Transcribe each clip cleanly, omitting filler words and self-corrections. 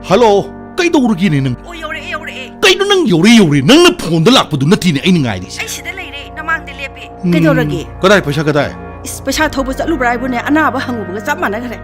Hello, kay dawragi ni nang. O yore. Kay no nang yore nang na phone da lakpadu na tini ay nangay ni. Ay sida leire namang de lepe. Kaidoragi? Kadai paisa kadai. Pesa thobu chatluba aibune anaba hanguba chap managare.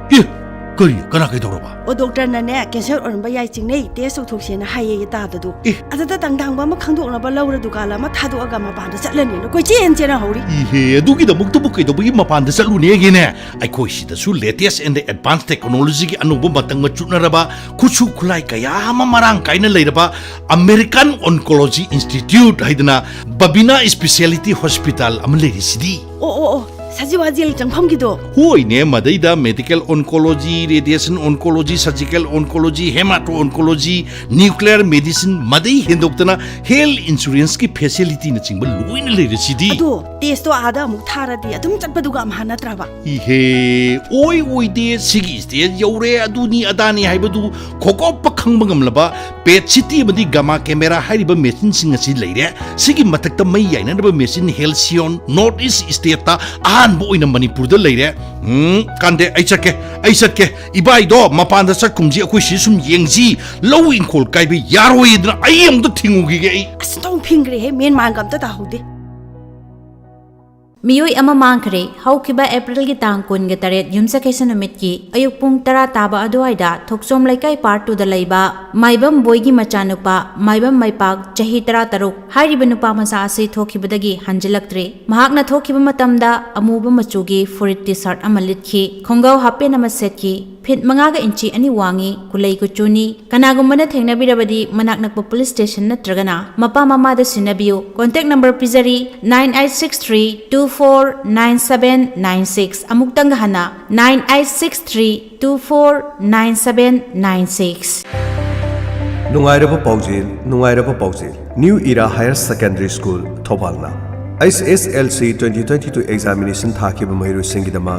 Kari kana kay dawraba. O doctor na ne cancer onba yai chingnei test thokthokse na haye ta du. Adada tangdang ba ma khangdok na ba lawra dukala ma thadu aga ma banda chatlani no koi chen chen hori. Ihe adugi da muktu bukai da bugi mapan da chalu ne gine. Ai koi si da su latest and the advanced technology gi anuba batang ma chutna raba khuchu khulai kaya ma marang kaina leiraba American Oncology Institute haidana Babina Specialty Hospital amle risidi. O Sajiwa jil changpham gi do. Hoi ne madai da medical oncology, radiation oncology, surgical oncology, hemato oncology, nuclear medicine madai hendoktana health insurance ki facility na chingba loina leire sidi. Ado test to ada mu thara di adum chatpaduga am hana traba. Ihe oi de sigi stage yaure aduni adani haibadu khokop pakhang bangam laba pet city badi gamma camera hariba machine sing asi leire sigi matakta mai yaina ba machine Halcyon North East State ta an bo ina Manipur da leire kande ai satke ibai do mapan da sat kumji akoi si sum yengji low in khol kai be yaroi da ai am da thingu gi ai Astong phingre he men man gam ta haude. Miyoi ama mangkre haukiba April gi tang kun ge taret yumsa kaisa numit ki ayuk pung tara taba aduaida thoksom laikai part 2 da laiba maibam boigi machanupa maibam maipak chahi tara taruk hairiba nupa masa ase thokibadagi hanjilaktre mahakna thokiba matamda amuba machugi furit t-shirt amalit ki khongau hape nama set ki fit mangaga inchi ani wangi kulai ku chuni kanagumana thengna birabadi manak nakpa police station natragana mapa mama da sinabiyo contact number pizari 9863249796 amuktang hana 9863249796 Nungairaba Paujil New Era Higher Secondary School Thobalna SSLC 2022 examination thakiba mahiru singidama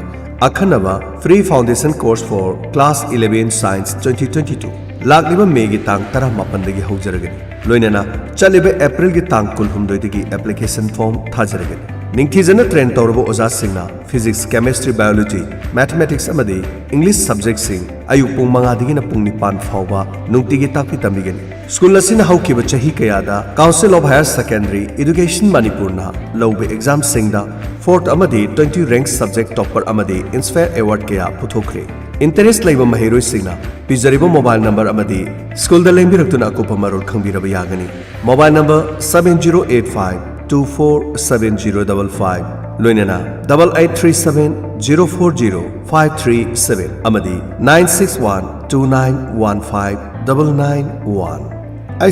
akhanaba free foundation course for class 11 science 2022 lagliba May tang tara mapandagi haujaragani loinana chaliba April gi tang kulhumdoi dagi application form thajaragani ningthijana train tawrabo oza singna physics chemistry biology mathematics amadi English subject sing ayuk pung manga digi na pung nipan fawba nungtigi takpi tamigani school asina haukiba chahi kayada Council of Higher Secondary Education Manipur na lawbe exam singda 4th amadi 20 rank subject topper amadi Inspire Award kaya puthokre interest laiba mahiroi singna pizariba mobile number amadi school da lengbirakuna akupa marol khangbiraba yagani mobile number 7085247055 loinana 8837040537 amadi 9612915991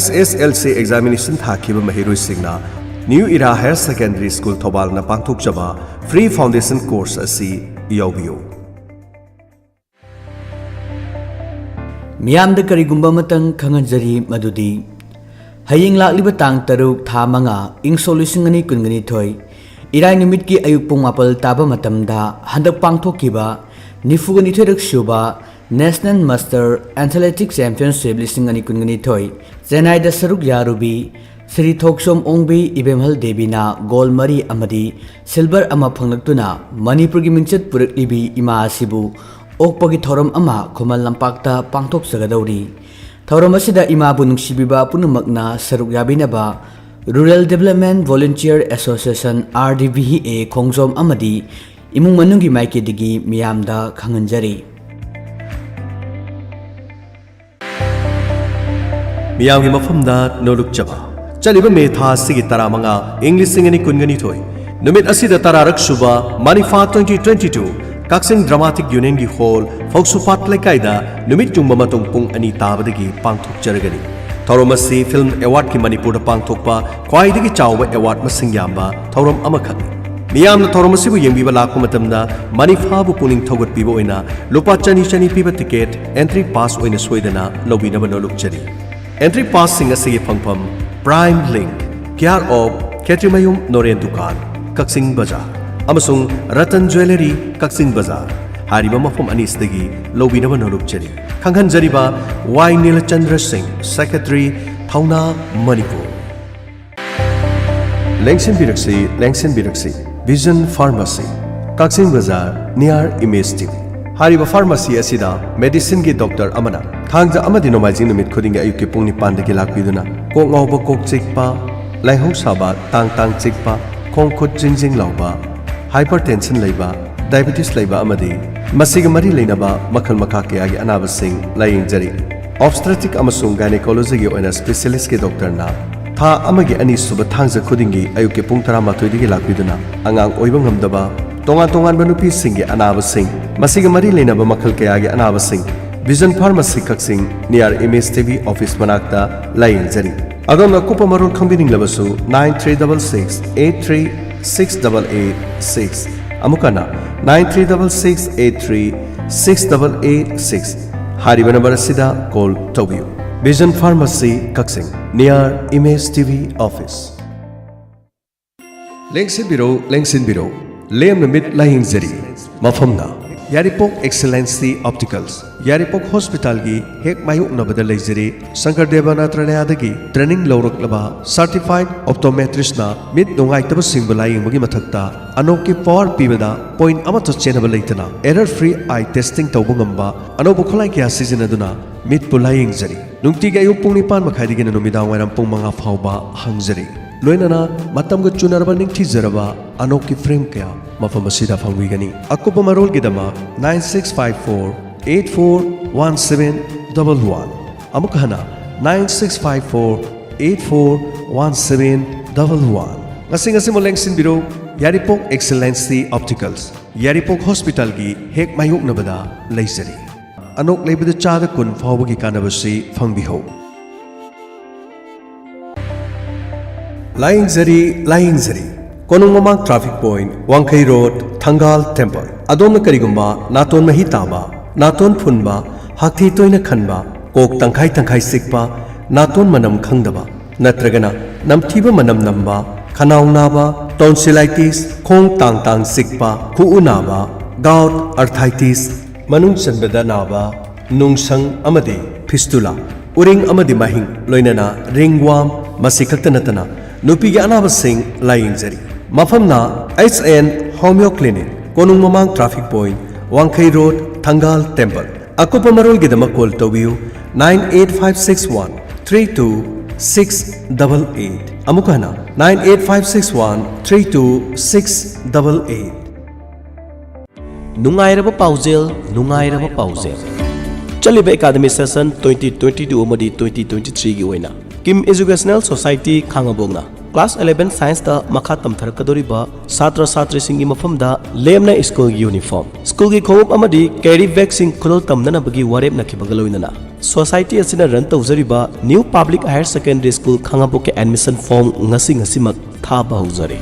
SSLC examination thakiba mahiroi singna New Era Higher Secondary School Thobal na pangthokjaba free foundation course asi yaubiyo Miyamda karigumba matang khanganjari madudi haying lakliba tang taruk tha manga ing solution ani kungani thoi irai numit ki ayuk pung apal taba matamda handak pangthokiba nifugani thorak shuba National Master Athletics Championship listing ani kungani thoi Chennai da saruk yarubi Sri Thoksom Ongbi Ibemhal Devina gold mari amadi silver ama phanglaktuna Manipur gi mingchat puraklibi ima asibu okpagi thoram ama khomal lampakta pangthok sagadawri thoram asida ima bu nungsibiba punumakna saruk yabinaba Rural Development Volunteer Association RDVA khongjom amadi imung manungi maike digi miyamda khanganjari miyamgi mafamda noluk chaba chaliba me tha sigi taramanga English singani kungani thoi numit asida tararak suba Manifa 2022 Kaksing Dramatic Union gi hall Foksupat Lekaida numit jungba matung pung ani tabadagi pangthok jaragani Thoromasi Film Award ki Manipur da pangthokpa khwaidagi chawba award masing yamba thorom amakhan miyamna thoromasi bu yengbiba lakpa matamda Manifa bu puning thogot piba oina lupa chani piba ticket entry pass oina soidana lobinaba noluk chari entry pass singa sigi phangpham Prime Link care of Ketrimayum Noren Dukan Kaksing Bazaar amasung Ratan Jewelry Kaksing Bazaar hariba mafam anisdagi lobinaba noluk chari khanghan jariba Y Nilachandra Singh Secretary Thauna Manipur Lengsin Biraksi Vision Pharmacy Kaksing Bazaar near Image TV ꯍꯥꯏꯔꯤꯕ pharmacy ꯑꯁꯤꯗ ꯃꯦꯗꯤꯁꯤꯟꯒꯤ doctor ꯑꯃꯅ ꯊꯥꯡꯖ ꯑꯃꯗꯤ ꯅꯣꯡꯃꯥꯏꯖꯤꯡ ꯅꯨꯃꯤꯠ ꯈꯨꯗꯤꯡꯒꯤ ꯑꯌꯨꯛꯀꯤ ꯄꯨꯡ 9ꯗꯒꯤ ꯂꯥꯛꯄꯤꯗꯨꯅ ꯀꯣꯛ ꯉꯥꯎꯕ ꯀꯣꯛ ꯆꯤꯛꯄ ꯂꯥꯏꯍꯧ ꯁꯥꯕ ꯇꯥꯡ ꯆꯤꯛꯄ ꯈꯣꯡ ꯈꯨꯠ ꯖꯤꯡ ꯂꯥꯎꯕ ꯍꯥꯏꯄꯔꯇꯦꯟꯁꯟ ꯂꯩꯕ ꯗꯥꯏꯕꯦꯇꯤꯁ ꯂꯩꯕ ꯑꯃꯗꯤ ꯃꯁꯤꯒ ꯃꯔꯤ ꯂꯩꯅꯕ ꯃꯈꯜ ꯃꯈꯥ ꯀꯌꯥꯒꯤ ꯑꯅꯥꯕꯁꯤꯡ ꯂꯥꯌꯦꯡꯖꯔꯤ ꯑꯣꯕꯁꯇ꯭ꯔꯦꯇꯤꯛ ꯑꯃꯁꯨꯡ ꯒꯥꯏꯅꯦꯀꯣꯂꯣꯖꯤꯒꯤ ꯑꯣꯏꯅ ꯁ꯭ꯄꯦꯁꯤꯌꯦꯂꯤꯁꯠꯀꯤ ꯗꯣꯛꯇꯔꯅ ꯊꯥ ꯑꯃꯒꯤ ꯑꯅꯤꯁꯨꯕ ꯊꯥꯡꯖ ꯈꯨꯗꯤꯡꯒꯤ ꯑꯌꯨꯛꯀꯤ ꯄꯨꯡ 12ꯗꯒꯤ ꯂꯥꯛꯄꯤꯗꯨꯅ ꯑꯉꯥꯡ ꯑꯣꯏꯕ ꯉꯝꯗꯕ ꯇꯣꯉꯥꯟꯕ ꯅꯨꯄꯤꯁꯤꯡꯒꯤ ꯑꯅꯥꯕꯁꯤꯡ ꯃꯁꯤꯒ ꯃꯔꯤ ꯂꯩꯅꯕ ꯃꯈꯜ ꯀꯌꯥꯒꯤ ꯑꯅꯥꯕꯁꯤꯡ vision pharmacy Kakching near image TV office ꯃꯅꯥꯛꯇ ꯂꯥꯌꯦꯡꯖꯔꯤ ꯑꯗꯣꯝꯅ ꯑꯀꯨꯞꯄ ꯃꯔꯣꯜ ꯈꯪꯕꯤꯅꯤꯡꯂꯕꯁꯨ 9366836886 ꯑꯃꯨꯛꯀꯅ 9366836886 ꯍꯥꯏꯔꯤꯕ ꯅꯝꯕꯔ ꯑꯁꯤꯗ ꯀꯣꯜ ꯇꯧꯕꯤꯌꯨ vision pharmacy Kakching near image TV office ꯂꯦꯡꯁꯤꯟꯕꯤꯔꯣ ꯂꯦꯝꯅ ꯃꯤꯠ ꯂꯥꯌꯦꯡꯖꯔꯤ ꯃꯐꯝꯅ ꯌꯥꯔꯤꯄꯣꯛ ꯑꯦꯛꯁꯦꯂꯦꯟꯁꯤ ꯑꯣꯞꯇꯤꯀꯜꯁ ꯌꯥꯔꯤꯄꯣꯛ ꯍꯣꯁꯄꯤꯇꯥꯜꯒꯤ ꯍꯦꯛ ꯃꯥꯌꯣꯛꯅꯕꯗ ꯂꯩꯖꯔꯤ ꯁꯪꯀꯔꯗꯦꯕ ꯅꯥꯇ꯭ꯔꯥꯂꯌꯥꯗꯒꯤ ꯇ꯭ꯔꯦꯅꯤꯡ ꯂꯧꯔꯛꯂꯕ ꯁꯔꯇꯤꯐꯥꯏꯗ ꯑꯣꯞꯇꯣꯃꯦꯇ꯭ꯔꯤꯁꯅ ꯃꯤꯠ ꯅꯨꯡꯉꯥꯏꯇꯕꯁꯤꯡꯕꯨ ꯂꯥꯌꯦꯡꯕꯒꯤ ꯃꯊꯛꯇ ꯑꯅꯣꯛꯀꯤ ꯄꯋꯥꯔ ꯄꯤꯕꯗ ꯄꯣꯏꯟꯠ ꯑꯃꯠꯇ ꯆꯦꯟꯅꯕ ꯂꯩꯇꯅ ꯑꯦꯔꯔ ꯐ꯭ꯔꯤ ꯑꯥꯏ ꯇꯦꯁꯇꯤꯡ ꯇꯧꯕ ꯉꯝꯕ ꯑꯅꯧꯕ ꯈꯨꯠꯂꯥꯏ ꯀꯌꯥ ꯁꯤꯖꯤꯟꯅꯗꯨꯅ ꯃꯤꯠꯄꯨ ꯂꯥꯌꯦꯡꯖꯔꯤ ꯅꯨꯡꯇꯤꯒꯤ ꯑꯌꯨꯛ ꯄꯨꯡ 9:30ꯗꯒꯤꯅ ꯅꯨꯃꯤꯗꯥꯡꯋꯥꯏꯔꯝ ꯄꯨꯡ 5 ꯐꯥꯎꯕ ꯍꯥꯡꯖꯔꯤ ꯂꯣꯏꯅꯅ ꯃꯇꯝꯒ ꯆꯨꯅꯔꯕ ꯅꯤꯡꯊꯤꯖꯔꯕ ꯑꯅꯣꯛꯀꯤ ꯐ꯭ꯔꯦꯝ ꯀꯌꯥ ꯃꯐꯝ ꯑꯁꯤꯗ ꯐꯪꯕꯤꯒꯅꯤ ꯑꯀꯨꯞꯄ ꯃꯔꯣꯜꯒꯤꯗꯃꯛ 9654841711 ꯑꯃꯨꯛ ꯍꯟꯅ 9654841711 ngasi ꯂꯦꯡꯁꯤꯟꯕꯤꯔꯣ ꯌꯥꯔꯤꯄꯣꯛ ꯑꯦꯛꯁꯦꯂꯦꯟꯁꯤ ꯑꯣꯞꯇꯤꯀꯜꯁ ꯌꯥꯔꯤꯄꯣꯛ ꯍꯣꯁꯄꯤꯇꯥꯜꯒꯤ ꯍꯦꯛ ꯃꯥꯌꯣꯛꯅꯕꯗ ꯂꯩꯖꯔꯤ ꯑꯅꯣꯛ ꯂꯩꯕꯗ 10% ꯐꯥꯎꯕꯒꯤ ꯀꯥꯟꯅꯕꯁꯤ ꯐꯪꯕꯤꯍꯧ ꯂꯥꯌꯦꯡꯖꯔꯤ ꯀꯣꯅꯨꯡ ꯃꯃꯥꯡ ꯇ꯭ꯔꯥꯐꯤꯛ ꯄꯣꯏꯟꯠ ꯋꯥꯡꯈꯩ ꯔꯣꯗ ꯊꯪꯒꯥꯜ ꯇꯦꯝꯄꯜ ꯑꯗꯣꯝꯅ ꯀꯔꯤꯒꯨꯝꯕ ꯅꯥꯇꯣꯟ ꯃꯍꯤ ꯇꯥꯕ ꯅꯥꯇꯣꯟ ꯐꯨꯟꯕ ꯍꯥꯛꯊꯤ ꯇꯣꯏꯅ ꯈꯟꯕ ꯀꯣꯛ ꯇꯪꯈꯥꯏ ꯆꯤꯛꯄ ꯅꯥꯇꯣꯟ ꯃꯅꯝ ꯈꯪꯗꯕ ꯅꯠꯇ꯭ꯔꯒꯅ ꯅꯝꯊꯤꯕ ꯃꯅꯝ ꯅꯝꯕ ꯈꯅꯥꯎ ꯅꯥꯕ ꯇꯣꯟꯁꯤꯂꯥꯏꯇꯤꯁ ꯈꯣꯡ ꯇꯥꯡ ꯆꯤꯛꯄ ꯈꯨꯎ ꯅꯥꯕ ꯒꯥꯎꯠ ꯑꯔꯊꯥꯏꯇꯤꯁ ꯃꯅꯨꯡ ꯆꯟꯕꯗ ꯅꯥꯕ ꯅꯨꯡꯁꯪ ꯑꯃꯗꯤ ꯐꯤꯁꯇꯨꯂꯥ ꯎꯔꯤꯡ ꯑꯃꯗꯤ ꯃꯍꯤꯡ ꯂꯣꯏꯅꯅ ꯔꯤꯡꯋꯥꯝ ꯃꯁꯤ ꯈꯛꯇ ꯅꯠꯇꯅ ꯅꯨꯄꯤꯒꯤ ꯑꯅꯥꯕꯁꯤꯡ ꯂꯥꯌꯦꯡꯖꯔꯤ ꯃꯐꯝꯅ HN ꯍꯣꯃꯤꯌꯣ ꯀ꯭ꯂꯤꯅꯤꯛ ꯀꯣꯅꯨꯡ ꯃꯃꯥꯡ ꯇ꯭ꯔꯥꯐꯤꯛ ꯄꯣꯏꯟꯠ ꯋꯥꯡꯈꯩ ꯔꯣꯗ ꯊꯪꯒꯥꯜ ꯇꯦꯝꯄꯜ ꯑꯀꯨꯞꯄ ꯃꯔꯣꯜꯒꯤꯗꯃꯛ ꯀꯣꯜ ꯇꯧꯕꯤꯌꯨ 98561326888 ꯑꯃꯨꯛ ꯍꯟꯅ 98561326888 ꯅꯨꯡꯉꯥꯏꯔꯕ ꯄꯥꯎꯖꯦꯜ ꯆꯠꯂꯤꯕ ꯑꯦꯀꯥꯗꯃꯤꯛ ꯁꯦꯁꯟ 2022 ꯑꯃꯗꯤ 2023 ꯒꯤ ꯑꯣꯏꯅ ꯀꯤꯝ ꯑꯦꯖꯨꯀꯦꯁꯅꯦꯜ ꯁꯣꯁꯥꯏꯇꯤ ꯈꯥꯡꯉꯕꯣꯛꯅ ꯀ꯭ꯂꯥꯁ 11 ꯁꯥꯏꯟꯁꯇ ꯃꯈꯥ ꯇꯝꯊꯔꯛꯀꯗꯧꯔꯤꯕ ꯁꯥꯇ꯭ꯔ ꯁꯥꯇ꯭ꯔꯤꯁꯤꯡꯒꯤ ꯃꯐꯝꯗ ꯂꯦꯝꯅ ꯁ꯭ꯀꯨꯜꯒꯤ ꯌꯨꯅꯤꯐꯣꯔꯝ ꯁ꯭ꯀꯨꯜꯒꯤ ꯈꯣꯡꯎꯞ ꯑꯃꯗꯤ ꯀꯦꯔꯤ ꯕꯦꯒꯁꯤꯡ ꯈꯨꯗꯣꯜ ꯇꯝꯅꯅꯕꯒꯤ ꯋꯥꯔꯦꯞꯅꯈꯤꯕꯒ ꯂꯣꯏꯅꯅ ꯁꯣꯁꯥꯏꯇꯤ ꯑꯁꯤꯅ ꯔꯟ ꯇꯧꯖꯔꯤꯕ new public higher secondary school ꯈꯥꯡꯉꯕꯣꯛꯀꯤ ꯑꯦꯗꯃꯤꯁꯟ ꯐꯣꯔꯝ ꯉꯁꯤꯃꯛ ꯊꯥꯕ ꯍꯧꯖꯔꯦ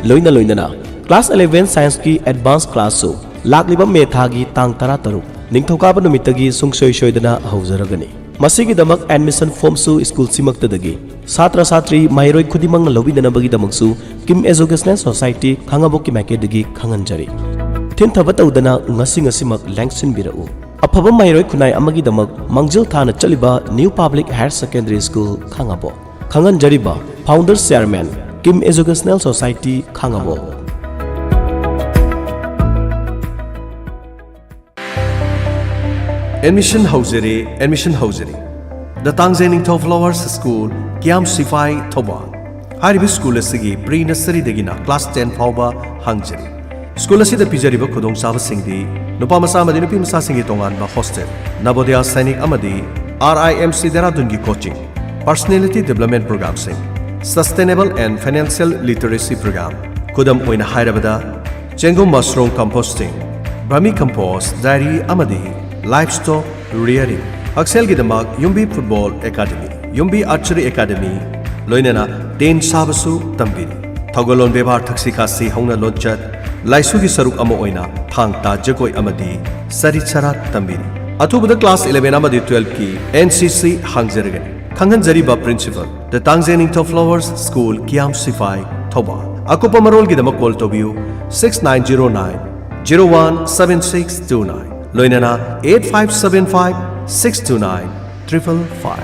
ꯂꯣꯏꯅꯅ ꯀ꯭ꯂꯥꯁ 11 ꯁꯥꯏꯟꯁꯀꯤ ꯑꯦꯗꯚꯥꯟꯁ ꯀ꯭ꯂꯥꯁꯁꯨ ꯂꯥꯛꯂꯤꯕ ꯃꯦ ꯊꯥꯒꯤ ꯇꯥꯡ 13 ꯅꯤꯡꯊꯧꯀꯥꯕ ꯅꯨꯃꯤꯠꯇꯒꯤ ꯁꯨꯡꯁꯣꯏ ꯁꯣꯏꯗꯅ ꯍꯧꯖꯔꯒꯅꯤ ꯃꯁꯤꯒꯤꯗꯃꯛ ꯑꯦꯗꯃꯤꯁꯟ ꯐꯣꯔꯝꯁꯨ ꯁ꯭ꯀꯨꯜ ꯁꯤꯃꯛꯇꯗꯒꯤ ꯁꯥꯇ꯭ꯔ ꯁꯥꯇ꯭ꯔꯤ ꯃꯍꯩꯔꯣꯏ ꯈꯨꯗꯤꯡꯃꯛꯅ ꯂꯧꯕꯤꯅꯅꯕꯒꯤꯗꯃꯛꯁꯨ ꯀꯤꯝ ꯑꯦꯖꯨꯀꯦꯁꯅꯦꯜ ꯁꯣꯁꯥꯏꯇꯤ ꯈꯥꯡꯉꯕꯣꯛꯀꯤ ꯃꯥꯏꯀꯩꯗꯒꯤ ꯈꯪꯍꯟꯖꯔꯤ ꯊꯤꯟꯊꯕ ꯇꯧꯗꯅ ꯉꯁꯤꯃꯛ ꯂꯦꯡꯁꯤꯟꯕꯤꯔꯛꯎ ꯑꯐꯕ ꯃꯍꯩꯔꯣꯏ ꯈꯨꯟꯅꯥꯏ ꯑꯃꯒꯤꯗꯃꯛ ꯃꯥꯡꯖꯤꯜ ꯊꯥꯅ ꯆꯠꯂꯤꯕ new public higher secondary school Khangabok ꯈꯪꯍꯟꯖꯔꯤꯕ ꯐꯥꯎꯟꯗꯔ ꯆꯤꯌꯔꯃꯦꯟ ꯀꯤꯝ educational society Khangabok Admission hosiery. The Tangzhe Ningthau Flowers School, Kiam Sifai, Thobal. Haribi School asigi pre-nursery dagina class 10 fauba hangjari. School asida pijariba khudong saba singdi nupa masa amadi nupi masa singi tongan ba hostel. Navodaya Sainik amadi RIMC Dehradun gi coaching. Personality Development Program sing. Sustainable and Financial Literacy Program. Kudam oina hairabada Chengu Mushroom Composting. Brahmi Compost Dairy amadi Livestock Rearing. Axel Gidamak Yumbi Football Academy, Yumbi Archery Academy, Loinana, Ten Sabasu Tambiri. Togolon Bebar Taxikasi Hona Lodjat, Laisugi Saruk Amoina, Tangta Jagoi Amadi, Saricharat Tambiri. Atubuda class 11 Amadi 12 ki NCC Hangzergan. Kangan Zariba Principal, the Tangzhe Ningthau Flowers School Kiam Sifai, Thoba. Akupa Marol Gidamak Call Tobiu 6909 017629. Loinana 8575-629-555.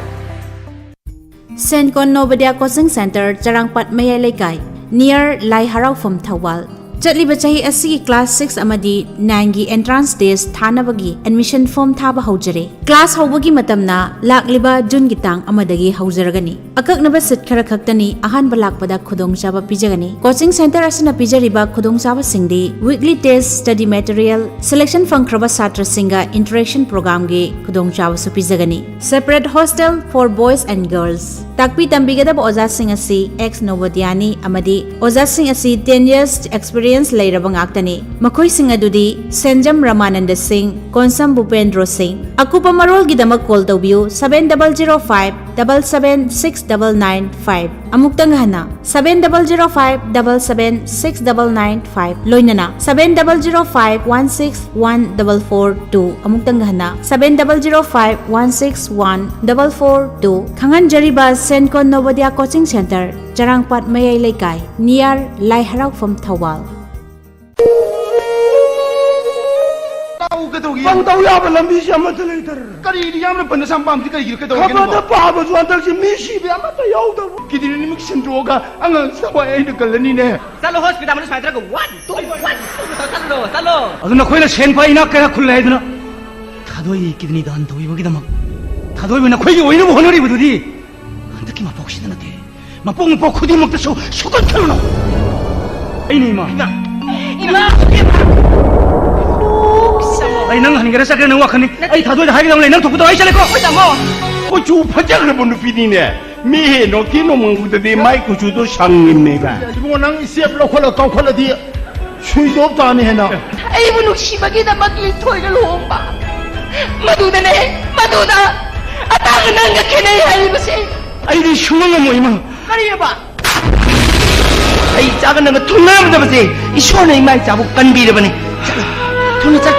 Sencon Novodia Coaching Center Charangpat Mayai Laikai near Lai Haraufam Thawal ꯆꯠꯂꯤꯕ ꯆꯍꯤ ꯑꯁꯤꯒꯤ class 6 ꯑꯃꯗꯤ 9 ꯒꯤ entrance test ꯊꯥꯅꯕꯒꯤ admission form ꯊꯥꯕ ꯍꯧꯖꯔꯦ class ꯍꯧꯕꯒꯤ ꯃꯇꯝꯅ ꯂꯥꯛꯂꯤꯕ ꯖꯨꯟꯒꯤ ꯇꯥꯡ ꯑꯃꯗꯒꯤ ꯍꯧꯖꯔꯒꯅꯤ ꯑꯀꯛꯅꯕ ꯁꯤꯠ ꯈꯔ ꯈꯛꯇꯅꯤ ꯑꯍꯥꯟꯕ ꯂꯥꯛꯄꯗ ꯈꯨꯗꯣꯡꯆꯥꯕ ꯄꯤꯖꯒꯅꯤ ꯀꯣꯆꯤꯡ ꯁꯦꯟꯇꯔ ꯑꯁꯤꯅ ꯄꯤꯖꯔꯤꯕ ꯈꯨꯗꯣꯡꯆꯥꯕꯁꯤꯡꯗꯤ weekly test study material selection ꯐꯪꯈ꯭ꯔꯕ ꯁꯥꯇ꯭ꯔꯁꯤꯡꯒ ꯏꯟꯇꯔꯦꯛꯁꯟ ꯄ꯭ꯔꯣꯒ꯭ꯔꯥꯝꯒꯤ ꯈꯨꯗꯣꯡꯆꯥꯕꯁꯨ ꯄꯤꯖꯒꯅꯤ separate hostel for boys and girls ꯇꯥꯛꯄꯤ ꯇꯝꯕꯤꯒꯗꯕ ꯑꯣꯖꯥꯁꯤꯡ ꯑꯁꯤ ꯑꯦꯛꯁ ꯅꯣꯕꯣꯗꯤꯌꯥꯅꯤ ꯑꯃꯗꯤ ꯑꯣꯖꯥꯁꯤꯡ ꯑꯁꯤ 10 years ꯑꯦꯛꯁꯄꯤꯔꯤꯌꯦꯟꯁ ꯂꯩꯔꯕ ꯉꯥꯛꯇꯅꯤ ꯃꯈꯣꯏꯁꯤꯡ ꯑꯗꯨꯗꯤ ꯁꯦꯟꯖꯝ ꯔꯃꯥꯅꯟꯗ ꯁꯤꯡ ꯀꯣꯟꯁꯝ ꯚꯨꯄꯦꯟꯗ꯭ꯔꯣ ꯁꯤꯡ ꯑꯀꯨꯞꯄ ꯃꯔꯣꯜꯒꯤꯗꯃꯛ ꯀꯣꯜ ꯇꯧꯕꯤꯌꯨ 7005-7769995 ꯑꯃꯨꯛꯇꯪ ꯍꯟꯅ 7005-7769995 ꯂꯣꯏꯅꯅ 7005-1614442 ꯑꯃꯨꯛꯇꯪ ꯍꯟna 7005-1614442 खंगनजरीबा सेनकोन नवोदया कोचिंग सेंटर चरांगपाट मयाई लेकाई नियर लाई हराउफम Thoubal Bang tahu ya apa lambi si amat leiter. Kali ini yang mana penasam pam ti kali kita tahu. Apa ada apa jual tak si misi be amat tahu ya udah. Kita ini mungkin sendroga angan sama ini kalau ni ne. Salo hospital mana saya terang 1 2 1 salo. Aduh nak kau ini sen pai nak kaya khul leh itu na. Thadoi kita ni dan tahu ibu kita mak. Thadoi mana kau ini ini bukan orang ibu tu di. Anda kima pok sih nanti. Mapung pok kudi mak tu sukan kalau na. Ini mah. Ina. Ay nang hanggang sa kanya nang wakan ni. Ay thadoi dah hari nang lain nang tupu tahu ay sila ko. Oi tamo. Kau cuba pajak na pun pini ni. Mih no kino mangkuda di mai kau cuba sangin ni ba. Cuma nang siap lo kalau kau kalau dia. Sui dop tak ni hendak. Ay bunuk si bagi dah magli toy kalau homba. Madu na ne. Madu na. Atang nang kene ay basi. Ay di sumang mo imang. Kari ba? Ay jangan nang tunam dah basi. Isu na imang cabuk kanbi dah bani. Tunam cak.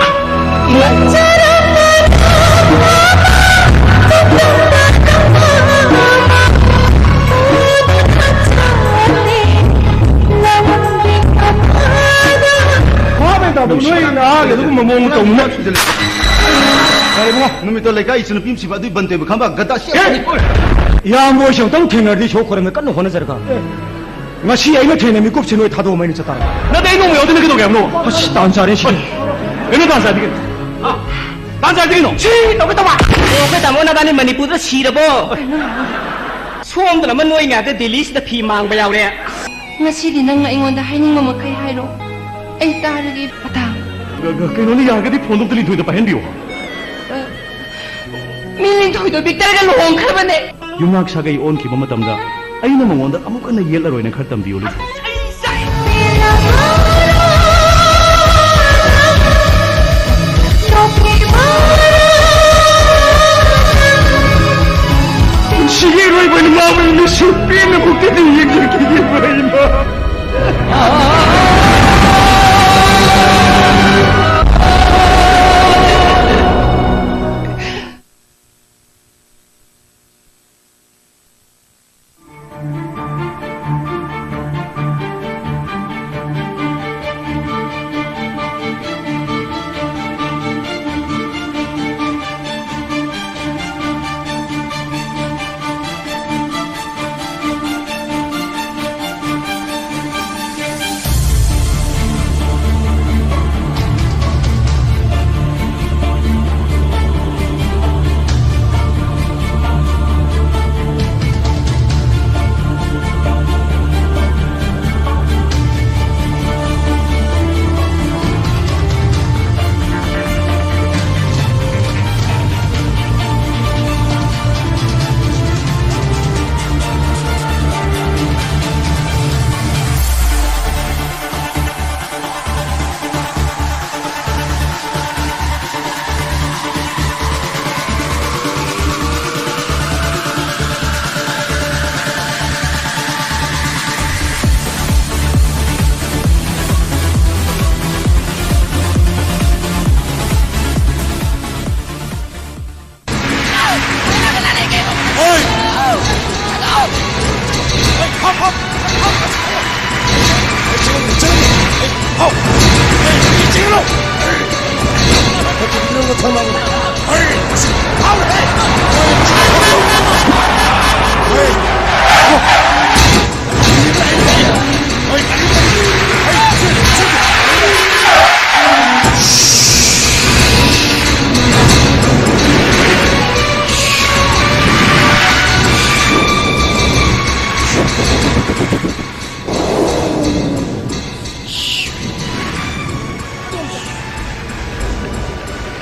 Numito leka isu pim siapa tu bante berkhamba gata siapa? Ya mau siapa tahu tenar di show korang kan nuhona cerka. Masih ayo tenar mikuf cino itu thado main cetar. Nada ini mau ada lagi tu game no. Masih dansa ni sih. Ini dansa dikit. Dansa dikit no. Si, tak tahu. Oh, kita mau nada ni Manipur tu si dah bo. Suam tu nama noi ngah tu Delhi tu pi mang bayar le. Ngasi di nang ingon dah hai ning mama kai hai lo. Ay lagi patang. Kau ni yang kadi phone tu lihat tu dah pahen dia. Miling tu itu biktar kan lohong kerana ne. Yungak sagai on ki mama tamda. Ayo nama mawanda amuk na yel aroi na khatam diyo lu. Sige roi bani mama ni supi na bukti di yel ki bani ma.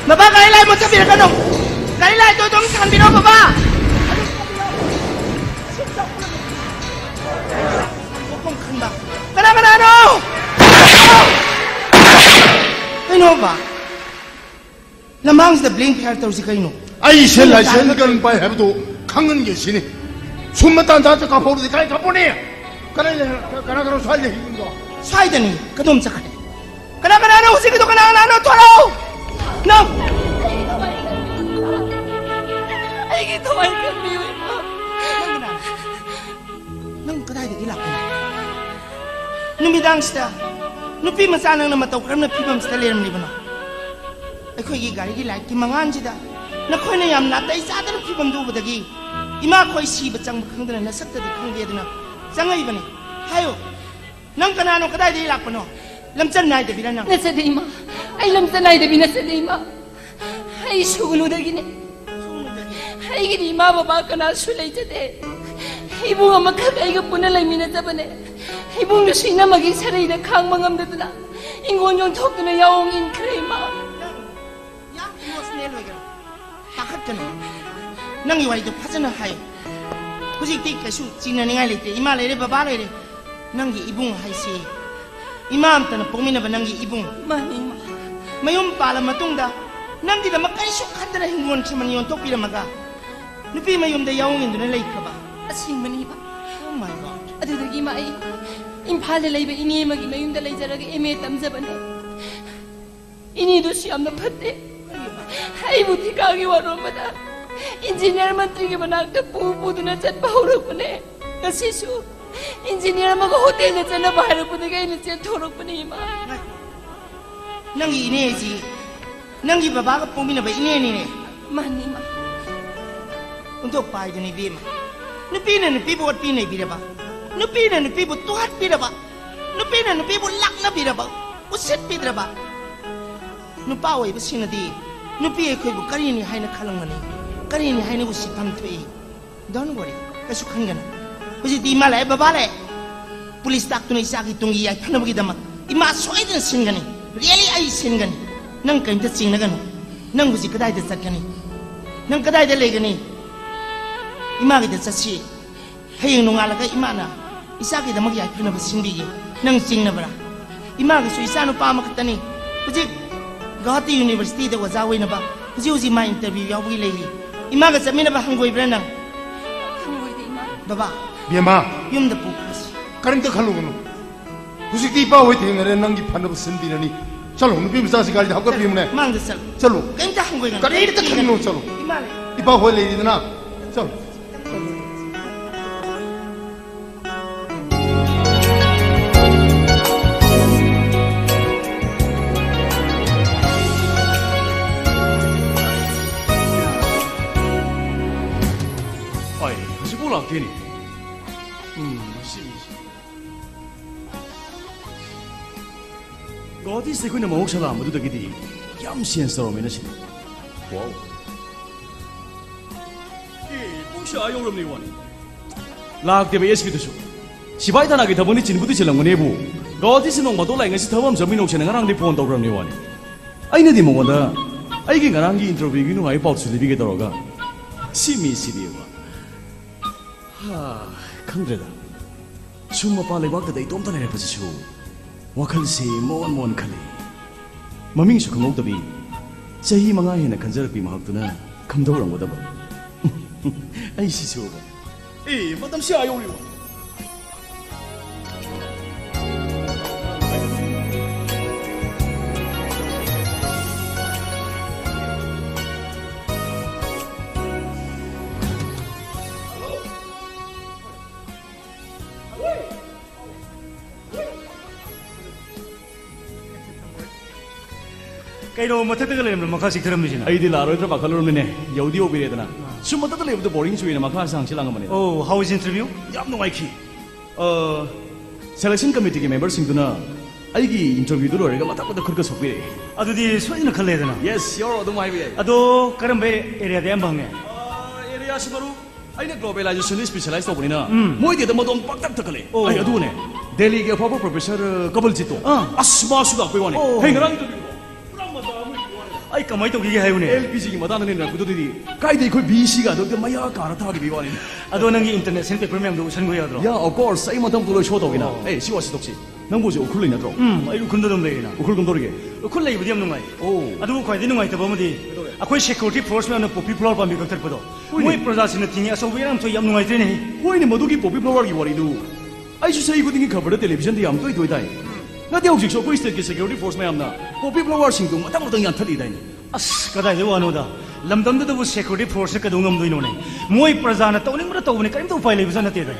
Baba, kaya lang mo sa pinagano. Kaya lang ito itong saan bino, Baba. Huwag kang ba? Kana, ano ba? Lamang sa blink hair tawag si kayo. 아이 셀라 셀간 바이 해도 강은 계시니 숨만 다 가보르디 가이 가보니 가나가로 살려 힘도 사이드니 그놈 착하네. kana, 우시기도 kana, 돌아오. 너. Ay, ito ay kami, ma. Nang kadai de ilak. Numidang sta. Nupi masanang na mataw karam na pibam sta leram ni bana. Ay koy gi gari gi like ki mangan jida. Na koy na yam na tai sa da pibam du badagi. Ima koy si ba chang khang dana na sakta de khang de dana. Sangai bani. Hayo. Nang kanano kadai de ilak pano. Lamchan nai de bilang. Nasa day, ma. Ay, lamsanay dabi nasa day, ma. Ay, sugulo na gini. Ay, gini, ma, baba ka na sulay jade. Ibu nga magkakay ka po na lang minadabane. Ibu nga siya na maging saray na kang mangam na doon. Ingon yung tok na yaong inkray, ma. 야, 이모스 내로 이거. 딱하잖아. năng 이와 이거 파잖아 하이. 혹시 띠까수 지나는 아이래 이마래래 바바래래. năng 이붕 하이시. 이마암따나 뽕미나 봐 năng 이붕. Mani, ma. mayum pala matungda. năng 나 막까지 쑥한다나 행군 치만 이온 똑비라 마가. 누피 mayum 다 야옹인 도나 레이카 봐. Asing mani, ma. Oh my god. Adudagi, ma, ay. Impala layba ini magi mayunda lay jaraga eme tamzabane. Inido siyam na pate. Ay, buti kagi waromada. Engineer mantri ke banagda pupudo na chat bahurok pa ne. Nasisu. Engineer mga hotel na chat na baharok pa ne kayo na chat horok pa ne, ma. năng 이내지. năng 바바가 뽕미나 봐 이내니네. Mani, ma. Untuk pai dini bima. Nupi buat pina bira ba. Nupi buat tuhat bira ba. Nupi buat lakna bira ba. Usit bira ba. Nupawai ba sinadi. Nupi ay koy bu karini hay na kalang mani. Karini hay na usit pamtui. Don't worry. Kasukan gana. Kasi di malay babalay. Pulis tak tunay sa akin tungi ay tanong kita mak. Imasoy din sin gani. Really ay sin gani. Nang kain ta sing na gano. Nang usi kaday ta sat gani. Nang kaday ta lay gani. Ima kita sasi, hayang nungalaga ima na, isa kita magyay pina ba sindigi, nang sing na bara. Ima kita isa no pa makatani, kasi Gauhati University da wazaway na ba, kasi usi ma interview yaw layli. Ima kita mina ba hanggoy bra nang, Hanggoy di, ma. baba, 비엠아 yung da pukas. 가림도 칼로그노 무식 띠빠 왜 대응을 낭기 판도 선비라니 잘로 누비 비싸시 가리 하고 비문에 Mang da sal, 잘로 kaya ta hanggoy nga. 가림도 칼로그노 잘로 Ima le. 이빠 왜 레이드나 잘로 아이, 무슨 락되니? 어디 세군에 뭐 혹시나 아무도 되기디 얌시엔 서로면은 시. 와우. 이 혹시 아용름니 원이. 락되베 예스기도쇼. 시바이다나게 더보니 진부도 실랑문에부. 어디서 농마도 라잉에서 더범 점이 녹시는 가랑디 폰 더그럼니 원이. 아이네디 뭐원다. 아이게 가랑기 인터뷰기 누가이 박수리비게 들어가. 시미시리와. 하, 강드레다. 춤마빠 레박다 이돔다 내려보시오. 와칼시 모원 칼리. 마밍수 강옥더비. 자히 망아이나 간절비 마학드나 감도랑 못하봐. 아이 시시오바. 에이, 마담 시아요 우리. 그래도 못했던 걸 막하씩 들으면지나 아이디 라로이드라 바칼로르네 여디 오비레드나 숨마다들 레브도 보링 주이나 마카상 실랑가마네 오 하우스 인터뷰 얌 노아이키 셀렉션 커미티기 멤버싱드나 아이기 인터뷰도 로레가 마타보다 그렇게 속비레 아두디 소리는 칼래야 되나 예스 여러 도 마이비레 아도 그럼 배 에리아데 안 방네 에리아 시바루 아이네 글로벌라이제션이 스페셜라이즈 오브니나 모이데도 모동 빡딱 터클레 아이 아두네 델리게 파버 프로페서 거벌지도 아스마수가 빼와네 행그랑 인터뷰 ꯑꯩ ꯀꯃꯥꯏ ꯇꯧꯈꯤꯒꯦ ꯍꯥꯏꯌꯨꯅꯦ LPGꯒꯤ ꯃꯇꯥꯡꯗꯅꯦ ꯅꯔꯛꯄꯗꯨꯗꯤ ꯀꯥꯏꯗ ꯑꯩꯈꯣꯏ BCꯒ ꯑꯗꯨꯗ ꯃꯌꯥ car ꯊꯥꯈꯤꯕ ꯋꯥꯅꯤ ꯑꯗꯣ ꯅꯪꯒꯤ ꯏꯟꯇꯔꯅꯦꯁꯅꯦꯜ ꯄꯦꯄꯔ ꯃꯌꯥꯝꯗꯣ ꯎꯁꯟꯕ ꯌꯥꯗ꯭ꯔꯣ ꯌꯥ ꯑꯣꯐ ꯀꯣꯔꯁ ꯑꯩ ꯃꯇꯝꯗꯨ ꯂꯣꯏ ꯁꯣ ꯇꯧꯒꯦꯅ ꯁꯤ ꯋꯥꯁꯤ ꯇꯧꯁꯤ ꯅꯪꯕꯨ ꯍꯧꯖꯤꯛ ꯎꯈ꯭ꯔꯨꯜ ꯂꯩ ꯅꯠꯇ꯭ꯔꯣ ꯑꯩ ꯎꯈ꯭ꯔꯨꯜꯗ ꯑꯗꯨꯝ ꯂꯩꯔꯤꯅ ꯎꯈ꯭ꯔꯨꯜ ꯀꯝꯗꯧꯔꯤꯒꯦ ꯎꯈ꯭ꯔꯨꯜ ꯂꯩꯕꯗꯤ ꯌꯥꯝ ꯅꯨꯡꯉꯥꯏ ꯑꯣ ꯑꯗꯨꯕꯨ ꯈ꯭ꯋꯥꯏꯗꯒꯤ ꯅꯨꯡꯉꯥꯏꯇꯕ ꯑꯃꯗꯤ ꯑꯩꯈꯣꯏ ꯁꯦꯀ꯭ꯌꯨꯔꯤꯇꯤ ꯐꯣꯔꯁ ꯃꯌꯥꯝꯅ ꯄꯣꯄꯤ ꯐ꯭ꯂꯥꯋꯔ ꯄꯥꯝꯕꯤ ꯀꯛꯊꯠꯄꯗꯣ ꯃꯣꯏ ꯄ꯭ꯔꯖꯥꯁꯤꯡꯅ ꯊꯤꯡꯉꯤ ꯑꯆꯧꯕ ꯏꯔꯥꯡ ꯊꯣꯛꯏ ꯌꯥꯝ ꯅꯨꯡꯉꯥꯏꯇ꯭ꯔꯦꯅꯦ ꯍꯣꯏꯅꯦ ꯃꯗꯨꯒꯤ ꯄꯣꯄꯤ ꯐ꯭ꯂꯥꯋꯔꯒꯤ ꯋꯥꯔꯤꯗꯨ ꯑꯩꯁꯨ ꯆꯍꯤ ꯈꯨꯗꯤꯡꯒꯤ ꯈꯕꯔꯗ ꯇꯦꯂꯤꯚꯤꯖꯟꯗ ꯌꯥꯝ ꯇꯣꯏ ꯇꯣꯏ ꯇꯥꯏ ꯅꯠꯇꯦ ꯍꯧꯖꯤꯛꯁꯨ ꯑꯩꯈꯣꯏ ꯁ꯭ꯇꯦꯠꯀꯤ ꯁꯦꯀ꯭ꯌꯨꯔꯤꯇꯤ ꯐꯣꯔꯁ ꯃꯌꯥꯝꯅ ꯄꯣꯄꯤ ꯐ꯭ꯂꯥꯋꯔꯁꯤꯡꯗꯨ ꯃꯊꯪ ꯃꯊꯪ ꯌꯥꯟꯊꯠꯂꯤꯗꯥꯏꯅꯦ ꯑꯁ ꯀꯗꯥꯏꯗ ꯋꯥꯅꯣꯗ ꯂꯝꯗꯝꯗꯨꯗꯕꯨ ꯁꯦꯀ꯭ꯌꯨꯔꯤꯇꯤ ꯐꯣꯔꯁꯅ ꯀꯩꯗꯧ ꯉꯝꯗꯣꯏꯅꯣꯅꯦ ꯃꯣꯏ ꯄ꯭ꯔꯖꯥꯅ ꯇꯧꯅꯤꯡꯕꯗ ꯇꯧꯕꯅꯤ ꯀꯔꯤꯝꯇ ꯎꯄꯥꯏ ꯂꯩꯕꯖꯥꯠ ꯅꯠꯇꯦꯗ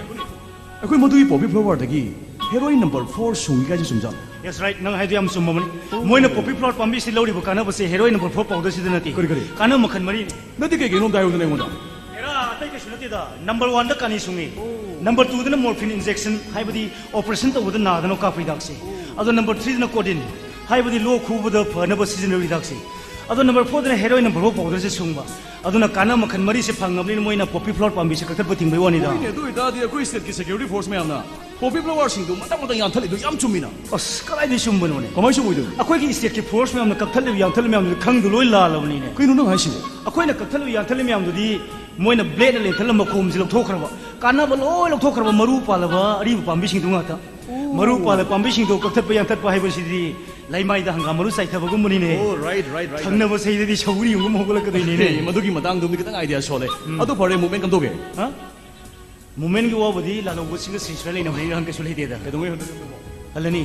ꯑꯩꯈꯣꯏ ꯃꯗꯨꯒꯤ ꯄꯣꯄꯤ ꯐ꯭ꯂꯥꯋꯔꯗꯒꯤ ꯍꯦꯔꯣꯏꯟ ꯅꯝꯕꯔ 4 ꯁꯨꯡꯒꯤ ꯀꯥꯏꯁꯦ ꯆꯨꯝꯖꯥꯠꯂꯣ ꯌꯦꯁ ꯔꯥꯏꯠ ꯅꯪ ꯍꯥꯏꯗꯣ ꯌꯥꯝ ꯆꯨꯝꯃꯕꯅꯤ ꯃꯣꯏꯅ ꯄꯣꯄꯤ ꯐ꯭ꯂꯥꯋꯔ ꯄꯥꯝꯕꯤꯁꯤ ꯂꯧꯔꯤꯕ ꯀꯥꯟꯅꯕꯁꯦ ꯍꯦꯔꯣꯏꯟ ꯅꯝꯕꯔ 4 ꯄꯥꯎꯗꯔꯁꯤꯗ ꯅꯠꯇꯦ ꯀꯔꯤ ꯀꯥꯟꯅꯕ ꯃꯈꯜ ꯃꯔꯤꯅꯤ ꯅꯠꯇꯦ ꯀꯩꯀꯩꯅꯣ ꯑꯝꯇ ꯍꯥꯏꯌꯨꯗꯅ ꯑꯩꯉꯣꯟꯗ एरा अतई कछु नतीदा नंबर 1 दा कानी सुंगी नंबर 2 दना मोर्फिन इंजेक्शन हाइबदी ऑपरेशन तबद नादनो काफी दाक्से अदो नंबर 3 दना कोडिन हाइबदी लो खूबद फनब सीजनरी दाक्से अदो नंबर 4 दना हेरोइन नंबर 4 पाउडर से सुंगबा अदुना काना मखन मरी से फंगबनी मोइना पॉपी फ्लावर पांबी से कथत बतिंग बे वानी दा होइने दु इदादी अखोई स्टेट की सिक्योरिटी फोर्स में आमना पॉपी फ्लावर सिंग दु मता मता याम थली दु याम चुमिना अस कराई दे सुंबनोने कमाई सुबुइदु अखोई की स्टेट की फोर्स में आमना कथल याम थल में आमना खंग दु लोय लालबनी ने कइनो नंग हाइसिबो अखोइना कथल याम थल में आमदुदी मोइना ब्लेड ले थल मखोम से लौथोखरबा कानाबा लोय लौथोखरबा मरु पालबा अरिब पांबी सिंग दु ngata मरु पाल पांबी सिंग दु कथत याम थत हाइबसिदी लाइमाइदा हंगा मरु साइथबगुमनी ने ओ राइट थंगनब सैददी सौरी युंगम होगलकदइने ने मदुगी मतंग दुम कितंग आइडिया सोले अदो फरे मूवमेंट कंदोगे हा मूवमेंट की वाबदी लालौबो सिंग सिस्टर लेना बनी रंग केसु लेदेदा केदोंगे हलनी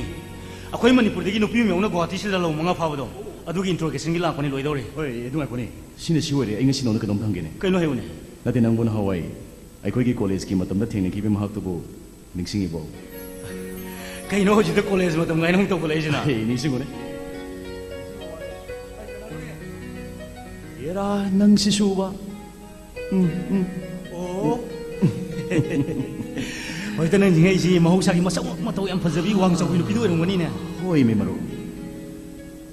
अखोई मणिपुर दगी नुपी मेउना गुवाहाटी से लालौ मंगा फाबदो अदुगी इंट्रोगेशन की लापनी लोइदौरे होय एदुंगाय कोनी सिने सिवरे आई ngasi नोन कदम थंगेने कइनो हेउने नते नंगबुन हवाई अखोई कॉलेज की मतम थेंगकी बे महत्वबो निंगसिंगिबो कइनो होजिद कॉलेज मतम गाइनों तो कॉलेज ना हे निसिंगोने येरा नंगसिसुबा ओ होय तने जिंगै जी महौसा की मसक मतौ याम फजबी वांग चौबी नुपी दो रंगनी ने होय मे मरो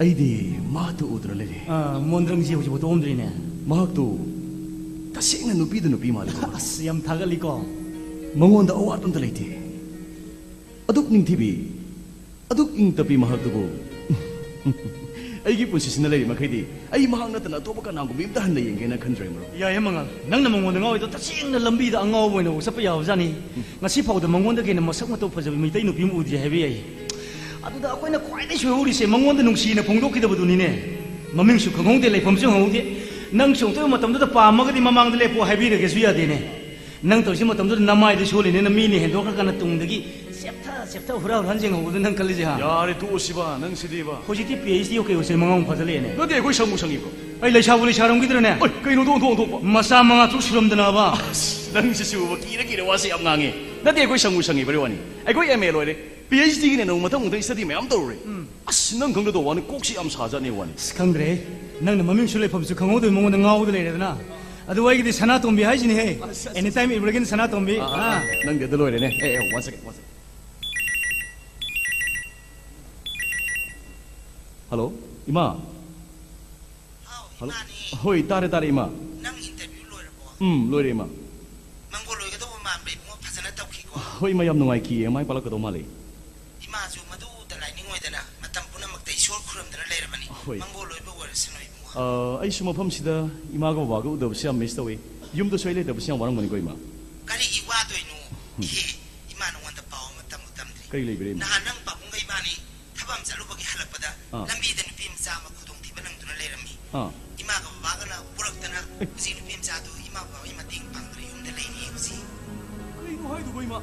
अइदी मा तो उद्र लेरे मोंद्रंग जी होजिबो तोमद्री ने महक तो तसेंगना नुपी दु नुपी माले अस याम थागली को मंगोंदा अवात अंत लेते अदुक निंथिबी अदुक इंग तपी महक दुबो अइगी पुसिसिना लेरि मखैदी अइ महक नतना तोबा कनागु बिमता हन लेंगेना खंद्रै मरो या हे मंगल नंग न मंगोंदा ngoi to तसेंगना लंबी दा अंगाव बोइनो सप याव जानी ngasi फाउदा मंगोंदा केना मसक मतौ फजबी मितै नुपी मु उदि हेबी आई अदुदा अखोइना ख्वाइदै सुहौरि से मंगोंदा नुंसीना फोंदोकिदबदुनी ने ममिंग सु खंगौदे लेफम सु हौदे नंग सोंतो मतमदुदा पामगदि ममांगदा लेपो हाइबिरगेसु यादेने नंग तोसी मतमदुदा नमाइदे सोलिने न मीने हेंदोखरकना तुंगदगी सेप्ता हुरा हंजेंग होबदु नंग कलिजे हा यारे तू ओसिबा नंग सिदिबा होजिति PhD ओके ओसे मंगाउ फजलेने नदे कोइ संगु संगिबो ai leisabu leisaram gidrene ओइ कइनो दो masa manga tu suramdana ba नंग सिसुबा कीरा वासे याम ngange नदे कोइ संगु संगि बरे वानी ai कोइ MA लोइरे PhD गिने नो मतंग मुदै स्टडी मयाम तौरे अस नंग खंगदो दो वानी कोक्सि याम साजाने वानी skangre nang na maming sulai phamsu khangau de mongon ngau de leredana adu wai gi sana tombi haijini he anytime ibragin sana tombi नंग दे लोइरे ने ए 1 second हेलो इमा हेलो होय तारे इमा नंग इंटरव्यू लोइरबो लोइरे इमा मंगो लोइगदो मामबे मो फजना तौखिको होय मा याम नुंगाई की माय पालकदो माले इमा जु मदु दलाइनिंगोइदना मतम पुनमक्तै ईश्वर खुरमदना लेरबनी मंगो लोइबो वरसनो आई सु मफम सिदा इमा गो वागो उदबसे याम मिस तवे युमदो सोइले दबसे याम वारंगमनि को इमा करी इवा दोइनु इमा नोंगदा पाव मतम मतमद्रि कई लेबिरे ना नंग पाबुंगै बानी थबम चलुबगी हलकपदा लंबी द नुपी मचा मा खुदोंग थिबा नंगदुना लेरमी इमा गा बागना पुरक्तना उजी नुपी मचा दु इमा बा इमा तिंग पांगद्रि युमदा लेनी उजी कइनो हाइदु को इमा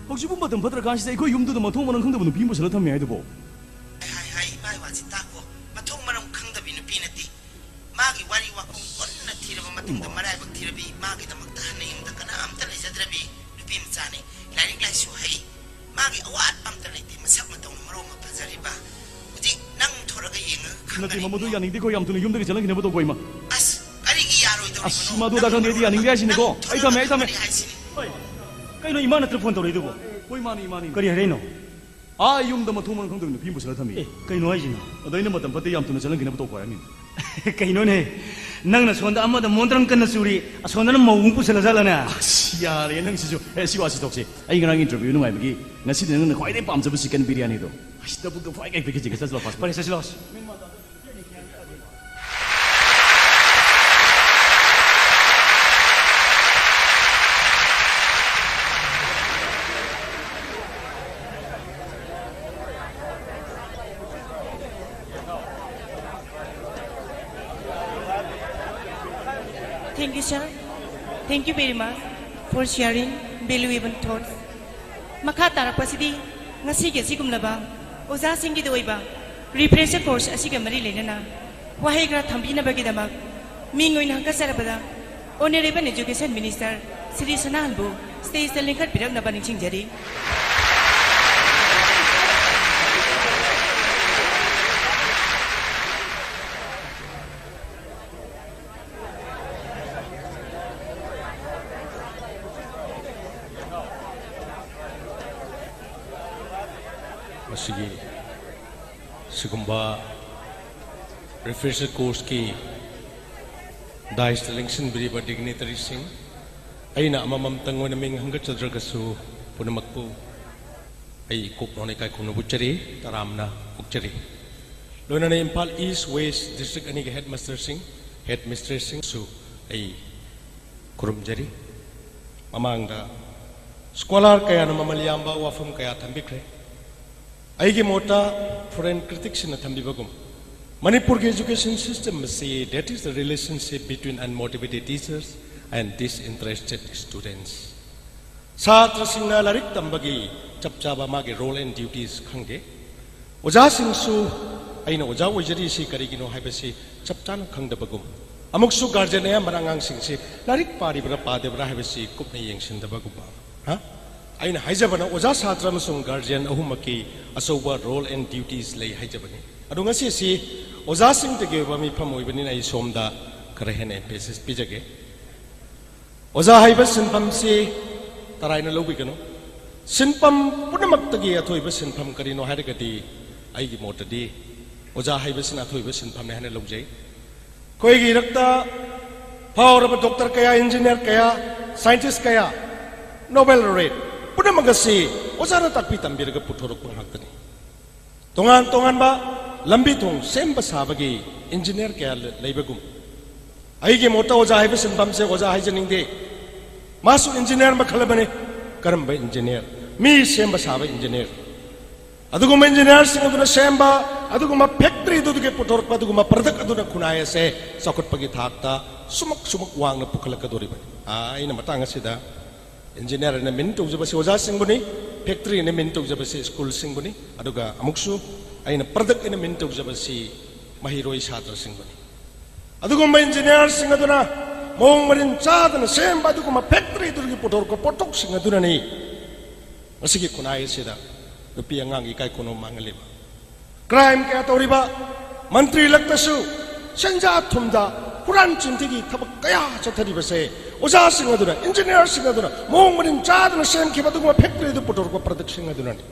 हौजिबु मतम फद्र कासिदा इखो युमदो मथों मनंग खंदबु नुपी मसला थमि हाइदुबो हाय माय वाची ताको मथों मनंग खंदबि नुपी नति मागी वारी वाकुं कोन्ना थिरबा मतुंग मराय बक थिरबि मागी दमक हने युमदा कना अमता लेजद्रबि नुपी मचाने लाइरिंग लाइसु है मागी अवात अमता लेति मसक मतों मरो म फजरिबा उजी नंग थोरगा येंग नति ममदु यानिंग दिखो याम तुने युमदो के चलंग नेबो तो कोइमा अस करिगी यारोय दो अस मदु दा खंदेदि यानिंग यासिने को आई थमे oi kaino ima na telefon tawre dubo कोइ मानी kari hareno आ युमदो मथों मनंग खंदबु नुपी मसला थमि kaino haijina अदैन मतम फते याम तुने चलंग नेबो तो कोयामिन kaino ne nang na sonda amada mondrang kana suri asonda na mawung pusala jalana यारे नंग सिजु ए सिवासी तोक्से आई गरांग इंटरव्यू नुंगाइ बगी ngasi de nang khwai dei pamjaba chicken biryani do ai tabuk do phai kai peke chika chaslo pas pare sasilos Thank you, sir. Thank you very much for sharing valuable thoughts. Makha tarakpasidi ngasi ke sigumlaba oza singi doiba refresher course asiga mari lenana wahai gra thambina bagidama mingoin hankasarabada Honorable Education Minister Sri Sonalbu stage the linkat pirak na baning jari. Masigi sigumba refresher course ki dais selection beriba dignitary sing aina amamam tangwana ming hangga chadragasu punamakpu ai kopnone kai khunu buchari taramna ukchari loinane Impal East West District ani headmaster sing su ai kurumjari mamangda scholar kaya na mamalyamba wafum kaya thambikre aigi mota foreign critics na thambibagum Manipur education system say that is the relationship between unmotivated teachers and disinterested students. Satra singna larik tambagi chapchaba mage role and duties khange. Oja singsu aina oja wajari si karigino haibasi chapchana khangdabagum. Amuksu guardian ya marangang singsi larik pari bra padebra haibasi kupne yengsindabagum. Ha? Aina haijabana oja satra masung guardian ahumaki asoba role and duties lay haijabani. Adunga si oza sing te geba mi phamoi bani nai somda karahen emphasis pijage oza haiba sinpam si taraina lobi kano sinpam punamak tagi athoiba sinpam karino hairagati aigi motadi oza haiba sin athoiba sinpam ne hane logjai koi gi rakta power doctor kaya engineer kaya scientist kaya Nobel laureate punamak si oza ra takpi tambiraga puthorok pun haktani tongan ba lambi thong semba sabagi engineer kaya leibagum aigi mota oja haiba sinpam se oja haijaning de masu engineer makhalabane karamba engineer mi semba saba engineer aduguma engineer sing aduna semba aduguma factory duduge putorpa aduguma product aduna kunaya se sakut pagi thakta sumak wang na pukhalaka doriba ina matanga sida engineer na min tujaba se oja sing buni factory na min tujaba se school sing buni aduga amuksu aina product ina min tujabasi mahiroi satra singbani adugumba engineer singaduna mong marin chadana semba aduguma factory durgi potor ko potok singaduna ni masigi kunai sida nupi angang ikai kono mangaleba crime kaya toriba mantri laktasu senja thumda kuran chintigi thabak kaya chathari base oja singaduna engineer singaduna mong marin chadana sem ki aduguma factory du potor ko product singaduna ni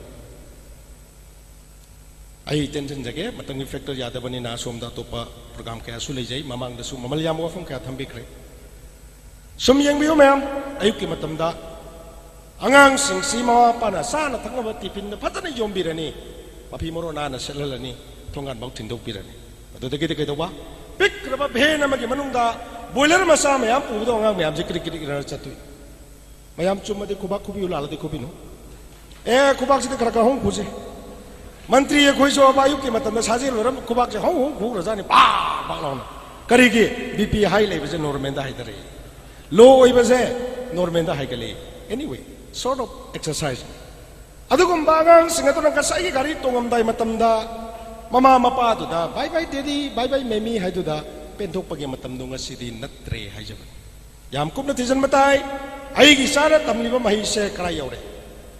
ai tension jage matangi factor yada bani na somda topa program kaya su lejai mamang da su mamalyam wafam kaya thambikre sum yang biu ma'am ayuk ki matamda angang sing si mawa pana sana thangaba tipin na patana yombirani mapi moro na na selalani thongan bau tindok birani adu de kite kite wa pik raba bhena magi manungda boiler masa ma'am pu do angang ma'am jikri kiri kiri chatui ma'am chumade kubak kubi ulala de kubino kubak sidi kara hong kuje Menteri yang koi so apa yuk ki matam saji loram kubak je hong khuk raja ni ba launa kari ki BP high level je normenda hai tare low oi base normenda hai kali anyway sort of exercise adugum bagang singatuna kasai ki gari tongam dai matam da mama mapa tu da bye bye daddy bye bye mami hai tu da penthok pagi matam dunga sidi natre hai jaban yam kup na tijan matai ai gi sara tamliba mahi se krai yaure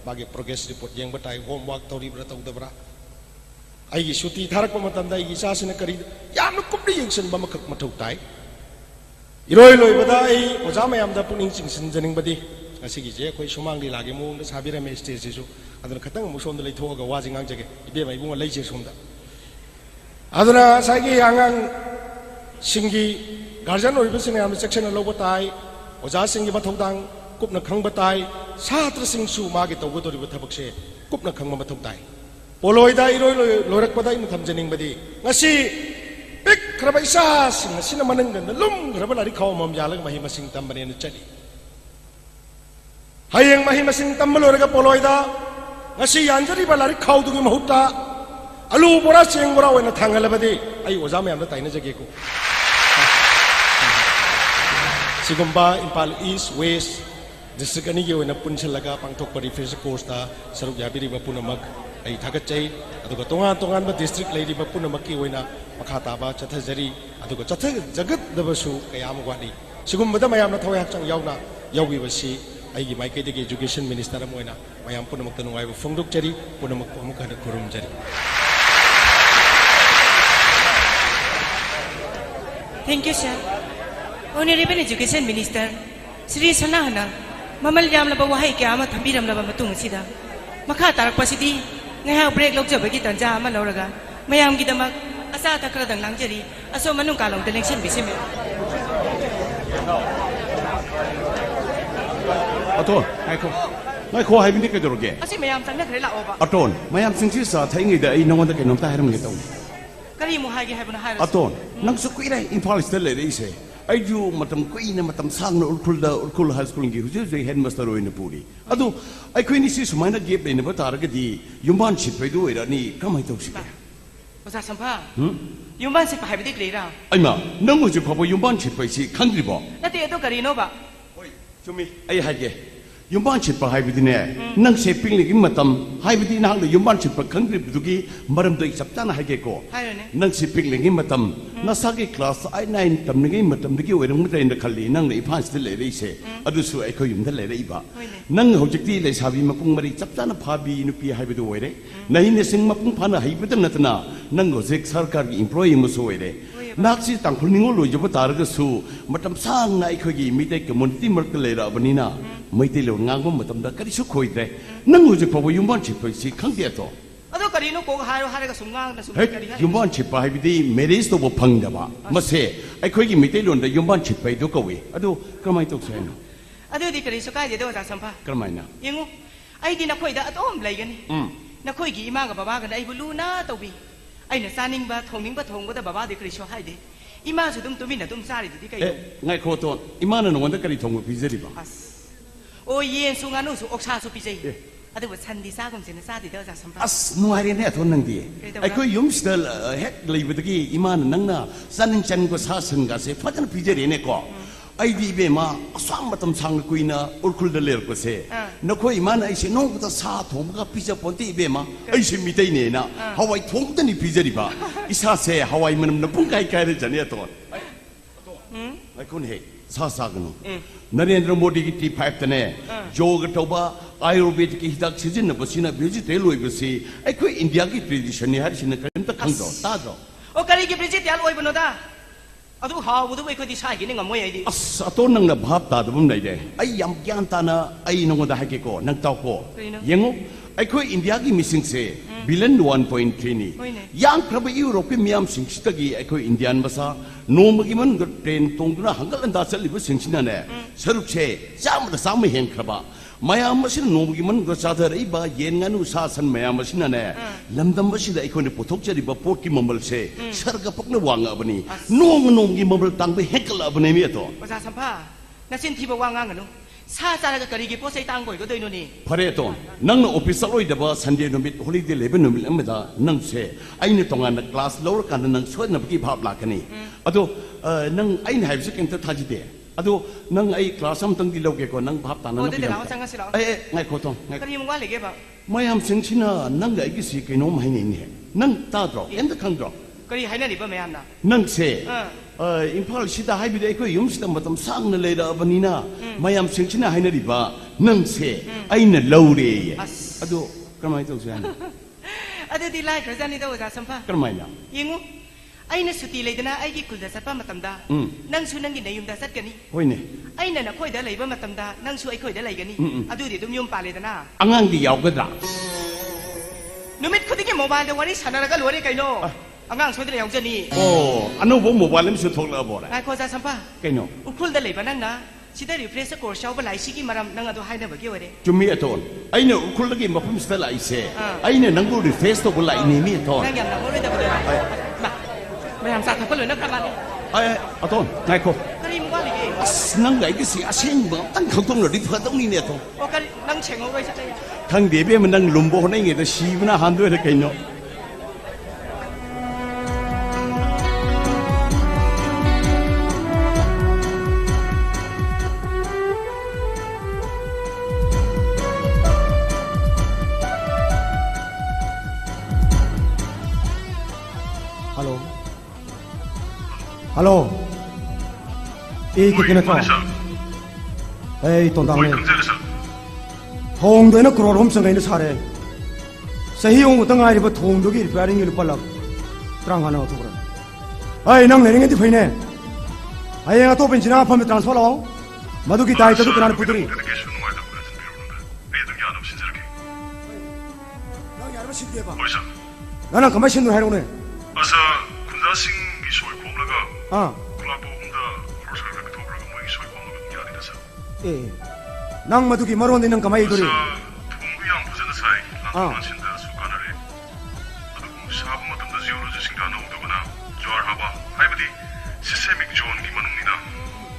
bagi progress report yang batai homework tori bra tau da bra aigi suti tharak pa matam da aigi sasina kari yamna kupdi yengsen ba makak mathau tai iroi loi bada ai oja mayam da puning chingsin janing badi asigi je koi sumang di lagi mung da sabira me stage su aduna khatang mu som da lei thoga wa jingang jage ibe mai bunga lei je som da aduna sagi angang singi guardian oi bisine am section lo batai oja singi mathau dang kupna khang batai satra sing su ma gi tawgo dori ba thabak se kupna khang ma mathau tai poloi da iroi lorak pada ina thamjaning badi ngasi pik kraba isa sing sina manang da lum kraba lari khaw mam jalang mahi masing tambane na chali hayeng mahi masing tambalo raga poloi da ngasi yanjari ba lari khaw du mahutta alu bora cheng bora wena thangal badi ai oja me amda taina jage ko Sigumba Impal East West District ani yo na punchalaga pangthok pa refresher course ta saruk yabiri ba punamak ai thagachai aduga tongan ba district lady ba punamak ki oina makhata ba chathajari aduga chatha jagat dabasu kayam wadi sigumba da mayam na thawai hakchang yauna yawi ba si ai gi mai ke de education minister amoina mayam punamak ta nuai ba phongdok chari punamak pa amuk hada kurum jari Thank you, sir. Honorable Education Minister, Sri Sanahana, Mamal Yam Laba Wahai Kama Tambiram Laba Matung Sida, Makata Pasidi, Naha break Lokja Bagitan Jama Loraga, Mayam Gidamak, Asata Kradang Langjari, Aso Manunkalong, the election Bisime. Aton, Nako hay hindi ka doroge. Asi Mayam Tanda Krela Oba. Aton, mayam singsi sa thaingi da ay nangwan da kainom ta hiram ngitaw. Kari mo hagi habon hara. Aton, nang su kuira Impal stelle re ise. Ay ju matam kuina matam sang na urkul high school ngi huje je headmaster oina puri. Adu ay kuini si sumaina gap le ne ba tar ga di yumban chit pe do ira ni kamai taw si. Osa Sampa. Yumban se pa habidi krera. Ay ma, nang mo je papa yumban chit pe si khangri ba. Nati eto kari no ba. Chumi, ay hage. Yumban chit pa haibidi ne. Nang se ping legi matam haibidi nang le yumban chit pa khangri bidugi maram doi sapta na hage ko. Nang se ping legi matam nasagi class ai 9 tam ngi matam digi oirang mutai na khalli nang le iphans de le re se. Adu su ai ko yum da le re ba. Nang hojikti le sabi mapung mari sapta na phabi nupi haibidu oire. Nahi ne sing mapung phana haibidu natna nang go jek sarkar gi employee mu so oire. Naksi tangkhul ningo lo job tar ga su matam sang na ai khogi mitai community mark le ra banina maite lo ngang matam da kari su khoi de nang hojik phabu yumban chip phai si khang dia to Ado kari no ko haro hare ga sumngang na sum kari ha. yumban chip phai bi di marriage to bo phang da ba mase ai khogi mitai lo da yumban chip phai do ko we ado kramai to sen Ado di kari su kai de do ta Sampa. kramai na Yengu ai di na khoi da atom lai gani. Na khoi gi ima ga baba ga ai bulu na to bi. Ai na saning ba thongning ba thong ba da baba de kari su hai de. Ima su tum tumin na tum sari di kai. ngai kho to imana no wanda kari thong bi jeri ba O yen su nganu su oksa su pi jai. Ado ba sandi sa gum sen sa di da Sampa. as nuai ne thon nang di ai khoi yum stel hek lei bi gi imana nang na sanin chan ko sa san ga se fadan bi jeri ne ko ai di be ma asam matam sang kuina urkul da ler ko se na khoi imana ai se no ta sa thom ga pi ja ponti be ma ai se mi tai ne na hawai thom da ni pi jeri ba isa se hawai manam na pung kai kai re jane to ai kun he sa sa gnu Narendra Modi ki T5 tane yoga toba ayurvedic ki hidak sijin na basina vegetable loi basi ai koi India ki tradition ni har sin kan ta khang do ta do O kari ki bridge tial oi bano da. Adu ha udu ko di sai gi ngam moi ai di. as aton nang na bhap ta dum nai de ai yam gyan ta na ai nong da ha ke ko nang taw ko yengo ai koi India ki missing se billion 1.3 ni yang kraba Europe ki miam sing sitagi ai koi Indian basa nom gi man train tong na hangal anda sali ba sing sina ne saruk che sam da sam hen kraba mayam masin nom gi man ga sadar ai ba yen nganu sa san mayam masin ne lamdam ba sida ai koi ne pothok chari ba pot ki mamal se sarga pakna wanga bani nom gi mamal tang ba hekal abane mi to Osa Sampa. Na sin thi ba wa ngang anu. Sa sa ga kari gi po sai tang goi go doi no ni. Pare to nang na office loi da ba Sunday no mit holiday leben no mit amda nang se ai ne tonga na class lower kan nang so na ki bhap la kani ado nang ai na haibse ken ta thaji de ado nang ai class am tang di lo ke ko nang bhap ta na O na de ki la sang ga si la. ai ngai ko to ngai Kari mo wa le ge ba. mayam sing china nang ga gi si ke no mai ni ne nang ta dro em da khang dro Kari hai na ni ba mayam na. nang se Impal sida hai bi de ko yum sida matam sang na le da banina mayam sing china hai na ri ba nang se ai na lo re ado kamai to se Ado di lai kra ni da Osa Sampa. kamai na Yengu ai na suti lai dana ai gi kul da sat pa matam da. Nang su nang gi na yum da sat gani. hoine Ai na khoi da lai ba matam da nang su ai khoi da lai gani. Adu di dum yum pa le dana. angang di yaw ga da Numit khudi gi mobile da wari sanara ga lori kai no. Angang so de yaw jani. ano bo mobile lim su thok la bo ra Ai ko Osa Sampa. kai no Ukul da lai ba nang na. Sida refresh course shaw ba lai si gi maram nang adu hai na ba gi wore. chumi aton aina ukul lagi mapum sta la ise aina nangu ri face to bula ini mi aton Nang yam na ko da ba. Ma. Mayam sa ta ko le na ka ma ni. ai aton ngai ko Kari mo wa le ge. nang gai gi si aseng ba tang khang tong lo ri pha tong ni ne to O kari nang cheng o goi sa ya. thang de be man nang lumbo ho nei nge da si bna han do re kai no hello hello ए कितने तो ए तोंदांग थोंदोना करोड़ हम संगैन सारे सही ओंग तंगाई ब थोंदोगी repairing लुपा lakh त्रांगाना थोब्रा अय नंग लेरिंग ति फैने अय तो पेंसिना फम ट्रांसफर लाओ मधुकी दायित्व तो कनान पुदरी 나는 가만 신도 해로네. 어서 군사싱이 소위 공라가 클라보홈다 호르설가 도브라가 모이 소위 공라가 게 아니라서. 예. 낭 마두기 마론 되는 가만히 이들이. 동구양 부전의 사이 랑랑 신다 수간을 해. 아두고 사부 마담다 지오로지 신가 나오더구나. 조알하바 하이버디 시스템ik 좋은 기만입니다.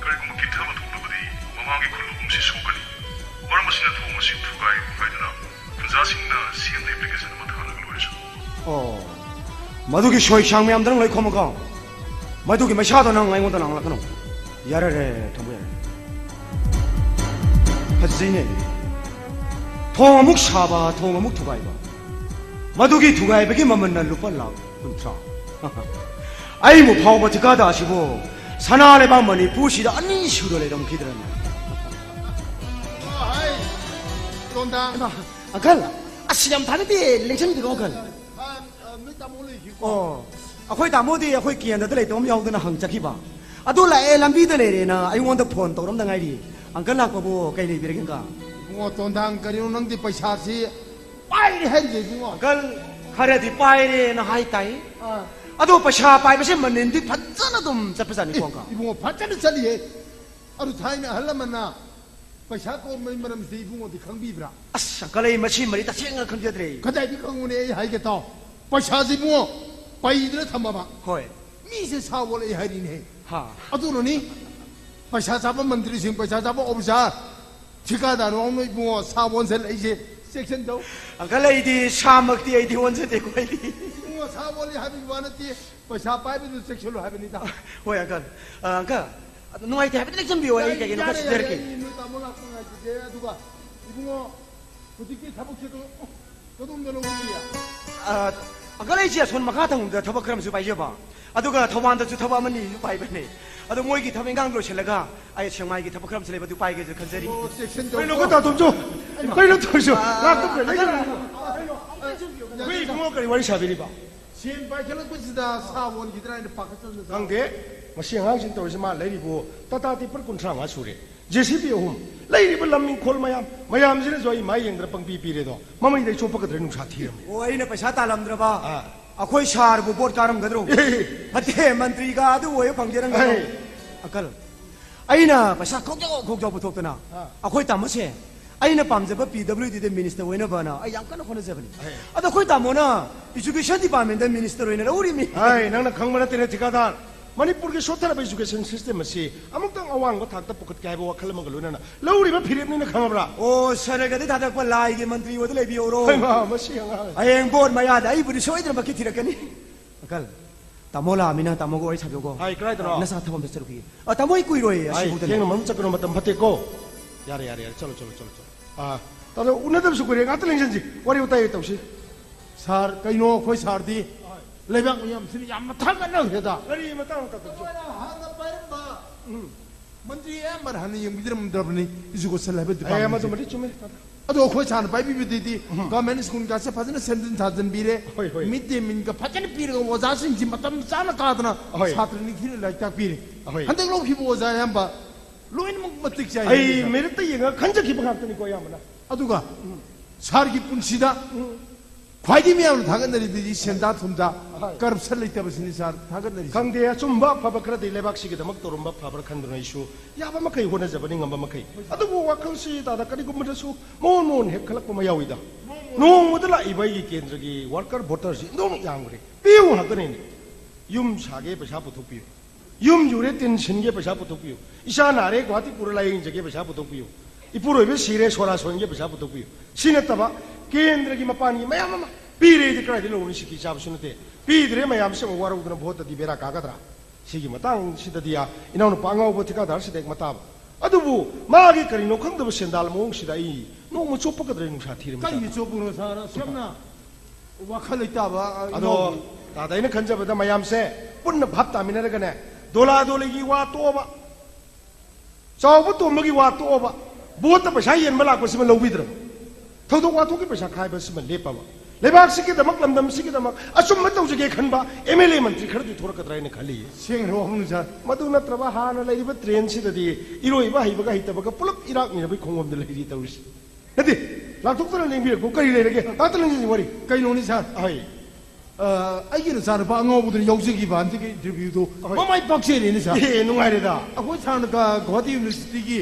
그리고 뭐 기타와 동료들이 마마하게 글로 음식 소관이 얼마시나 도움없이 투가에 구가이드나 군사싱나 CM 애플리케이션을 맡아가는 걸로 해줘. 마두기 쇼이 샹미암들은 왜 코모가 마두기 마샤도 낭 아이고도 낭 라카노 야래래 더부야 하지네 통어묵 사바 통어묵 두가이바 마두기 두가이베게 만만나 루팔라 군트라 아이 뭐 파워버 티가다 하시고 사나레 방만이 부시다 아니 시우로래 좀 기다렸네 아이 론다 아갈 아시ям 다르디 렉션이 거갈 अखोई तामोदी अखोई कियन द लेतो हम यावदना हंग चखिबा अदो लाए लंबी द लेरे ना आई वांट द फोन तोरम दंगाई अंकल लाकबो कई ले बिरगेंगा बुंगो तोंदांग करियो नंगदी पैसा सी पाई रे हेन जे बुंगो अंकल खरे दि पाई रे ना हाई ताई अदो पैसा पाई बसे मनन दि फजन दुम चपसानी कोंगा बुंगो फजन चलिए अरु थाइना हलमना पैसा को मै मरम से बुंगो दि खंगबिब्रा अस अंकल ए मछि मरि तसेंगा खंजद्रे कदाई दि खंगुने हाई के तो पैसा सी बुंगो पाइद्र थमबा होय मीसे सावले हारिने हा अदुनोनी पैसा जाबा मंत्री सिंह पैसा जाबा ऑफिसर ठिकादार ओनो बुंगो सावन से लेजे सेक्शन दो अंकल एदी शामक्ति एदी वनसे दे कोइदी बुंगो सावले हाबि वानती पैसा पाइबे सेक्शन लो हाबि निता होय अंकल नुआई ते हाबि इलेक्शन बियो ए के नो कसिदर के तामोला संगा जे दुगा बुंगो कुतिकी थाबुके도 도동도는 우리야 अगर ऐसे सुन मखा थंग थबक क्रम सु पाइजबा अदुगा थवान दसु थबा मनी सु पाइबने अदु मोइगी थमेंगांग लो छलगा आय छमाइगी थबक क्रम सलेबा दु पाइगे ज खंजरी कइनो गता तुमजो कइनो थोजो लाक तो ले 왜 부모까지 와리 샤비리바 신 바이켈은 꾸지다 사원 기드라인데 바깥에서 강게 마시앙신 또지마 레리고 따따티 펄군트랑아 수레 제시비 홈 레리브 람민 콜 마얌 지네 조이 마이앵드라 펑피피레도 마마이데 초퍼거들 누사 티름 오 아이네 पैसा तालमद्रबा अखोई शारबु बोर्ड कारम गदरो हते मंत्री का अदु ओय फंगजेरंग अकल आइना पैसा खोजो पुथोक्तना अखोई तामसे आइना पामजब पीडब्ल्यूडी दे मिनिस्टर ओइना बना आई याम कन खोना जबनी अदो खोई तामोना एजुकेशन डिपार्टमेंट दे मिनिस्टर ओइना उरिमी हाय नंगना खंगमना तेने ठिकादार मणिपुर के सोथरब एजुकेशन सिस्टम से अमुक्तंग अवांग थाकता पुखत काय बो वखल मंगलुना लौरिबा फिरेबनिना खंगबरा ओ सरगदि दादक लाई के मंत्री ओद लेबियोरो मा मसिंगा आयेंग बोर्ड मयादा आई बुदि सोइद्र बकि थिरकनी अकल तामोला आमिना तामोगो ओइ साबयोगो हाय क्राइदरो नसा थबम दसरुकी तामोई कुइरोय असिबुदन केंग मम चकनो मतम फतेको यारे चलो तादो उनदम सुकुरे गात लेंजनजी वरी उताय तौसी सर कइनो खोई सरदी लेबाक यम सिनि यम थागना हेदा गरी मतंग तक हाना पाइबा मंत्री एमर हानि यम बिद्रम द्रबनी इजुको सलाबे डिपार्टमेंट ए मतो मति चुमे अदो खोई सान पाइबि बिदिति गवर्नमेंट स्कूल का से फजन सेंटन थाजन बिरे मिड डे मील का फजन पीरगो वजा सिंह जि मतम चाना कादना छात्रनि खिन लाइक पीरे हंदक लोग फिबो वजा यमबा लोइन मुक मतिक चाहि आई मेरे त यंगा खंजखि बगातनि को यामना अदुगा सारगी पुंसिदा ख्वाइदि मियाम थागनरिदि सेंदा थुमदा करप्शन लेतबसिनि सार थागनरि खंदे चुम्बा फबखरदि लेबाक्सिगि दमक तोरम्बा फबर खंदुना इशु याबा मखै होना जबनि ngamba मखै अदुबो वाखलसि दादा कदि गुमदसु मोन हे खलक पमा याविदा नोंमदला इबाई केंद्रगी वर्कर वोटर्स नों यांगरे पिउ हकने युम सागे पैसा पुथोपियो युम जुरे टेंशन पैसा पुथोपियो इसा नारे गुवाहाटी पुरलाई जगे पैसा पुथोपियो इपुरोबे सिरे सोरा सोनगे पैसा पुथोपियो सिनतबा केंद्र की मपानी मयाम पीरे क्राइद लोग सिकी चाबसुनते पीद्रे मयाम से वारौदन भोट दी बेरा कागद्रा सिगी मतंग सिददिया इनाउ पांगाव ठिकादार सिदेक मताब अदुबु मागे करिनो खंगदब सेंदाल मोंग सिदाई नोम चोपकद्रे नुसा थिरम कई चोपुनो सारा सेमना वखल इताबा अदो तादाइने खंजबदा मयाम से पुन्न भाप तामिनरगने दोला दोलेगी वा तोबा चावब तोमगी वा तोबा बोत पैसा येनबा लाकोसिम लौबिद्र थौदो वाथोकी पैसा खाइबसिम लेपाबा लेबाक सिकिदमक लमदम सिकिदमक असुम तौजगे खनबा एमएलए मंत्री खरदु थोरकद्राइने खली सेंगरो हमनुजा मदु नत्रबा हाना लैरिबा ट्रेन सिददी इरोइबा हाइबगा हितबगा पुलप इराक निरबि खोंगमद लैरि तौरिस नदि लाथोक्तरा लेंबिरको करि लेरगे तातलंगि वरी कैलोनि सा हाय ꯑꯩꯒꯤ ꯅꯆꯥꯅꯨꯄꯥ ꯑꯉꯧꯕꯗꯨꯅ ꯌꯥꯎꯖꯈꯤꯕ ꯍꯟꯗꯛꯀꯤ ꯏꯟꯇꯔꯚ꯭ꯌꯨꯗꯣ ꯃꯃꯥꯏ ꯄꯥꯛꯆꯔꯦꯅꯦ ꯁꯥꯔ ꯑꯦ ꯅꯨꯡꯉꯥꯏꯔꯦꯗ ꯑꯩꯈꯣꯏ ꯁꯥꯔꯅ ꯒꯨꯋꯥꯍꯥꯇꯤ ꯌꯨꯅꯤꯚꯔꯁꯤꯇꯤꯒꯤ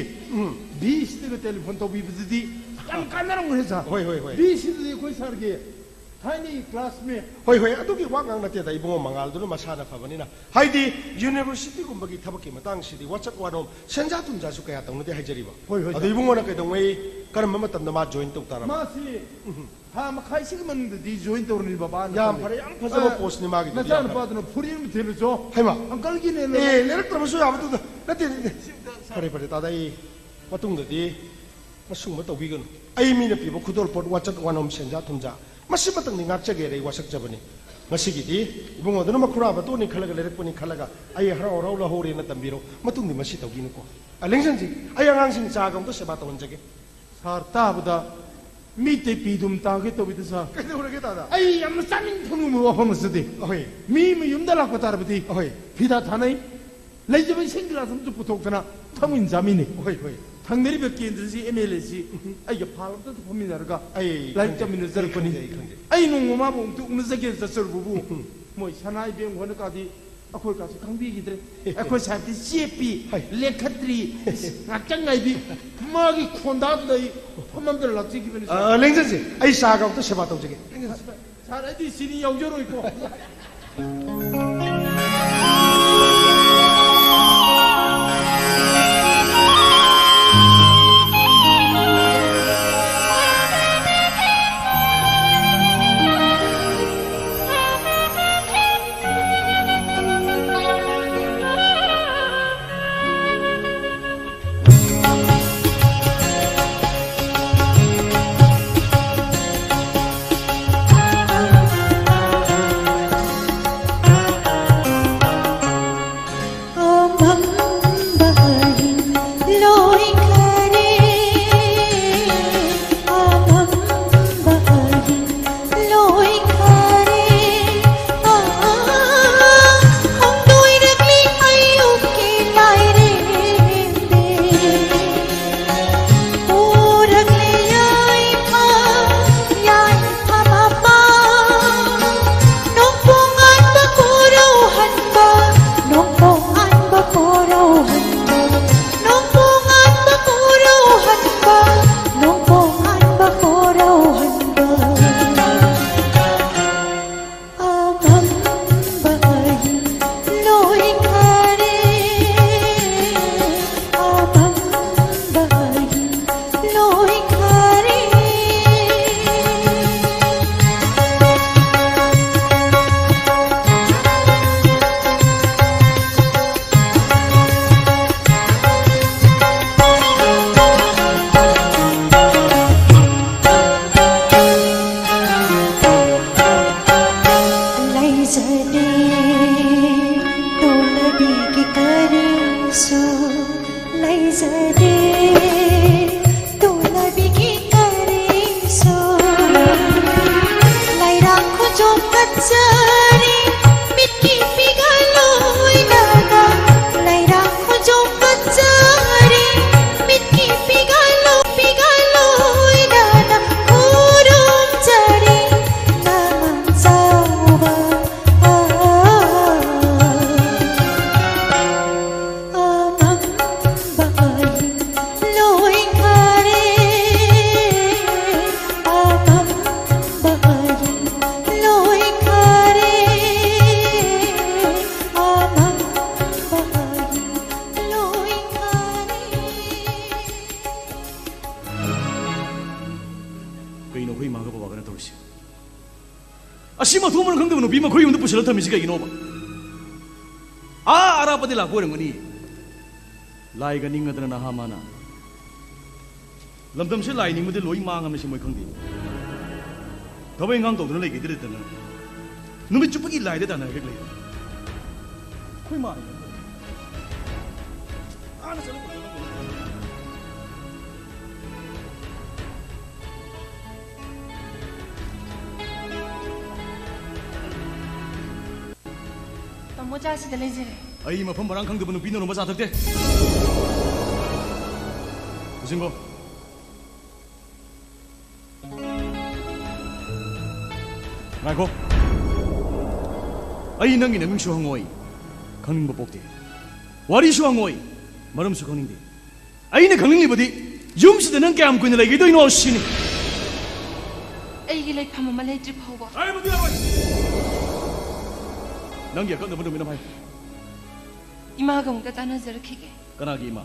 ꯚꯤꯁꯤꯗꯒ ꯇꯦꯂꯤꯐꯣꯟ ꯇꯧꯕꯤꯕꯗꯨꯗꯤ ꯌꯥꯝ ꯀꯥꯟꯅꯔꯝꯒꯅꯤ ꯁꯥꯔ ꯍꯣꯏ ꯍꯣꯏ ꯍꯣꯏ ꯚꯤꯁꯤꯗꯗꯤ ꯑꯩꯈꯣꯏ ꯁꯥꯔꯒꯤ ꯊꯥꯏꯅꯒꯤ ꯀ꯭ꯂꯥꯁꯃꯦꯠ ꯍꯣꯏ ꯍꯣꯏ ꯑꯗꯨꯒꯤ ꯋꯥ ꯉꯥꯡ ꯅꯠꯇꯦꯗ ꯏꯕꯨꯡꯉꯣ ꯃꯉꯥꯜꯗꯨꯅ ꯃꯁꯥꯅ ꯐꯕꯅꯤꯅ ꯍꯥꯏꯗꯤ ꯌꯨꯅꯤꯚꯔꯁꯤꯇꯤꯒꯨꯝꯕꯒꯤ ꯊꯕꯛꯀꯤ ꯃꯇꯥꯡꯁꯤꯗꯤ ꯋꯥꯆꯠ ꯋꯥꯔꯣꯝ ꯁꯦꯟꯖꯥ ꯊꯨꯝꯖꯥꯁꯨ ꯀꯌꯥ ꯇꯧꯅꯗꯦ ꯍꯥꯏꯖꯔꯤꯕ ꯍꯣꯏ ꯍꯣꯏ ꯑꯗꯨ ꯏꯕꯨꯡꯉꯣꯅ ꯀꯩꯗꯧꯉꯩ ꯀꯔꯝꯕ ꯃꯇꯝꯗ ꯃꯥ ꯖꯣꯏꯟ ꯇꯧ ꯇꯥꯔꯕ ꯃꯥꯁꯤ ꯊꯥ ꯃꯈꯥꯏꯁꯤꯒꯤ ꯃꯅꯨꯡꯗꯗꯤ ꯖꯣꯏꯟ ꯇꯧꯔꯅꯤ ꯕꯕꯥꯅ ꯌꯥꯝ ꯐꯔꯦ ꯌꯥꯝ ꯐꯖꯕ ꯄꯣꯁꯅꯤ ꯃꯥꯒꯤꯗꯤ ꯅꯆꯥꯅꯨꯄꯥꯗꯨꯅ ꯐꯨꯔꯤ ꯑꯃ ꯊꯤꯜꯂꯨꯆꯣ ꯍꯩꯃꯥ ꯑꯪꯀꯜꯒꯤꯅꯦ ꯑꯦ ꯂꯩꯔꯛꯇ꯭ꯔꯕꯁꯨ ꯌꯥꯕꯗꯨꯗ ꯅꯠꯇꯦ ꯐꯔꯦ ꯐꯔꯦ ꯇꯥꯗ ꯑꯩ ꯃꯇꯨꯡꯗꯗꯤ ꯃꯁꯨꯝꯕ ꯇꯧꯕꯤꯒꯅꯨ ꯑꯩ ꯃꯤꯅ ꯄꯤꯕ ꯈꯨꯗꯣꯜꯄꯣꯠ ꯋꯥꯆꯠ ꯋꯥꯅꯣꯝ ꯁꯦꯟꯖꯥ ꯊꯨꯝꯖꯥ ꯃꯁꯤ ꯃꯇꯪꯗꯤ ꯉꯥꯛꯆꯒꯦ ꯑꯩ ꯋꯥꯁꯛꯆꯕꯅꯤ ꯉꯁꯤꯒꯤꯗꯤ ꯏꯕꯨꯡꯉꯣꯗꯨꯅ ꯃꯈꯨꯔꯥꯕ ꯇꯣꯅꯤ ꯈꯜꯂꯒ ꯂꯩꯔꯛꯄꯅꯤ ꯈꯜꯂꯒ ꯑꯩ ꯍꯔꯥꯎ ꯍꯔꯥꯎ ꯂꯧꯍꯧꯔꯦꯅ ꯇꯝꯕꯤꯔꯣ ꯃꯇꯨꯡꯗꯤ ꯃꯁꯤ ꯇꯧꯈꯤꯅꯨꯀꯣ ꯂꯦꯡꯖꯟꯁꯤ ꯑꯩ ꯑꯉꯥꯡꯁꯤꯡ ꯆꯥꯒ ꯑꯝꯇ ꯁꯦꯕꯥ ꯇꯧꯍꯟꯖꯒꯦ ꯁꯥꯔ ꯇꯥꯕꯗ ꯃꯤꯇꯩ ꯄꯤꯗꯨꯝ ꯇꯥꯒꯦ ꯇꯧꯕꯤꯗ ꯁꯥꯔ ꯀꯩꯗꯧꯔꯒꯦ ꯇꯥꯗ ꯑꯩ ꯌꯥꯝꯅ ꯆꯥꯅꯤꯡ ꯊꯛꯅꯤꯡꯕ ꯋꯥꯐꯝ ꯑꯁꯤꯗꯤ ꯑꯍꯣꯏ ꯃꯤ ꯃꯌꯨꯝꯗ ꯂꯥꯛꯄ ꯇꯥꯔꯕꯗꯤ ꯑꯍꯣꯏ ꯐꯤꯗꯥ ꯊꯥꯅꯩ ꯂꯩꯖꯕ ꯏꯁꯤꯡ ꯒꯤꯂꯥꯁ ꯑꯃꯁꯨ ꯄꯨꯊꯣꯛꯇꯅ ꯊꯛꯃꯤꯟ ꯆꯥꯃꯤꯟꯅꯩ ꯍꯣꯏ ꯍꯣꯏ ꯊꯪꯅꯔꯤꯕ ꯀꯦꯟꯗ꯭ꯔꯁꯤ ꯑꯦꯝꯑꯦꯜꯑꯦꯁꯤ ꯑꯩꯒ ꯐꯥꯜ ꯑꯝꯇ ꯐꯝꯃꯤꯟꯅꯔꯒ ꯑꯩ ꯂꯥꯏꯔꯤꯛ ꯇꯝꯃꯤꯟꯅꯖꯔꯛꯄꯅꯤ ꯑꯩ ꯅꯣꯡꯃ ꯃꯥꯕꯨ ꯑꯃꯨꯛꯇ ꯎꯅꯖꯒꯦ ꯆꯠꯆꯔꯨꯕꯕꯨ ꯃꯣꯏ ꯁꯅꯥ ꯏꯕꯦꯝ ꯍꯣꯏꯅꯀꯥꯗꯤ ꯑꯩꯈꯣꯏ ꯀꯥꯁꯦ ꯈꯪꯕꯤꯈꯤꯗ꯭ꯔꯦ ꯑꯩꯈꯣꯏ ꯁꯥꯏꯕꯗꯤ ꯆꯦꯞꯄꯤ ꯂꯦꯈꯠꯇ꯭ꯔꯤ ꯉꯥꯛꯇꯪ ꯉꯥꯏꯕꯤ ꯃꯥꯒꯤ ꯈꯣꯟꯗꯥꯗꯨꯗ ꯑꯩ ꯐꯝꯃꯝꯗꯅ ꯂꯥꯛꯆꯈꯤꯕꯅꯤ ꯂꯦꯡꯖꯟꯁꯦ ꯑꯩ ꯆꯥꯒ ꯑꯝꯇ ꯁꯦꯕꯥ ꯇꯧꯖꯒꯦ ꯁꯥꯔ ꯑꯩꯗꯤ ꯁꯤꯅꯤ ꯌꯥꯎꯖꯔꯣꯏꯀꯣ थमिसी कईनोबा अरापदे लापोरंगनी लाइ गनिंगदना नहा माना लमदम से लाइ निमुदे लोई मांग अमसे मोय खंदी थबै गांग तौदना लेगिदरेदना 누미 쭈쁘기 라이드다 나 그래. 거의 말. 아나 저는 모자시들 레지레. 아이 마품 바람 강도 분은 비누로 맞아 득대. 무슨 거? 말고. 아이 능이 내 명수 항오이. 강릉 법복대. 와리수 항오이. 마름수 강릉대. 아이네 강릉이 버디. 염시대는 깨암 군이 레기도 이노 시니. 아이기 레이 파마 말레이 주 파워. 아이 뭐야 뭐. 능이야 건너 보는 미나 봐요. 이마가 뭔가 따나저렇게. 까나기 이마.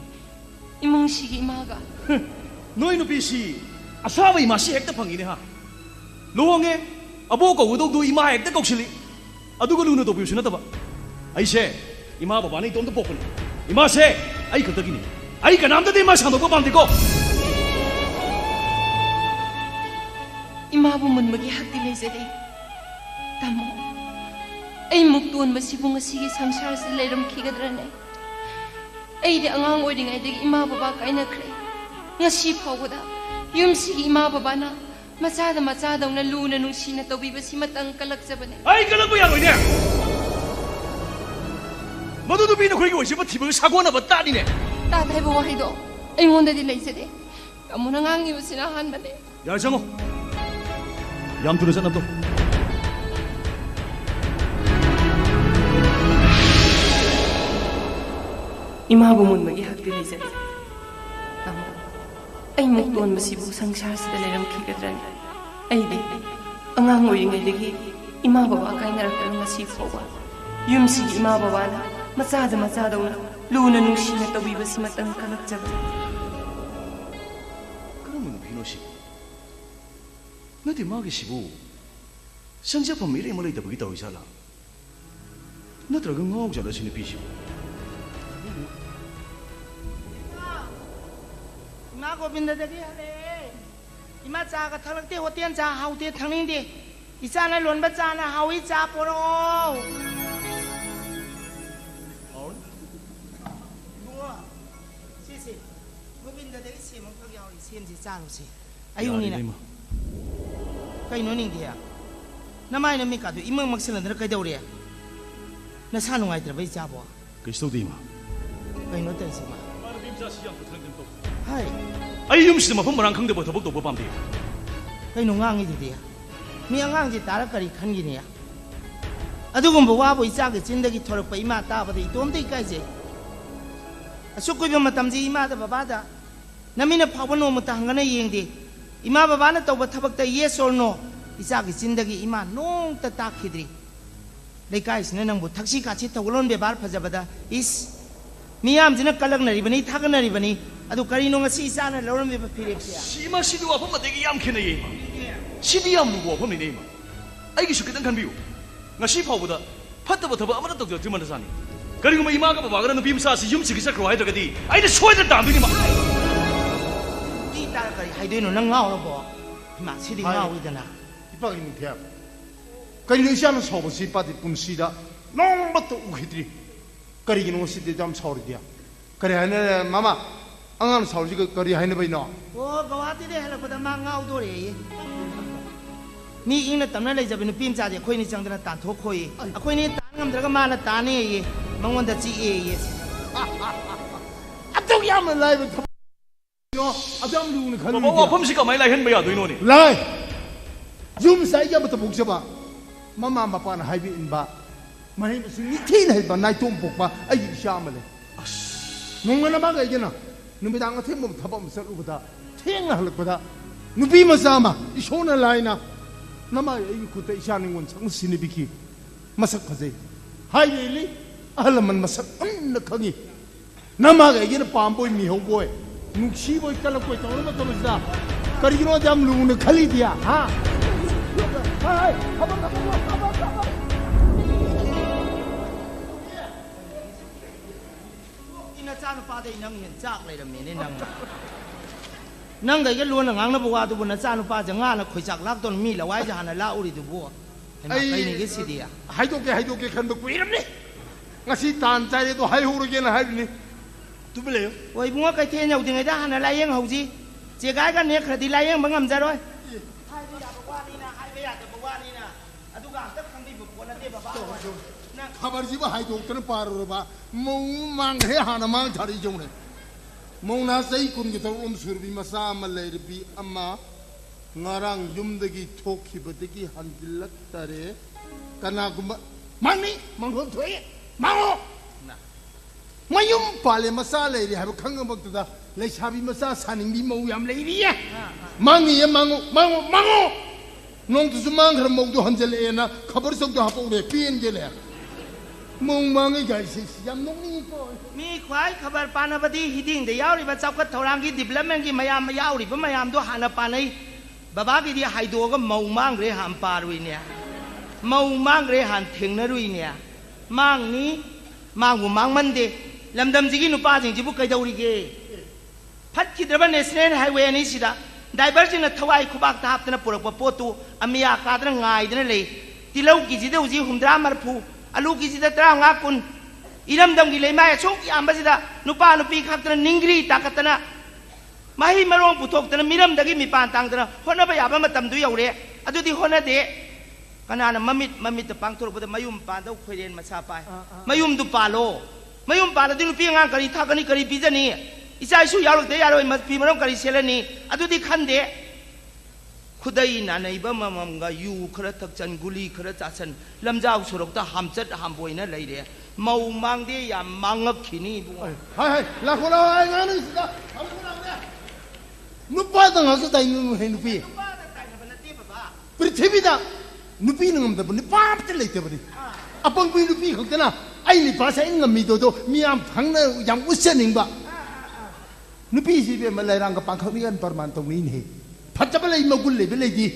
이몽식이 이마가. 너희 누비시 아사바 이마시 핵다 팡이네 하. 로왕에 아보고 우도도 이마 핵다 꼭실리. 아두고 루노도 비우시나다 봐. 아이세 이마 바바니 돈도 뽑고네. 이마세 아이 그떡이니. 아이가 남자들 이마 상도고 밤되고. 이마부 문먹이 학디 레제레. 담모. ꯑꯩ ꯃꯨꯛꯇꯣꯟ ꯃꯁꯤꯕꯨ ꯉꯁꯤꯒꯤ ꯁꯪꯁꯥꯔꯁꯤ ꯂꯩꯔꯝꯈꯤꯒꯗ꯭ꯔꯅꯦ ꯑꯩꯗꯤ ꯑꯉꯥꯡ ꯑꯣꯏꯔꯤꯉꯩꯗꯒꯤ ꯏꯃꯥ ꯕꯕꯥ ꯀꯥꯏꯅꯈ꯭ꯔꯦ ꯉꯁꯤ ꯐꯥꯎꯕꯗ ꯌꯨꯝꯁꯤꯒꯤ ꯏꯃꯥ ꯕꯕꯥꯅ ꯃꯆꯥꯗ ꯃꯆꯥꯗꯧꯅ ꯂꯨꯅ ꯅꯨꯡꯁꯤꯅ ꯇꯧꯕꯤꯕꯁꯤ ꯃꯇꯪ ꯀꯜꯂꯛꯆꯕꯅꯦ ꯑꯩ ꯀꯜꯂꯛꯄ ꯌꯥꯔꯣꯏꯅꯦ ꯃꯗꯨ ꯅꯨꯄꯤꯅ ꯑꯩꯈꯣꯏꯒꯤ ꯑꯣꯏꯖꯕ ꯊꯤꯕꯒ ꯁꯥꯒꯣꯟꯅꯕ ꯇꯥꯅꯤꯅꯦ ꯇꯥꯠ ꯍꯥꯏꯕ ꯋꯥꯍꯩꯗꯣ ꯑꯩꯉꯣꯟꯗꯗꯤ ꯂꯩꯖꯗꯦ ꯇꯥꯃꯣꯅ ꯉꯥꯡꯉꯤꯕꯁꯤꯅ ꯑꯍꯥꯟꯕꯅꯦ ꯌꯥꯔꯦ ꯆꯪꯉꯣ ꯌꯥꯝ ꯊꯨꯅ ꯆꯠꯅꯕꯗꯣ 이마부 문먹이 학대 레제레 담모 ꯑꯩ ꯃꯨꯛꯇꯣꯟ ꯃꯁꯤꯕꯨ ꯁꯪꯁꯥꯔꯁꯤꯗ ꯂꯩꯔꯝꯈꯤꯒꯗ꯭ꯔꯅꯦ ꯑꯩꯗꯤ ꯑꯉꯥꯡ ꯑꯣꯏꯔꯤꯉꯩꯗꯒꯤ ꯏꯃꯥ ꯕꯕꯥ ꯀꯥꯏꯅꯔꯛꯇꯅ ꯉꯁꯤ ꯐꯥꯎꯕ ꯌꯨꯝꯁꯤꯒꯤ ꯏꯃꯥ ꯕꯕꯥꯅ ꯃꯆꯥꯗ ꯃꯆꯥꯗꯧꯅ ꯂꯨꯅ ꯅꯨꯡꯁꯤꯅ ꯇꯧꯕꯤꯕꯁꯤ ꯃꯇꯪ ꯀꯜꯂꯛꯆꯕꯅꯤ 그러면 비노시 너한테 마기시고 성적품 미래 몰래 있다 보기 더 이상라 너들아 그 ngốc giờ đó xin đi 시고 이마 고빈다들이 하래 이마 자가 털럭대 호텔 자 하우대 탕닝대 이자나 론바 자나 하위 자 보러 뭐야 시시 고빈다들이 시몬 거기 하우리 시엠지 자로시 아유니나 그이노닝디야 나마이는 미카도 이멍 막실런들 그대우리야 나 사누아이들 왜 자보 그리스도디마 그이노 때지마 아이 음식도 뭐 범퍼랑 강대보 더벅도 뭐 밤대 그이노 강이디야 미 안강지 따라거리 간기니야 아두고 와보 이자게 진덕이 털었고 이마 따버도 이돔도 이까지 숙구병 마땀지 이마다 바바다 나미네 파보노 못다 한가네 이행디 이마 바바나 또버 타박다 yes or no 이자게 진덕이 이마 농따 딱히드리 레카이스네 낭부 탁시 같이 타고론 베발 파자바다 이스 미암지나 깔락나리바니 타가나리바니 아두 가리노가 시사나 러런 베바 피렉시야 시마 시두와 범마 되게 얌캐네 이마 시디야 무고 범이네 이마 아이기 쉽게든 간비우 ngasi 파우보다 팟다버 더버 아무나 떡도 드만다 사니 그리고 뭐 이마가 바가라는 빔사시 юм식이 싹로 하이더가디 아이네 소이들 담비니마 이 따라가리 하이도이노 난 나오러보 마 시디 나오이드나 이빠기는 대학 그리는 시아는 서버시 빠디 뿐시다 농부터 우기들이 그리기는 시디 좀 서울이야 그래 하네 마마 안가는 서울지 그리 하네 보이노 오 거와티데 할라보다 망가우도래 미 잉나 땀나 레자비는 빔자데 코이니 장드나 단토 코이 코이니 땀감들가 마나 따네 망원다 지에 아동이야만 라이브 요 아담 누구는 가는 뭐 범식가 많이 라이 했는데 야 너희노니 라이 좀 사이가부터 복잡아 마마 마빠는 하이비 인바 마이 무슨 니테인 해봐 나이 좀 복바 아이 샤말레 농가나 마가 이게나 누미당 같은 몸 타범 서루보다 태양을 할거다 누비 마사마 이 쇼나 라이나 나마 이 그때 이샤는 건 상신이 비키 마삭 가지 하이리 알만 마삭 언나가기 나마가 이게는 밤보이 미호보이 눅시보이 깔라보이 떠오르면 떠오르자 그리기로 잠 루는 칼리디야 하 하이 가봐 이나 짜는 빠데 낭현 짝 레르미네 낭가 이게 루는 낭나 보고 아두고 나 짜는 빠져 nga나 khoisak lak ton mi la wai ja hana la uri du bo ไอ้นี่ก็สิดีอ่ะให้ตัวแกขันบกุยรำนี่งั้นสิตานใจเลยตัวให้หูรเกนให้นี่ตัวไปเลยโอ้ยมัวไก่เทียนอยู่ยังไงได้หันอะไรยังเขาสิเจ้าไก่กันเนี่ยคดีอะไรยังบังคับจะด้วยให้ไม่อยากบอกว่านี่นะให้ไม่อยากจะบอกว่านี่นะอะทุกอย่างจะทำดีบุคคลนั่นเองบ้าขบจีบให้ตัวกันปารุบ้ามูมังเฮหานามังชาริจงเลยมูน่าใส่คุณกิตาสุรบีมาสามาเลยบีอามาngaran yum dagi thoki badagi handilat tare kana gumba mangni manghom thoi mango mayum pale masala ri hab khang bak da lai sabi masa saning bi mau yam lai ri ya mangi ya mango nong tu sumang khar mau du hanjel e na khabar sok du hapo re pin je le mong mangi gai si yam nong ni koมีควายขบารปานบดีฮิดิ้งเดียวริบเจ้าก็ทรางกีดิบแล้วแม่งกีมายามยาวริบมายามด้วยหานปานไอ้บ้ากีดีไฮโดก็เมามังเรหันปารุยเนี่ยเมามังเรหันถึงนรุยเนี่ยมังนี้มังหูมังมันเดลำดำจิกินุป้าจริงจิบุกไกดาวริเกพัดคิดระบันเนสเนนไฮเวย์นี้สิดาไดเวอร์จินทวายคุบักตาบตนะปุระปะปตูอเมียกาตระง่ายตนะเลยที่เรากิจิเดอุจิหุ่มดรามาร์พูอาลูกิจิเดตรางากุนอีลำดำกิเลยไม่ชกยามบัสิดานุป้านุปีขับตนะนิงกรีตากตนะมาให้มาลองปุถุกตนะมิรำดกิมีปานตังตนะคนนั้นไปอยากมาทำดูอย่างเร่อดูที่คนนั้นเดะขณะนั้นมามิตรปังทุรบุตรมายุ่มปานเท่าเคยเรียนมาซาไปมายุ่มตุปาโลมายุ่มปานที่นุปีงานกะริทักนี่กะริปีเจนี่อิสายชูยาวลูกเดียร์มาปีมาลองกะริเซเลนี่อดูที่ขันเดะขุดได้นานในบ้านมังกายูขรัตจันกุลีขรัตจันลำเจ้าสุรกตาหามจัดหามบวยนั่นเลยเดะเมามังเดียมังงับขีนี่บุ้งเฮ้ยลาคนละไอ้งานนี่สิจ้าทำคนละเนี่ยนุป้าตั้งหาสไตล์นุเห็นนุปีปริเทวิดานุปีนึงมันแต่บุญป้าเป็นเลยแต่บุญอ่ะปังปีนุปีเขาแต่น่ะไอ้นี่ภาษาอังกฤษมีตัวมีอันพังเนี่ยยังอุศนิงบ่นุปีสิเป็นมาเลยรังกับปังเขามีกันประมาณตรงนี้นี่พัดจะไปเลยมากุลเลยไปเลยดี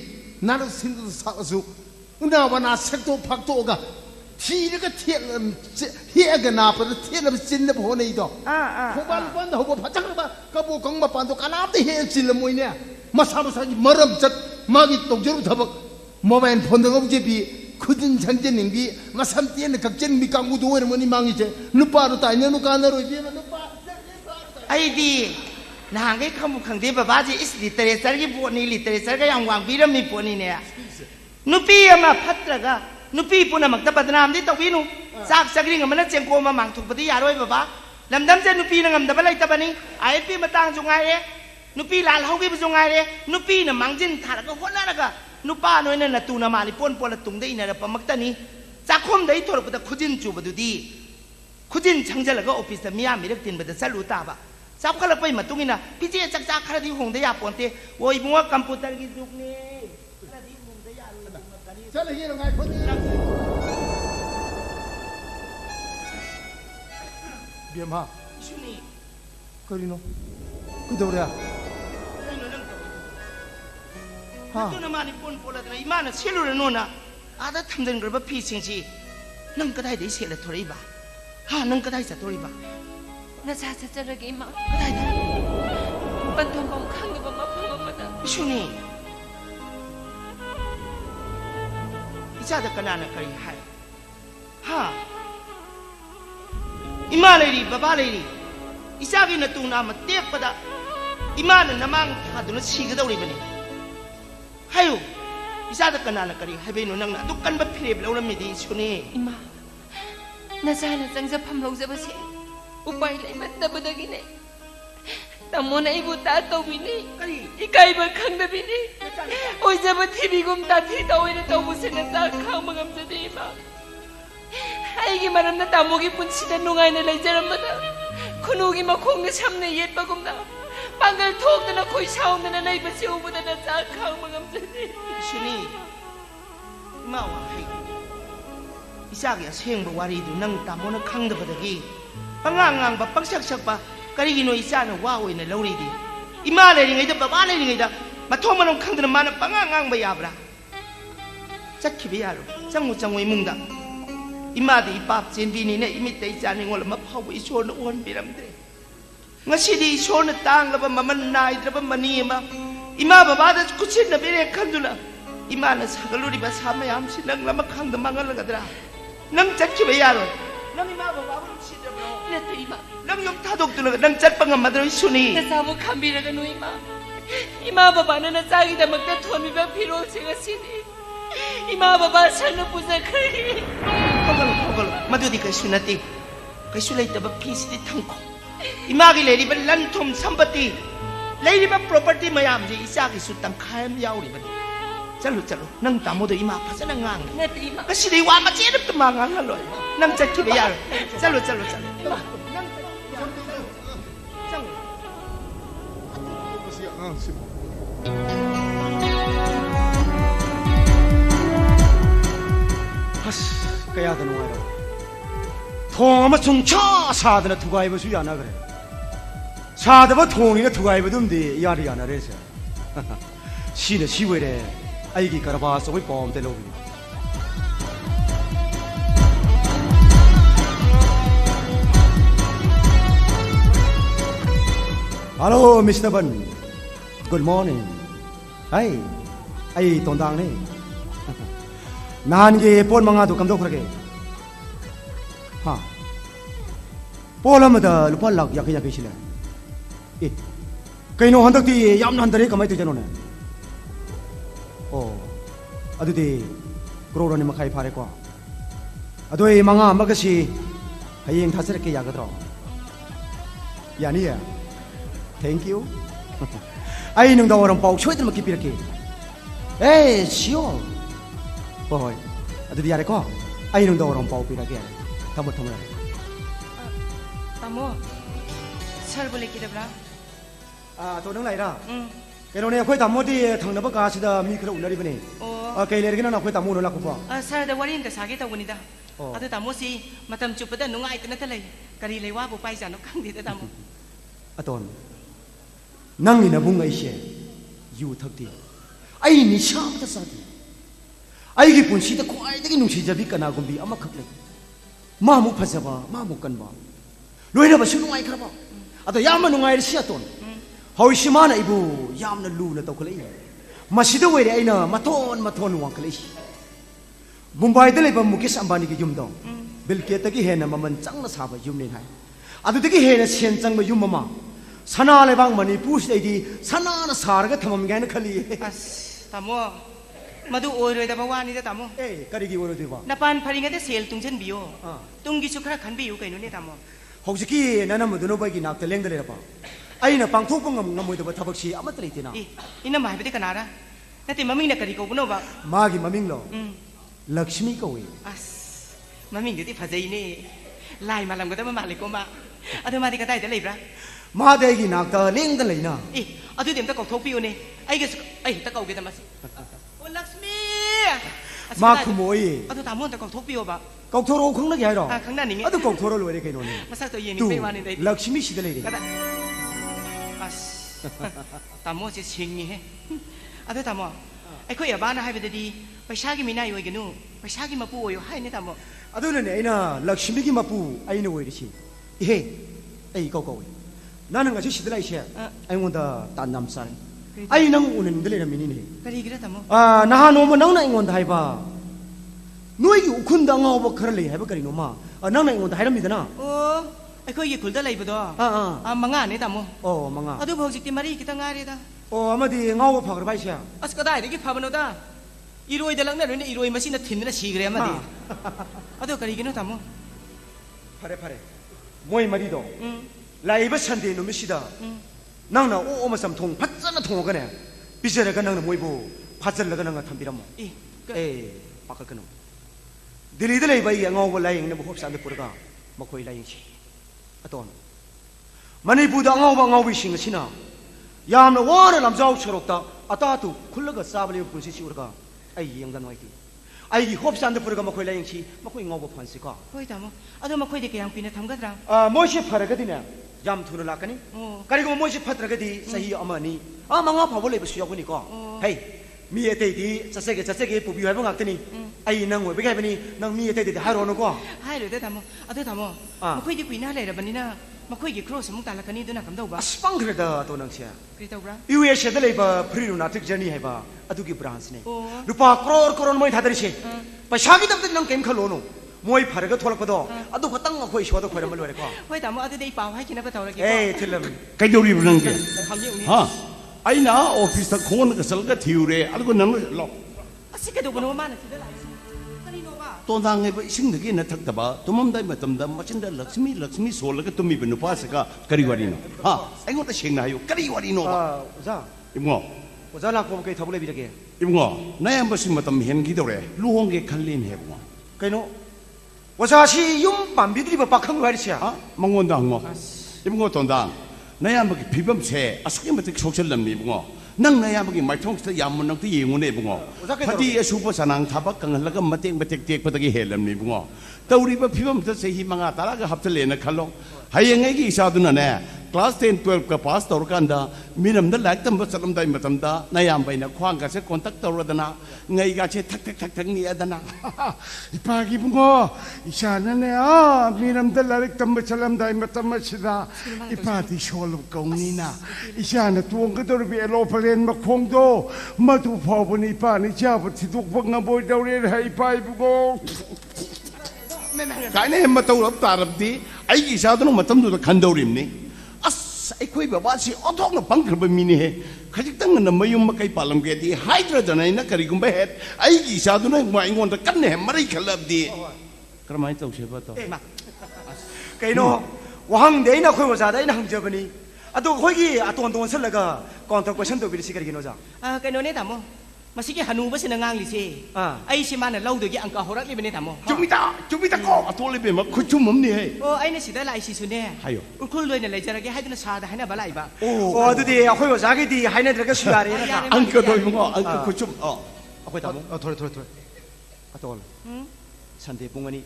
นั่นสิ่งที่สักสุอุณาวันน่าเสกตัวพักตัวกันทีนี้ก็เทียนกันนาเป็นเทียนแล้วสินแล้วพอในตัวเขาบ้านเขาบอกพัดจังเลยบ้ากระโปรงมาปานตัวกันน้ำที่เห็นสินละมวยเนี่ยมาสามารถมารำจัดมากิตกจรุทับโมเมนต์พนตรงจีบีคุดินฉันเจนิงบีมาสัมเตียนกับเจนมีกังกูด้วยมันนี่มังอีเจนุปารุตายเนี่ยนุการนารวยบีนุปาไอ้ดีนางไอ้คำบุคคลที่แบบว่าจะอิสลิเตเรสร์กี่ปวดนี่ลิเตเรสร์ก็ยังวางบีแล้วมีปวดนี่เนี่ยนุปีมาพัดตระกะนุปีปุ่นมักตะบัดนามที่ตกวินุสักริ่งมันนั่งเจงโกมามังถูกปฏิญาณด้วยแบบว่าลำดำเจนุปีนั่งมันตะบัดอะไรตะบัดนี้ไอ้ปีมาตั้งจงไงเอ๊นุปีลาเขากี่ไปจงไงเอ๊นุปีน่ะมังจินถาดก็คนนั้นก็นุป้าน้อยนั่นน่ะตูนามาลิปนปนละตุงได้เนี่ยปะมักตะนี้จากคมได้ทอดปะคุจินจูบดูดีคุจินช่างจะแล้วก็ออฟฟิศมีอามีเล็กตินปะสรุตาบะจับเขาเลยไปมาตุงนี่นะพี่เจ๊จักๆคดีหงได้ยาปนเตะโวยมัวกัมพูตากิจุกนี่คดีหงได้ยาเลยเจ้าเลยยังไงคนนี้เบียมาชุนี่ก็ดีโน่กูดูเลยตัวน้ำมันปนปนอะไรอีมันน่ะเชื่อเลยโน่นน่ะอาจจะทำเดินกระบะพี่สิงชีนั่งก็ได้ได้เสียเลยทรีบ้านั่งก็ได้จะทรีบ้าน่าจะเจออะไรมาก็ได้นะบันทึกของข้างกับมาพบมาได้ชุนี่อีจ้าจะกันอะไรกันให้อีมาเลยดิบ้าเลยดิอีจ้ากินตัวน้ำมันเตี้ยปะดะอีมันน่ะน้ำมันขาดตัวนั้นฉีกได้เลยนี่ให้อยู่อีจ้าจะกันอะไรกันให้ไปหนูนั่งนะทุกกันแบบเพลียแล้วนะไม่ดีชุนี่อีมาน่าจะน่าจังจะพำลงจะไปเสียอุปายเลยมันแต่บุตรกินเนี่ยแต่โมนาอีบุตรตัววินี่อีกายบังคังแต่วินี่โอ้ยจะมาที่บีกุมตาที่ตัวเองตัวบุษย์น่าจะข้างมังกรจะดีมาไอ้กี่มันน่ะตามุกิปุ่นชิดนุ่งไงในเลยจะรำมาได้คุณอุกิมาคงจะช้ำในเย็ดปะกุมนะปังเกิดทุกข์แต่น่ะคุยเช่าแต่น่ะในประชิวบุตรน่าจะข้างมังกรจะดีชุนี่มาว่าให้อีจ้าแกเสียงบวารีดูนั่งตามโมนาข้างเด็กบุตรกี้ปังงางปะปังชักปะก็ได้ยินว่าอีจ้าน่ะว่าไว้ในเล่าดีดีอีมาเลยยังไงจะบ้าเลยยังไงจะมาท่องมาลงข้างเดินมาน่ะปังงางไปยาบละจักขี้ไปยาลูจังไว้มุงดาอีมาดีปาบเจนบีนี่เนี่ยอีมิตใจจานี่งอละมาเผาไอ้โชนอ้วนไปรำเดงั้นสิดีโชนต่างแล้วมันนายแล้วมันนี่มาอีมาบ้าจะกุชินน่ะไปเรียกขันดูละ 이마는 사글루리바 사마얌시 능 라마 캉도 망할라가더라 능 짝키베 야로 능 이마 바바로 시드로 나도 이마 능 타독들어 능 짝방아 마드로 순이 나 사무 캄비라가 노 이마 바바는 나 짝이다 먹다 돈이가 필요 제가 시니 이마 바바 살로 부자 크리 호글 마두디 그슈나티 그슈레이터바 피시디 탕코 이마기 레리바 란톰 삼바티 레리바 프로퍼티 마얌지 이사기 수땅 카엠 야우리바니 짤로 능 따모도 이마 파자나 강 나도 이마 그시리 와마 찌르트 망한 할로 능 짝키베 야로 짤로 kaya da nuai ro thong ma chung cha sa da thugai ba su ya na gre sa da ba thong ni thugai ba dum di ya ri ya na re sa si ne si we de ai gi kar ba so wi pom te lo bi hello Mr. Ban good morning ai ton dang ni 나한게 볼 망아도 감독 그러게 하 볼하마다 루팔락 야게 실래 이 그이노 한덕디 얌나 한다리 가만히 되잖아 아두디 그로로니 마카이 파레과 아두이 망아 마가시 하이행 다스럽게 야거들어 야니야 땡큐 아이 능다 오람 ပေါ초이들 먹기 비렇게 에이 시오 Boy, ada dia ada kok. Ayo nung dorong pau pira kia. Tamu. Tamu, sal boleh kita berang? Tu nung lai dah. Kalau ni aku tamu di thang napa kasih dah mikro ulari bini. Kalau lagi nak aku tamu nolak aku. Sal dah warin dah sakit tahu ni dah. Ada tamu si, macam cuba dah nungai itu nanti lagi. Kali lewa bupai jangan kang di tamu. Aton, nang ni nabung aisyah, you thakti. Ayo ni siapa tu sahdi. 아이기 본시다 과이되게 농시자비 까나곰비 아마 컵래 마무 파자바 마무 간바 로이라바 신농아이 카라바 아도 야마 농아이 시아톤 하우시마나 이부 야마나 루나 떡클레 마시다 웨레 아이나 마톤 왕클레 뭄바이데 레바 무케스 암바니기 윰도 빌케타기 헤나 마만 짱나 사바 윰네 하이 아도데기 헤나 센짱마 윰마마 사나 레방 머니푸르시다이디 사나나 사르가 탐엄가나 칼리 tamu madu oiroi da bawani da tamu kari gi oiroi ba napan pharinga da sel tungchen biyo tungi chukra khan biyo kaino ne tamu hojiki nana muduno bai gi nak te leng da le ba aina pangthok ngam ngamoi da thabak si amat leite na ina mai bade kanara nati maming na kari ko buno ba ma gi maming lo lakshmi ko we as maming de ti phajai ne lai malam ga da ma le ko ma adu ma di ka dai da leibra ma de gi nak ta leng da leina adu dem ta ko thok biyo ne ai ta kau ge da mas Lakshmi ma khumoi adu tamu ta kau thok biyo ba kau thoro khang na gi hai ro khang na ni adu kau thoro loi re kai no ne masak to yen ni pe wani dai lakshmi si da le re as tamu se singi he adu tamu ai ko ya ba na hai be di paisa gi mina yoi ge nu paisa gi mapu oyo hai ne tamu adu ne aina lakshmi gi mapu aina oi ri si he ai kau kau nana nga si da lai she ai ngonda tan nam san ai nang unen dele na mini ne kari gira tamu naha no ma nang na ingon dai ba noi gi ukhun da ngau ba khar le hai ba kari no ma nang na ingon dai ram mi da na ai ko ye khul da lai ba do manga ne tamu manga adu bhog jikti mari kita ngari da amadi ngau ba phag bai sia as kadai de gi phabano da iroi da lang na ne iroi masi na thin na sigre amadi adu kari gino tamu pare moi mari do lai ba sande no mi si da nangna o masam thong phatsana thongagane biseraga nangna moibo phajallaga nangna thambiramo pakakano dili de leibai angawba laing na bohop sande purga makoi laing chi aton manipu da angawbi sing sina yamna wana lamjau chorokta atatu khullaga sabale punsi chi urga ai yengda noiti ai gi hop sande purga makoi laing chi makoi ngawba phansi ka hoi tamo adu makoi de kyang pina thamgadra moishi pharaga dina yam thuna lakani karigo moishi phatragadi sahi amani manga phabo leiba suyaguni ko hey mi ete di chasege pubi haiba ngaktani ai nang oi bani nang mi ete di haro no ko hai lo de tamo adu tamo makoi di kuina le rabani na ꯃꯈꯣꯏꯒꯤ cross ꯑꯃꯨꯛ ꯇꯥꯜꯂꯛꯀꯅꯤ ꯑꯗꯨꯅ ꯀꯝꯗꯧꯕ ꯑꯁ ꯄꯪꯈ꯭ꯔꯦꯗ ꯇꯣ ꯅꯪꯁꯦ ꯀꯔꯤ ꯇꯧꯕ꯭ꯔꯥ USA ꯗ ꯂꯩꯕ ꯐ꯭ꯔꯤꯂꯨꯅꯥꯇꯤꯛ journey ꯍꯥꯏꯕ ꯑꯗꯨꯒꯤ ꯕ꯭ꯔꯥꯟꯁꯅꯦ ꯂꯨꯄꯥ ꯀ꯭ꯔꯣꯔ ꯃꯣꯏ ꯊꯥꯗꯔꯤꯁꯦ ꯄꯩꯁꯥꯒꯤꯗꯃꯛꯇ ꯅꯪ ꯀꯩꯝ ꯈꯜꯂꯣꯅꯨ ꯃꯣꯏ ꯐꯔꯒ ꯊꯣꯛꯂꯛꯄꯗꯣ ꯑꯗꯨ ꯈꯛꯇꯪ ꯑꯩꯈꯣꯏ ꯏꯁꯣꯔꯗ ꯈꯣꯏꯔꯝꯕ ꯂꯣꯏꯔꯦꯀꯣ ꯍꯣꯏ ꯇꯥꯃꯣ ꯑꯗꯨꯗꯤ ꯑꯩ ꯄꯥꯎ ꯍꯥꯏꯈꯤꯅꯕ ꯇꯧꯔꯒꯦ ꯊꯤꯜꯂꯝ ꯀꯩꯗꯧꯔꯤꯕ ꯅꯪꯗꯤ ꯍꯪꯖꯧꯅꯦ ꯍꯥ ꯑꯩꯅ ꯑꯣꯐꯤꯁꯇ ꯈꯣꯡꯅꯒ ꯆꯠꯂꯒ ꯊꯤꯔꯨꯔꯦ ꯑꯗꯨꯒ ꯅꯪꯅ ꯂꯥꯛ ꯑꯁꯤ ꯀꯩꯗꯧꯕꯅꯣ ꯃꯥꯅ ꯁꯤꯗ ꯂꯥꯛꯏꯁꯦ ꯀꯔꯤꯅꯣꯕ ꯇꯣꯟꯗꯥꯡꯉꯩꯕ ꯏꯁꯤꯡꯗꯒꯤ ꯍꯦꯟꯅ ꯊꯛꯇꯕ ꯇꯨꯝꯃꯝꯗꯥꯏ ꯃꯇꯝꯗ ꯃꯆꯤꯟꯗ ꯂꯛꯁꯃꯤ ꯁꯣꯜꯂꯒ ꯇꯨꯝꯃꯤꯕ ꯅꯨꯄꯥꯁꯤꯒ ꯀꯔꯤ ꯋꯥꯔꯤꯅꯣ ꯍꯥ ꯑꯩꯉꯣꯟꯗ ꯁꯦꯡꯅ ꯍꯥꯏꯌꯨ ꯀꯔꯤ ꯋꯥꯔꯤꯅꯣꯕ ꯑꯣꯖꯥ ꯏꯕꯨꯡꯉꯣ ꯑꯣꯖꯥ ꯂꯥꯛꯄ ꯀꯩ ꯊꯕꯛ ꯂꯩꯕꯤꯔꯒꯦ 이봉아 나야ඹ시 마담 헨기더래 루홍게 칼린 해봉아 그이노 오자시 윰 밤비들이 박한 거 아니시야 아 망원다 항모 이봉아 돈다 나야ඹ기 비범세 아스게 마득 속절남니 이봉아 năng 나야ඹ기 말통스다 야문능도 예문에 이봉아 파디에 수보사낭 타박 강할라가 마땡 바닥이 헬람니 이봉아 떠우리바 비범서 세희망아 따라가 합틀레나 칼로 하영에게 이사두나네 class 10 12 ka pass tor kanda minam da lak tam salam dai matam da nayam baina khwang ka se contact tor dana ngai ga che thak ni adana ipagi bungo isana ne a minam da lak tam salam dai matam sida ipati shol kong ni na isana tuong ka tor bi elo palen ma khong do ma tu pho bu ni pa ni cha bu thi duk bang boy daw re hai pai bungo kaine ma taw rab tarab di ai gi sa du matam du khan dawrim ni ꯑꯩꯈꯣꯏ ꯕꯕꯥꯁꯤ ꯑꯣꯟꯊꯣꯛꯅ ꯄꯪꯈ꯭ꯔꯕ ꯃꯤꯅꯤ ꯍꯦ ꯈꯖꯤꯛꯇꯪ ꯃꯌꯨꯝ ꯃꯀꯩ ꯄꯥꯜꯂꯝꯒꯦꯗꯤ ꯍꯥꯏꯗ꯭ꯔꯗꯅ ꯑꯩꯅ ꯀꯔꯤꯒꯨꯝꯕ ꯍꯦꯠ ꯑꯩꯒꯤ ꯏꯆꯥꯗꯨꯅ ꯑꯩꯉꯣꯟꯗ ꯀꯟꯅ ꯍꯦ ꯃꯔꯩ ꯈꯜꯂꯕꯗꯤ ꯀꯔꯝꯍꯥꯏꯅ ꯇꯧꯁꯦꯕ ꯇꯧ ꯀꯩꯅꯣ ꯋꯥꯍꯪꯗꯤ ꯑꯩꯅ ꯑꯩꯈꯣꯏ ꯑꯣꯖꯥꯗ ꯑꯩꯅ ꯍꯪꯖꯕꯅꯤ ꯑꯗꯣ ꯑꯩꯈꯣꯏꯒꯤ ꯑꯇꯣꯟ ꯇꯣꯟꯁꯜꯂꯒ ꯀꯥꯎꯟꯇꯔ ꯀꯣꯏꯁꯟ ꯇꯧꯕꯤꯔꯤꯁꯤ ꯀꯔꯤꯒꯤꯅꯣ ꯑꯣꯖꯥ ꯀꯩꯅꯣꯅꯦ ꯇꯥꯃꯣ ꯃꯁꯤꯒꯤ ꯍꯅꯨꯕꯁꯤꯅ ꯉꯥꯡꯂꯤꯁꯦ ꯑꯩꯁꯤ ꯃꯥꯅ ꯂꯧꯗꯒꯤ ꯑꯪꯀ ꯍꯧꯔꯛꯂꯤꯕꯅꯦ ꯇꯥꯃꯣ ꯆꯨꯝꯃꯤꯗ ꯀꯣ ꯑꯇꯣꯜꯂꯤꯕꯦꯝꯃ ꯈꯨꯠꯆꯨꯝ ꯑꯃꯅꯤ ꯍꯦ ꯑꯣ ꯑꯩꯅ ꯁꯤꯗ ꯂꯥꯛꯏꯁꯤꯁꯨꯅꯦ ꯍꯥꯏꯌꯣ ꯎꯈ꯭ꯔꯨꯜ ꯑꯣꯏꯅ ꯂꯩꯖꯔꯒꯦ ꯍꯥꯏꯗꯨꯅ ꯁꯥꯔꯗ ꯍꯥꯏꯅꯕ ꯂꯥꯛꯏꯕ ꯑꯣ ꯑꯗꯨꯗꯤ ꯑꯩꯈꯣꯏ ꯑꯣꯖꯥꯒꯤꯗꯤ ꯍꯥꯏꯅꯗ꯭ꯔꯒꯁꯨ ꯌꯥꯔꯦ ꯑꯪꯀꯗꯣ 이봉아 ꯑꯪꯀ ꯈꯨꯠꯆꯨꯝ ꯑꯩꯈꯣꯏ ꯇꯥꯃꯣ ꯊꯣꯔꯦ ꯑꯇꯣꯜ ꯁꯟꯗꯦ ꯄꯨꯡ 2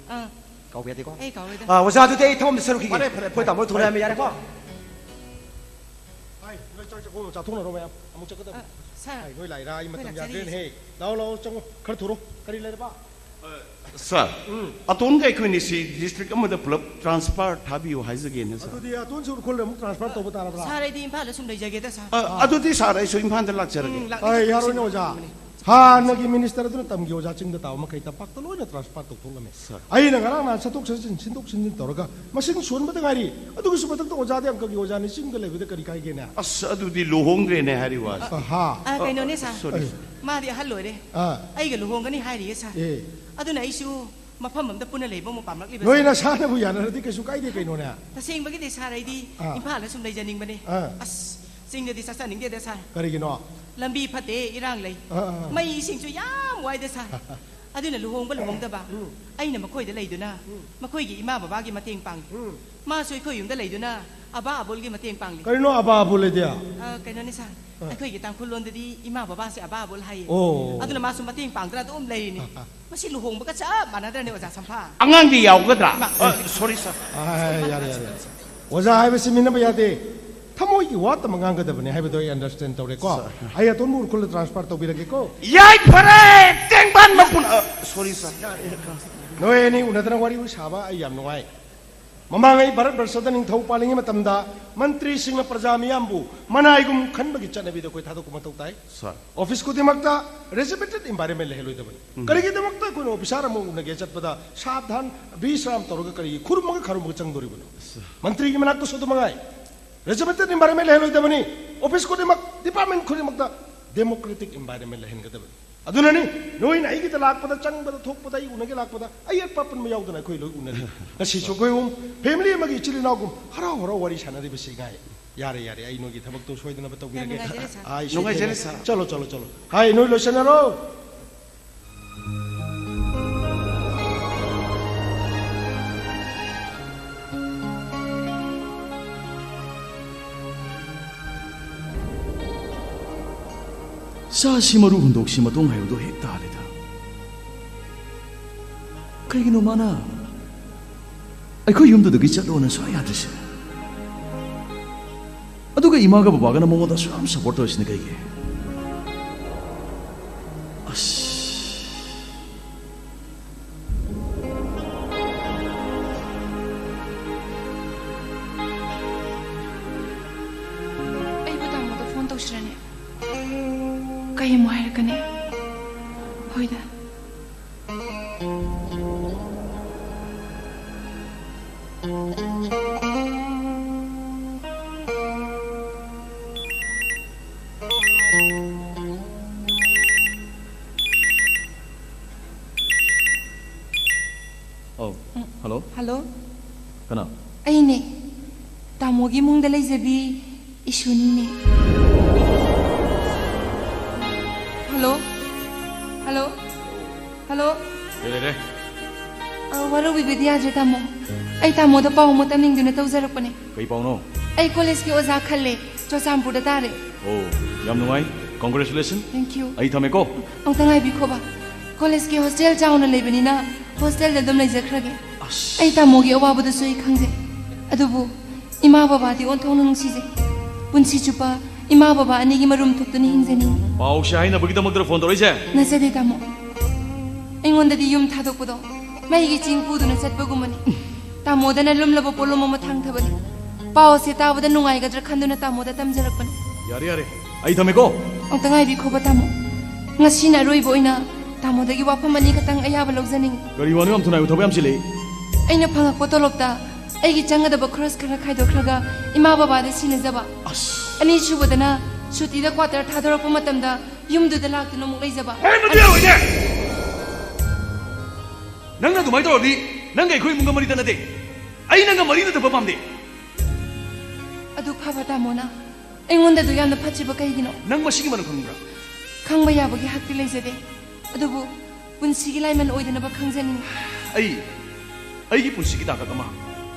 ꯀꯥꯎꯕ ꯌꯥꯗꯦꯀꯣ ꯑꯩ ꯀꯥꯎꯔꯣꯏꯗ ꯑꯣꯖꯥꯗꯨꯗꯤ ꯑꯩ ꯊꯕꯛ ꯑꯃ ꯁꯔꯨꯛꯈꯤꯒꯦ ꯑꯩꯈꯣꯏ ꯇꯥꯃꯣ ꯊꯣꯔꯛꯑꯝꯃꯦ ꯌꯥꯔꯦꯀꯣ ꯆꯥꯊꯣꯛꯅꯔꯣ ꯃꯌꯥꯝ ꯑꯃꯨꯛ ꯆꯠꯀꯗꯕ ꯅꯣꯏ ꯂꯥꯏꯔꯥ ꯑꯩ ꯃꯇꯝ ꯌꯥꯗ꯭ꯔꯦꯅꯦ ꯍꯦ ꯂꯥꯛꯑꯣ ꯆꯪꯉꯣ ꯈꯔ ꯊꯨꯔꯣ ꯀꯔꯤ ꯂꯩꯔꯕ ꯁꯥꯔ ꯑꯇꯣꯟꯒ ꯑꯩꯈꯣꯏꯅꯤ ꯁꯤ ꯗꯤꯁꯇ꯭ꯔꯤꯛ ꯑꯃꯗ ꯄꯨꯂꯞ ꯇ꯭ꯔꯥꯟꯁꯐꯔ ꯊꯥꯕꯤꯌꯨ ꯍꯥꯏꯖꯒꯦꯅ ꯁꯥꯔ ꯑꯗꯨꯗꯤ ꯑꯇꯣꯟꯁꯨ ꯎꯈ꯭ꯔꯨꯜ ꯑꯃꯨꯛ ꯇ꯭ꯔꯥꯟꯁꯐꯔ ꯇꯧꯕ ꯇꯥꯔꯕ꯭ꯔꯥ ꯁꯥꯔ ꯑꯩꯗꯤ ꯏꯝꯐꯥꯜꯗ ꯁꯨꯝ ꯂꯩꯖꯒꯦꯗ ꯁꯥꯔ ꯑꯗꯨꯗꯤ ꯁꯥꯔ ꯑꯩꯁꯨ ꯏꯝꯐꯥꯜꯗ ꯂꯥꯛꯆꯔꯒꯦ ꯑꯩ ꯌꯥꯔꯣꯏꯅꯦ ꯑꯣꯖꯥ ꯍꯥꯟꯅꯒꯤ ꯃꯤꯅꯤꯁꯇꯔ ꯑꯗꯨꯅ ꯇꯝꯒꯤ ꯑꯣꯖꯥ ꯆꯤꯡꯗ ꯇꯥꯕ ꯃꯈꯩ ꯇꯝꯄꯥꯛꯇ ꯂꯣꯏꯅ ꯇ꯭ꯔꯥꯟꯁꯐꯔ ꯇꯧꯊꯣꯛꯂꯝꯃꯦ ꯑꯩꯅ ꯉꯔꯥꯡ ꯅꯍꯥꯟ ꯆꯠꯊꯣꯛ ꯆꯠꯁꯤꯟ ꯁꯤꯟꯗꯣꯛ ꯁꯤꯟꯖꯤꯟ ꯇꯧꯔꯒ ꯃꯁꯤꯡ ꯁꯣꯟꯕꯗ ꯉꯥꯏꯔꯤ ꯑꯗꯨꯒꯤꯁꯨ ꯃꯊꯛꯇ ꯑꯣꯖꯥꯗꯤ ꯑꯪꯀꯒꯤ ꯑꯣꯖꯥꯅꯤ ꯆꯤꯡꯗ ꯂꯩꯕꯗ ꯀꯔꯤ ꯀꯥꯏꯒꯦꯅꯦ ꯑꯁ ꯑꯗꯨꯗꯤ ꯂꯨꯍꯣꯡꯗ꯭ꯔꯦꯅꯦ ꯍꯥꯏꯔꯤ ꯋꯥꯁꯦ ꯀꯩꯅꯣꯅꯦ ꯁꯥꯔ ꯃꯥꯗꯤ ꯑꯍꯜ ꯑꯣꯏꯔꯦ ꯑꯩꯒ ꯂꯨꯍꯣꯡꯒꯅꯤ ꯍꯥꯏꯔꯤꯌꯦ ꯁꯥꯔ ꯑꯗꯨꯅ ꯑꯩꯁꯨ ꯃꯐꯝ ꯑꯃꯗ ꯄꯨꯟꯅ ꯂꯩꯕ ꯑꯃꯨꯛ ꯄꯥꯝꯂꯛꯂꯤꯕ ꯅꯣꯏꯅ ꯁꯥꯟꯅꯕꯨ ꯌꯥꯅꯔꯗꯤ ꯀꯩꯁꯨ ꯀꯥꯏꯗꯦ ꯀꯩꯅꯣꯅꯦ ꯇꯁꯦꯡꯕꯒꯤꯗꯤ ꯁꯥꯔ ꯑꯩꯗꯤ ꯏꯝꯐꯥꯜꯗ ꯁꯨꯝ ꯂꯩꯖꯅꯤꯡꯕꯅꯦ ꯑꯁ ꯆꯤꯡꯗꯗꯤ ꯆꯠꯆꯅꯤꯡꯗꯦꯗ ꯁꯥꯔ ꯀꯔꯤꯒꯤꯅꯣ ꯂꯝꯕꯤ ꯐꯠꯇꯦ ꯏꯔꯥꯡ ꯂꯩ ꯃꯩ ꯏꯁꯤꯡꯁꯨ ꯌꯥꯝ ꯋꯥꯏꯗ ꯁꯥꯔ ꯑꯗꯨꯅ ꯂꯨꯍꯣꯡꯗꯕ ꯑꯩꯅ ꯃꯈꯣꯏꯗ ꯂꯩꯗꯨꯅ ꯃꯈꯣꯏꯒꯤ ꯏꯃꯥ ꯕꯕꯥꯒꯤ ꯃꯇꯦꯡ ꯄꯥꯡꯂꯤ ꯃꯥꯁꯨ ꯑꯩꯈꯣꯏ ꯌꯨꯝꯗ ꯂꯩꯗꯨꯅ ꯑꯕꯥ ꯑꯕꯣꯜꯒꯤ ꯃꯇꯦꯡ ꯄꯥꯡꯂꯤ ꯀꯔꯤꯅꯣ ꯑꯕꯥ ꯑꯕꯣꯜ ꯂꯩꯗꯤ ꯀꯩꯅꯣꯅꯦ ꯁꯥꯔ ꯑꯩꯈꯣꯏꯒꯤ ꯇꯥꯡꯈꯨꯜ ꯂꯣꯟꯗꯗꯤ ꯏꯃꯥ ꯕꯕꯥꯁꯦ ꯑꯕꯥ ꯑꯕꯣꯜ ꯍꯥꯏꯌꯦ ꯑꯗꯨꯅ ꯃꯥꯁꯨ ꯃꯇꯦꯡ ꯄꯥꯡꯗ꯭ꯔꯥ ꯑꯗꯨꯝ ꯂꯩꯔꯤꯅꯤ ꯃꯁꯤ ꯂꯨꯍꯣꯡꯕꯒ ꯆꯞ ꯃꯥꯟꯅꯗ꯭ꯔꯅꯦ ꯑꯣꯖꯥ ꯁꯝꯐꯥ ꯑꯉꯥꯡꯗꯤ ꯌꯥꯎꯒꯗ꯭ꯔꯥ ꯁꯣꯔꯤ ꯁꯥꯔ ꯌꯥꯔꯦ ꯑꯣꯖꯥ ꯍꯥꯏꯕꯁꯤ ꯃꯤꯟꯅꯕ ꯌꯥꯗꯦ ꯊꯃꯣꯏꯒꯤ ꯋꯥꯠꯇ ꯉꯥꯡꯒꯗꯕꯅꯤ ꯍꯥꯏꯕꯗꯣ ꯑꯩ ꯑꯟꯗꯔꯁꯇꯦꯟ ꯇꯧꯔꯦꯀꯣ ꯑꯩ ꯑꯇꯣꯟꯕ ꯎꯈ꯭ꯔꯨꯜꯗ ꯇ꯭ꯔꯥꯟꯁꯐꯔ ꯇꯧꯕꯤꯔꯒꯦꯀꯣ ꯌꯥꯏ ꯐꯔꯦ ꯇꯦꯡꯕꯥꯟ ꯃꯄꯨꯟ ꯁꯣꯔꯤ ꯁꯥꯔ ꯅꯣꯏ ꯑꯅꯤ ꯎꯅꯗꯅ ꯋꯥꯔꯤ ꯁꯥꯕ ꯑꯩ ꯌꯥꯝ ꯅꯨꯡꯉꯥꯏ ꯃꯃꯥꯡꯉꯩ ꯚꯥꯔꯠ ꯕꯔꯁꯗ ꯅꯤꯡꯊꯧ ꯄꯥꯜꯂꯤꯉꯩ ꯃꯇꯝꯗ ꯃꯟꯇ꯭ꯔꯤꯁꯤꯡꯅ ꯄ꯭ꯔꯖꯥ ꯃꯤꯌꯥꯝꯕꯨ ꯃꯅꯥꯏꯒꯨꯝ ꯈꯟꯕꯒꯤ ꯆꯠꯅꯕꯤꯗ ꯑꯩꯈꯣꯏ ꯊꯥꯗꯣꯛꯄ ꯃꯊꯧ ꯇꯥꯏ ꯑꯣꯐꯤꯁ ꯈꯨꯗꯤꯡꯃꯛꯇ ꯔꯦꯖꯤꯃꯦꯟꯇꯦꯠ ꯏꯟꯚꯥꯏꯔꯟꯃꯦꯟ ꯂꯩꯍꯜꯂꯣꯏꯗꯕꯅꯤ ꯀꯔꯤꯒꯤꯗꯃꯛꯇ ꯑꯩꯈꯣꯏꯅ ꯑꯣꯐꯤꯁꯥꯔ ꯑꯃ ꯎꯅꯒꯦ ꯆꯠꯄꯗ ꯁꯥꯕꯙꯥꯟ ꯕꯤꯁ꯭ꯔꯥꯝ ꯇꯧꯔꯒ ꯀꯔꯤꯒꯤ ꯈꯨꯔꯨꯝꯃꯒ ꯈꯥꯔꯨꯝꯃꯒ ꯆꯪꯗꯣꯔꯤꯕꯅꯣ ꯃꯟꯇ꯭ꯔꯤꯒꯤ ꯃꯅꯥꯛꯇꯁꯨ ꯑꯗꯨꯃꯉꯥꯏ ꯔꯦꯖꯤꯃꯦꯟꯇꯦꯠ ꯏꯟꯚꯥꯏꯔꯟꯃꯦꯟ ꯂꯩꯍꯜꯂꯣꯏꯗꯕꯅꯤ ꯑꯣꯐꯤस खुदिमक डिपार्टमेंट खुदिमक डेमोक्रेटिक एनवायरनमेंट लहनगदबनी अदुननी नोइन आइगी द लाकपदा चंगबद थोकपदा आई उनगे लाकपदा आई पापन में यावदना कोई लोग उनगे नसी सो कोई फैमिली मगी चिलिनागुम हरा हरा वारी सानदि बसी गाय यारे यारे आई नोगी थबक तो सोइदना बतौबिरगे आई नुगाय जेले चलो चलो चलो हाय नोइ लोसनरो ꯁꯥꯁꯤ ꯃꯔꯨ ꯍꯨꯟꯗꯣꯛꯁꯤ ꯃꯇꯨꯡ ꯍꯥꯏꯕꯗꯣ ꯍꯦꯛ ꯇꯥꯔꯦꯗ ꯀꯩꯒꯤꯅꯣ ꯃꯥꯅ ꯑꯩꯈꯣꯏ ꯌꯨꯝꯗꯨꯗꯒꯤ ꯆꯠꯂꯣꯅ ꯁꯨꯡꯌꯥ ꯌꯥꯗ꯭ꯔꯤꯁꯦ ꯑꯗꯨꯒ ꯏꯃꯥꯒ ꯕꯕꯥꯒꯅ ꯃꯉꯣꯟꯗ ꯌꯥꯝ ꯁꯄꯣꯔꯠ ꯇꯧꯔꯤꯁꯤꯅ ꯀꯩꯒꯤ ꯑꯁ Oh, hello? Hello? Kana? ꯑꯩꯅꯦ ꯇꯥꯃꯣꯒꯤ ꯏꯃꯨꯡꯗ ꯂꯩꯖꯕꯤ ꯏꯁꯨꯅꯤꯅꯦ ꯍꯜꯂꯣ ꯍꯜꯂꯣ ꯍꯜꯂꯣ ꯂꯩꯔꯦ ꯋꯥꯔꯧꯕꯤꯕꯗꯤ ꯌꯥꯗ꯭ꯔꯦ ꯇꯥꯃꯣ ꯑꯩ ꯇꯥꯃꯣꯗ ꯄꯥꯎ ꯑꯃ ꯇꯝꯅꯤꯡꯗꯨꯅ ꯇꯧꯖꯔꯛꯄꯅꯦ ꯀꯩ ꯄꯥꯎꯅꯣ ꯑꯩ ꯀꯣꯂꯦꯖꯀꯤ ꯑꯣꯖꯥ ꯈꯜꯂꯦ ꯆꯨꯔꯆꯥꯟꯄꯨꯔꯗ ꯇꯥꯔꯦ Oh, ꯌꯥꯝ ꯅꯨꯡꯉꯥꯏ ꯀꯣꯡꯒ꯭ꯔꯦꯆꯨꯂꯦꯁꯟ ꯊꯦꯡꯛ ꯌꯨ ꯑꯩ ꯊꯝꯃꯦꯀꯣ ꯑꯃꯨꯛꯇ ꯉꯥꯏꯕꯤꯈꯣꯕ ꯀꯣꯂꯦꯖꯀꯤ ꯍꯣꯁꯇꯦꯜ ꯆꯥꯎꯅ ꯂꯩꯕꯅꯤꯅ ꯍꯣꯁꯇꯦꯜꯗ ꯑꯗꯨꯝ ꯂꯩꯖꯈ꯭ꯔꯒꯦ ꯑꯩ ꯇꯥꯃꯣꯒꯤ ꯑꯋꯥꯕꯗꯨꯁꯨ ꯑꯩ ꯈꯪꯖꯩ ꯑꯗꯨꯕꯨ ꯏꯃꯥ ꯕꯕꯥꯗꯤ ꯑꯣꯟꯊꯣꯛꯅ ꯅꯨꯡꯁꯤꯖꯩ ꯄꯨꯟꯁꯤ ꯆꯨꯞꯄ ꯏꯃꯥ ꯕꯕꯥ ꯑꯅꯤꯒꯤ ꯃꯔꯨꯝ ꯊꯣꯛꯇꯨꯅ ꯍꯤꯡꯖꯅꯤꯡꯉꯤ ꯄꯥꯎꯁꯦ ꯍꯥꯏꯅꯕꯒꯤꯗꯃꯛꯇ ꯐꯣꯟ ꯇꯧꯔꯛꯏꯁꯦ ꯅꯠꯆꯗꯦ ꯇꯥꯃꯣ ꯑꯩꯉꯣꯟꯗꯗꯤ ꯌꯨꯝ ꯊꯥꯗꯣꯛꯄꯗꯣ ꯃꯩꯒꯤ ꯆꯤꯡ ꯄꯨꯗꯨꯅ ꯆꯠꯄꯒꯨꯝꯕꯅꯤ ꯇꯥꯃꯣꯗꯅ ꯂꯨꯝꯂꯕ ꯄꯣꯠꯂꯨꯝ ꯑꯃ ꯊꯥꯡꯊꯕꯅꯤ ꯄꯥꯎꯁꯦ ꯇꯥꯕꯗ ꯅꯨꯡꯉꯥꯏꯒꯗ꯭ꯔꯥ ꯈꯟꯗꯨꯅ ꯇꯥꯃꯣꯗ ꯇꯝꯖꯔꯛꯄꯅꯤ ꯌꯥꯔꯦ ꯑꯩ ꯊꯝꯃꯦꯀꯣ ꯑꯃꯨꯛꯇ ꯉꯥꯏꯕꯤꯈꯣꯕ ꯇꯥꯃꯣ ꯉꯁꯤꯅ ꯑꯔꯣꯏꯕ ꯑꯣꯏꯅ ꯇꯥꯃꯣꯗꯒꯤ ꯋꯥꯐꯝ ꯑꯅꯤ ꯈꯛꯇꯪ ꯑꯌꯥꯕ ꯂꯧꯖꯅꯤꯡꯉꯤ ꯀꯔꯤ ꯋꯥꯅꯣ ꯌꯥꯝ ꯊꯨꯅ ꯊꯕꯛ ꯌꯥꯝ ꯆꯤꯜꯂꯤ ꯑꯩꯅ ꯐꯪꯉꯛꯄ ꯇꯣꯂꯣꯞꯇ ꯑꯩꯒꯤ ꯆꯪꯒꯗꯕ ꯈꯔꯣꯁ ꯈꯔ ꯈꯥꯏꯗꯣꯛꯈ꯭ꯔꯒ ꯏꯃꯥ ꯕꯕꯥꯗ ꯁꯤꯟꯅꯖꯕ ꯑꯅꯤꯁꯨꯕꯗꯅ ꯁꯨꯇꯤꯗ ꯀ꯭ꯋꯥꯇꯔ ꯊꯥꯗꯣꯔꯛꯄ ꯃꯇꯝꯗ ꯌꯨꯝꯗꯨꯗ ꯂꯥꯛꯇꯨꯅ ꯑꯃꯨꯛ ꯂꯩꯖꯕ ꯅꯪꯅ ꯑꯗꯨꯃꯥꯏꯅ ꯇꯧꯔꯗꯤ ꯅꯪꯒ ꯑꯩꯈꯣꯏ ꯏꯃꯨꯡꯒ ꯃꯔꯤ ꯇꯠꯅꯗꯦ ꯑꯩ ꯅꯪꯒ ꯃꯔꯤ ꯅꯠꯇꯕ ꯄꯥꯝꯗꯦ ꯑꯗꯨ ꯐꯕ ꯇꯥꯃꯣꯅ ꯑꯩꯉꯣꯟꯗꯗꯨ ꯌꯥꯝꯅ ꯐꯠꯇ꯭ꯔꯤꯕ ꯀꯩꯒꯤꯅꯣ ꯅꯪ ꯃꯁꯤꯒꯤ ꯃꯔꯝ ꯈꯪꯕ꯭ꯔꯥ ꯈꯪꯕ ꯌꯥꯕꯒꯤ ꯍꯛꯇꯤ ꯂꯩꯖꯗꯦ ꯑꯗꯨꯕꯨ ꯄꯨꯟꯁꯤꯒꯤ ꯂꯥꯏꯃꯟ ꯑꯣꯏꯗꯅꯕ ꯈꯪꯖꯅꯤꯡꯉꯤ ꯑꯩꯒꯤ ꯄꯨꯟꯁꯤꯒꯤ ꯇꯥꯡꯀꯛ ꯑꯃ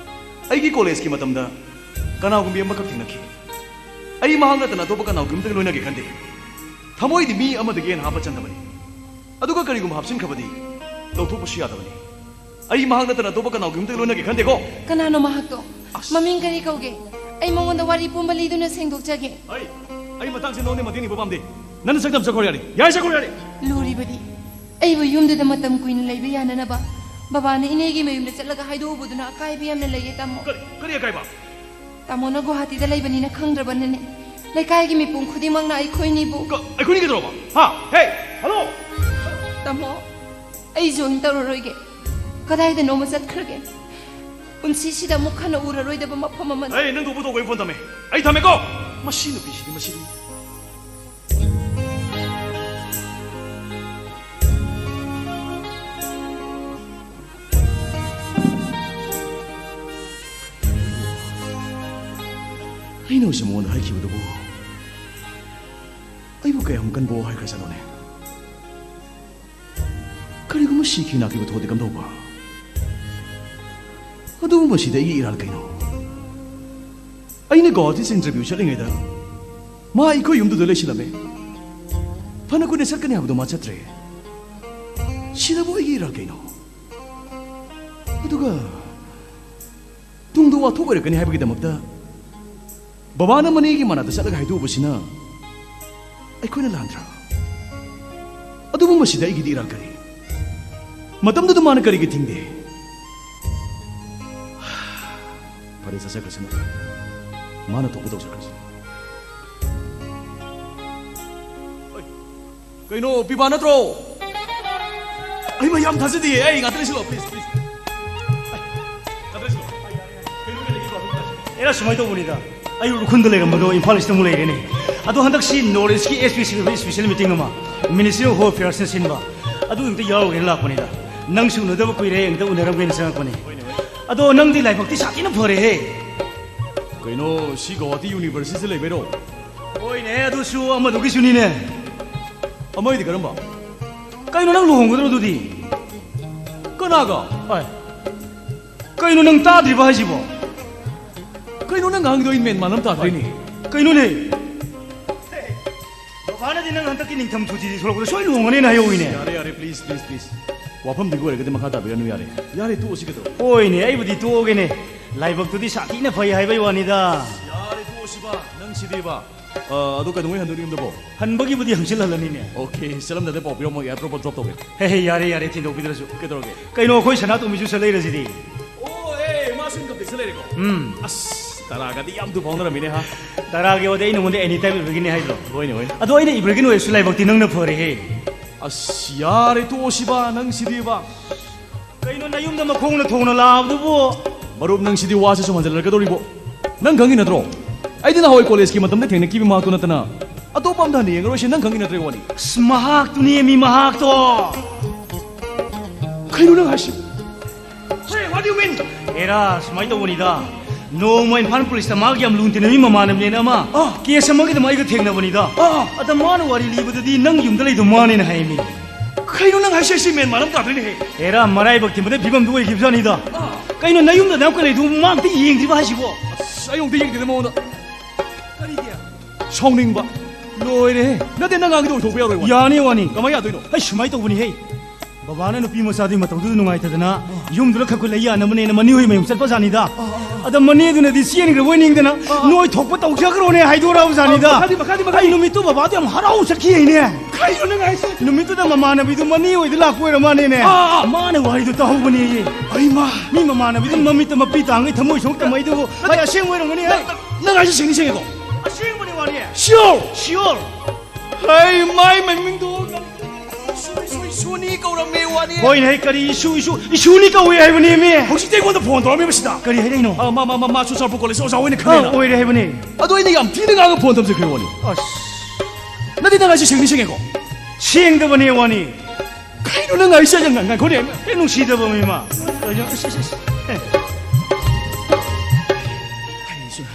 ꯑꯩꯒꯤ ꯀꯣꯂꯦꯖꯀꯤ ꯃꯇꯝꯗ ꯀꯅꯥꯒꯨꯝꯕꯤ ꯑꯃꯈꯛ ꯊꯦꯡꯅꯈꯤ ꯑꯩ ꯃꯍꯥꯛ ꯅꯠꯇꯅ ꯑꯇꯣꯞꯄ ꯀꯅꯥꯒꯨꯝꯕꯗꯒ ꯂꯣꯏꯅꯒꯦ ꯈꯟꯗꯦ ꯊꯃꯣꯏꯗꯤ ꯃꯤ ꯑꯃꯗꯒꯤ ꯍꯦꯟꯅ ꯍꯥꯞꯄ ꯆꯟꯗꯕꯅꯤ ꯑꯗꯨꯒ ꯀꯔꯤꯒꯨꯝꯕ ꯍꯥꯞꯆꯤꯟꯈ꯭ꯔꯕꯗꯤ ꯂꯧꯊꯣꯛꯄꯁꯨ ꯌꯥꯗꯕꯅꯤ ꯑꯩ ꯃꯍꯥꯛ ꯅꯠꯇꯅ ꯑꯇꯣꯞꯄ ꯀꯅꯥꯒꯨꯝꯕꯗꯒ ꯂꯣꯏꯅꯒꯦ ꯈꯟꯗꯦꯀꯣ ꯀꯅꯥꯅꯣ ꯃꯍꯥꯛꯇꯣ ꯃꯃꯤꯡ ꯀꯔꯤ ꯀꯧꯒꯦ ꯑꯩ ꯃꯉꯣꯟꯗ ꯋꯥꯔꯤ ꯄꯨꯝꯕ ꯂꯤꯗꯨꯅ ꯁꯦꯡꯗꯣꯛꯆꯒꯦ ꯑꯩ ꯃꯇꯥꯡꯁꯦ ꯅꯉꯣꯟꯗ ꯃꯇꯦꯡ ꯅꯤꯕ ꯄꯥꯝꯗꯦ ꯅꯪꯅ ꯁꯛꯇꯝ ꯆꯠꯈ꯭ꯔꯣ ꯌꯥꯔꯦ ꯌꯥꯔꯦ ꯆꯠꯈ꯭ꯔꯣ ꯌꯥꯔꯦ ꯂꯨꯔꯤꯕꯗꯤ ꯑꯩꯕꯨ ꯌꯨꯝꯗꯨꯗ ꯃꯇꯝ ꯀꯨꯏꯅ ꯂꯩꯕ ꯌꯥꯅꯅꯕ ꯕꯕꯥꯅ ꯏꯅꯦꯒꯤ ꯃꯌꯨꯝꯗ ꯆꯠꯂꯒ ꯍꯥꯏꯗꯣꯛꯎꯕꯗꯨꯅ ꯑꯀꯥꯏꯕ ꯌꯥꯝꯅ ꯂꯩꯌꯦ ꯇꯥꯃꯣ ꯀꯔꯤ ꯑꯀꯥꯏꯕ ꯇꯥꯃꯣꯅ ꯒꯨꯋꯥꯍꯥꯇꯤꯗ ꯂꯩꯕꯅꯤꯅ ꯈꯪꯗ꯭ꯔꯕꯅꯅꯦ ꯂꯩꯀꯥꯏꯒꯤ ꯃꯤꯄꯨꯝ ꯈꯨꯗꯤꯡꯃꯛꯅ ꯑꯩꯈꯣꯏꯅꯤꯕꯨ ꯑꯩꯈꯣꯏꯅꯤ ꯀꯩꯗꯧꯔꯕ ꯍꯥ ꯍꯦ ꯍꯜꯂꯣ ꯇꯥꯃꯣ ꯑꯩ ꯖꯣꯏꯟ ꯇꯧꯔꯔꯣꯏꯒꯦ ꯀꯗꯥꯏꯗꯅꯣꯃ ꯆꯠꯈ꯭ꯔꯒꯦ ꯄꯨꯟꯁꯤꯁꯤꯗ ꯑꯃꯨꯛ ꯍꯟꯅ ꯎꯔꯔꯣꯏꯗꯕ ꯃꯐꯝ ꯑꯃꯗ ꯑꯩ ꯅꯪ ꯇꯧꯕ ꯇꯧꯕ ꯐꯣꯟ ꯊꯝꯃꯦ ꯑꯩ ꯊꯝꯃꯦꯀꯣ ꯃꯁꯤ ꯅꯨꯄꯤꯁꯤꯗꯤ ꯃꯁꯤꯗꯤ ꯑꯩꯅ ꯍꯧꯖꯤꯛ ꯃꯉꯣꯟꯗ ꯍꯥꯏꯈꯤꯕꯗꯨꯕꯨ ꯑꯩꯕꯨ ꯀꯌꯥꯝ ꯀꯟꯕ ꯍꯥꯏꯈ꯭ꯔꯖꯥꯠꯅꯣꯅꯦ ꯀꯔꯤꯒꯨꯝꯕ ꯁꯤꯈꯤ ꯅꯥꯈꯤꯕ ꯊꯣꯛꯑꯗꯤ ꯀꯝꯗꯧꯕ ꯑꯗꯨꯒꯨꯝꯕꯁꯤꯗ ꯑꯩꯒꯤ ꯏꯔꯥꯜ ꯀꯩꯅꯣ ꯑꯩꯅ ꯒꯧꯍꯥꯇꯤꯁ ꯏꯟꯇꯔꯚ꯭ꯌꯨ ꯆꯠꯂꯤꯉꯩꯗ ꯃꯥ ꯑꯩꯈꯣꯏ ꯌꯨꯝꯗꯨꯗ ꯂꯩꯁꯤꯜꯂꯝꯃꯦ ꯐꯅ ꯀꯨꯏꯅ ꯆꯠꯀꯅꯤ ꯍꯥꯏꯕꯗꯣ ꯃꯥ ꯆꯠꯇ꯭ꯔꯦ ꯁꯤꯗꯕꯨ ꯑꯩꯒꯤ ꯏꯔꯥꯜ ꯀꯩꯅꯣ ꯑꯗꯨꯒ ꯇꯨꯡꯗ ꯋꯥꯊꯣꯛ ꯑꯣꯏꯔꯛꯀꯅꯤ ꯍꯥꯏꯕꯒꯤꯗꯃꯛꯇ ꯕꯕꯥꯅ ꯃꯅꯦꯒꯤ ꯃꯅꯥꯛꯇ ꯆꯠꯂꯒ ꯍꯥꯏꯗꯣꯛꯎꯕꯁꯤꯅ ꯑꯩꯈꯣꯏꯅ ꯂꯥꯟꯗ꯭ꯔꯥ ꯑꯗꯨꯕꯨ ꯃꯁꯤꯗ ꯑꯩꯒꯤꯗꯤ ꯏꯔꯥꯜ ꯀꯔꯤ ꯃꯇꯝꯗꯨꯗ ꯃꯥꯅ ꯀꯔꯤꯒꯤ ꯊꯤꯡꯗꯦ ꯐꯔꯦ ꯆꯠꯆꯈ꯭ꯔꯁꯅꯨ ꯃꯥꯅ ꯊꯣꯛꯄ ꯇꯧꯖꯈ꯭ꯔꯁꯅꯨ ꯀꯩꯅꯣ ꯄꯤꯕꯥ ꯅꯠꯇ꯭ꯔꯣ ꯑꯩ ꯃꯌꯥꯝ ꯊꯥꯖꯗꯤꯌꯦ ꯑꯩ ꯉꯥꯛꯇ ꯂꯩꯁꯤꯜꯂꯣ please please era sumai to bonida ayu rukhun de legam do imphal istam le rene ado handak si knowledge ki special meeting ma ministry of home affairs sin ba ado ingte yaw gen la bonida nang su no da ko re ingte unaram gen sang ko ne ado nang di lai bakti sati na phore he kaino si Guwahati university se lebero oi ne ado su amadu ki suni ne amai di karamba kaino nang luhong godro dudi kanaga ai kaino nang ta dri ba jibo kaino nang hang do in men manam ta drini kaino ne bana din nang hantak ki ning tham thuji solo ko soi luhong ne na yo ine yare yare please please please wafam digo re gade makha ta be nu yare yare tu osi kedo oi ne ai budi tu ge ne laibak tu di sati na phai hai bai wani da yare tu osi ba nang sidi ba ado ka dungoi handori imda bo hanbagi budi hangsil halani ne okay salam da de pop yo mo ya drop drop to ge he yare yare tin do bidra su kedo ge kaino khoi sana tu mi ju salai ra sidi oh eh ma sin ko de salai ko as taraga di yam du phone ra mine ha taraga ode ino monde anytime begin hai do hoine hoine ado ine ibrigin we sulai bakti nang na phore he as yare tu osi ba nang sidi ba kaino na yum da ma khong na thong na lab du bo marup nang sidi wa se suman jalar ka dori bo nang gangi na dro ai dina hoi college ki matam de thengna ki bi ma tu na tana ato pam da ni ngro se nang gangi na tre wani smahak tu ni mi mahak to kaino nang hashi you mean? Era, semai tahu ni dah. No main fan polis ta magi am lunti nami mama nam lena ma. Kia semagi ta mai ka theng na bani da. Ada mana wari libu tadi nang yum dalai tu mana ni hai mi. Kaino nang hai sesi men malam tak ni. Era marai bakti made bibam duai gibsa ni da. Kaino nayum da nam ka lai tu mak ti yeng di ba si bo. Sayong ti yeng di mo da. Kari dia. Songning ba. Loi re. Na de nang ang do thok pe roi wa. Ya ni wa ni. Kamai ya doi no. Hai semai tahu ni hai. Babana nupi masadi matau tu nungai tadana. Yum dulu kakul laya na mane na mani hui mayum satpa sani da. Ada mani tu na di sian ni kerwai ning dana. Noi thok pa tau kya karo ne hai do rau sani da. Hai numi tu baba tu am harau sakhi hai ne. Kai no ngai. Numi tu da mama na bi tu mani hui dila koi rama ne ne. Ma ne wai tu tahu bani ye. Ai ma. Mi mama na bi tu mami tu mapi tang ngai thamoi sok tamai tu. Hai aseng wai rong ni hai. Na ngai sing ni sing ko. Aseng bani wa ni. Sure. Hai mai mai ming tu. Isu ni kau orang mewah ni. Kau ini kari isu ni kau yang ni me. Kau si tengok tu phone tu orang mesti dah. Kari hari ini no. Ma susah pukul le susah ini kena. Oh ini hari ni. Aduh ini am tiada ngah phone tu sekali wani. Nanti nak asyik ni sengko. Seng tu wani wani. Kau itu nak asyik jangan kau ni. Kau si tu bami ma.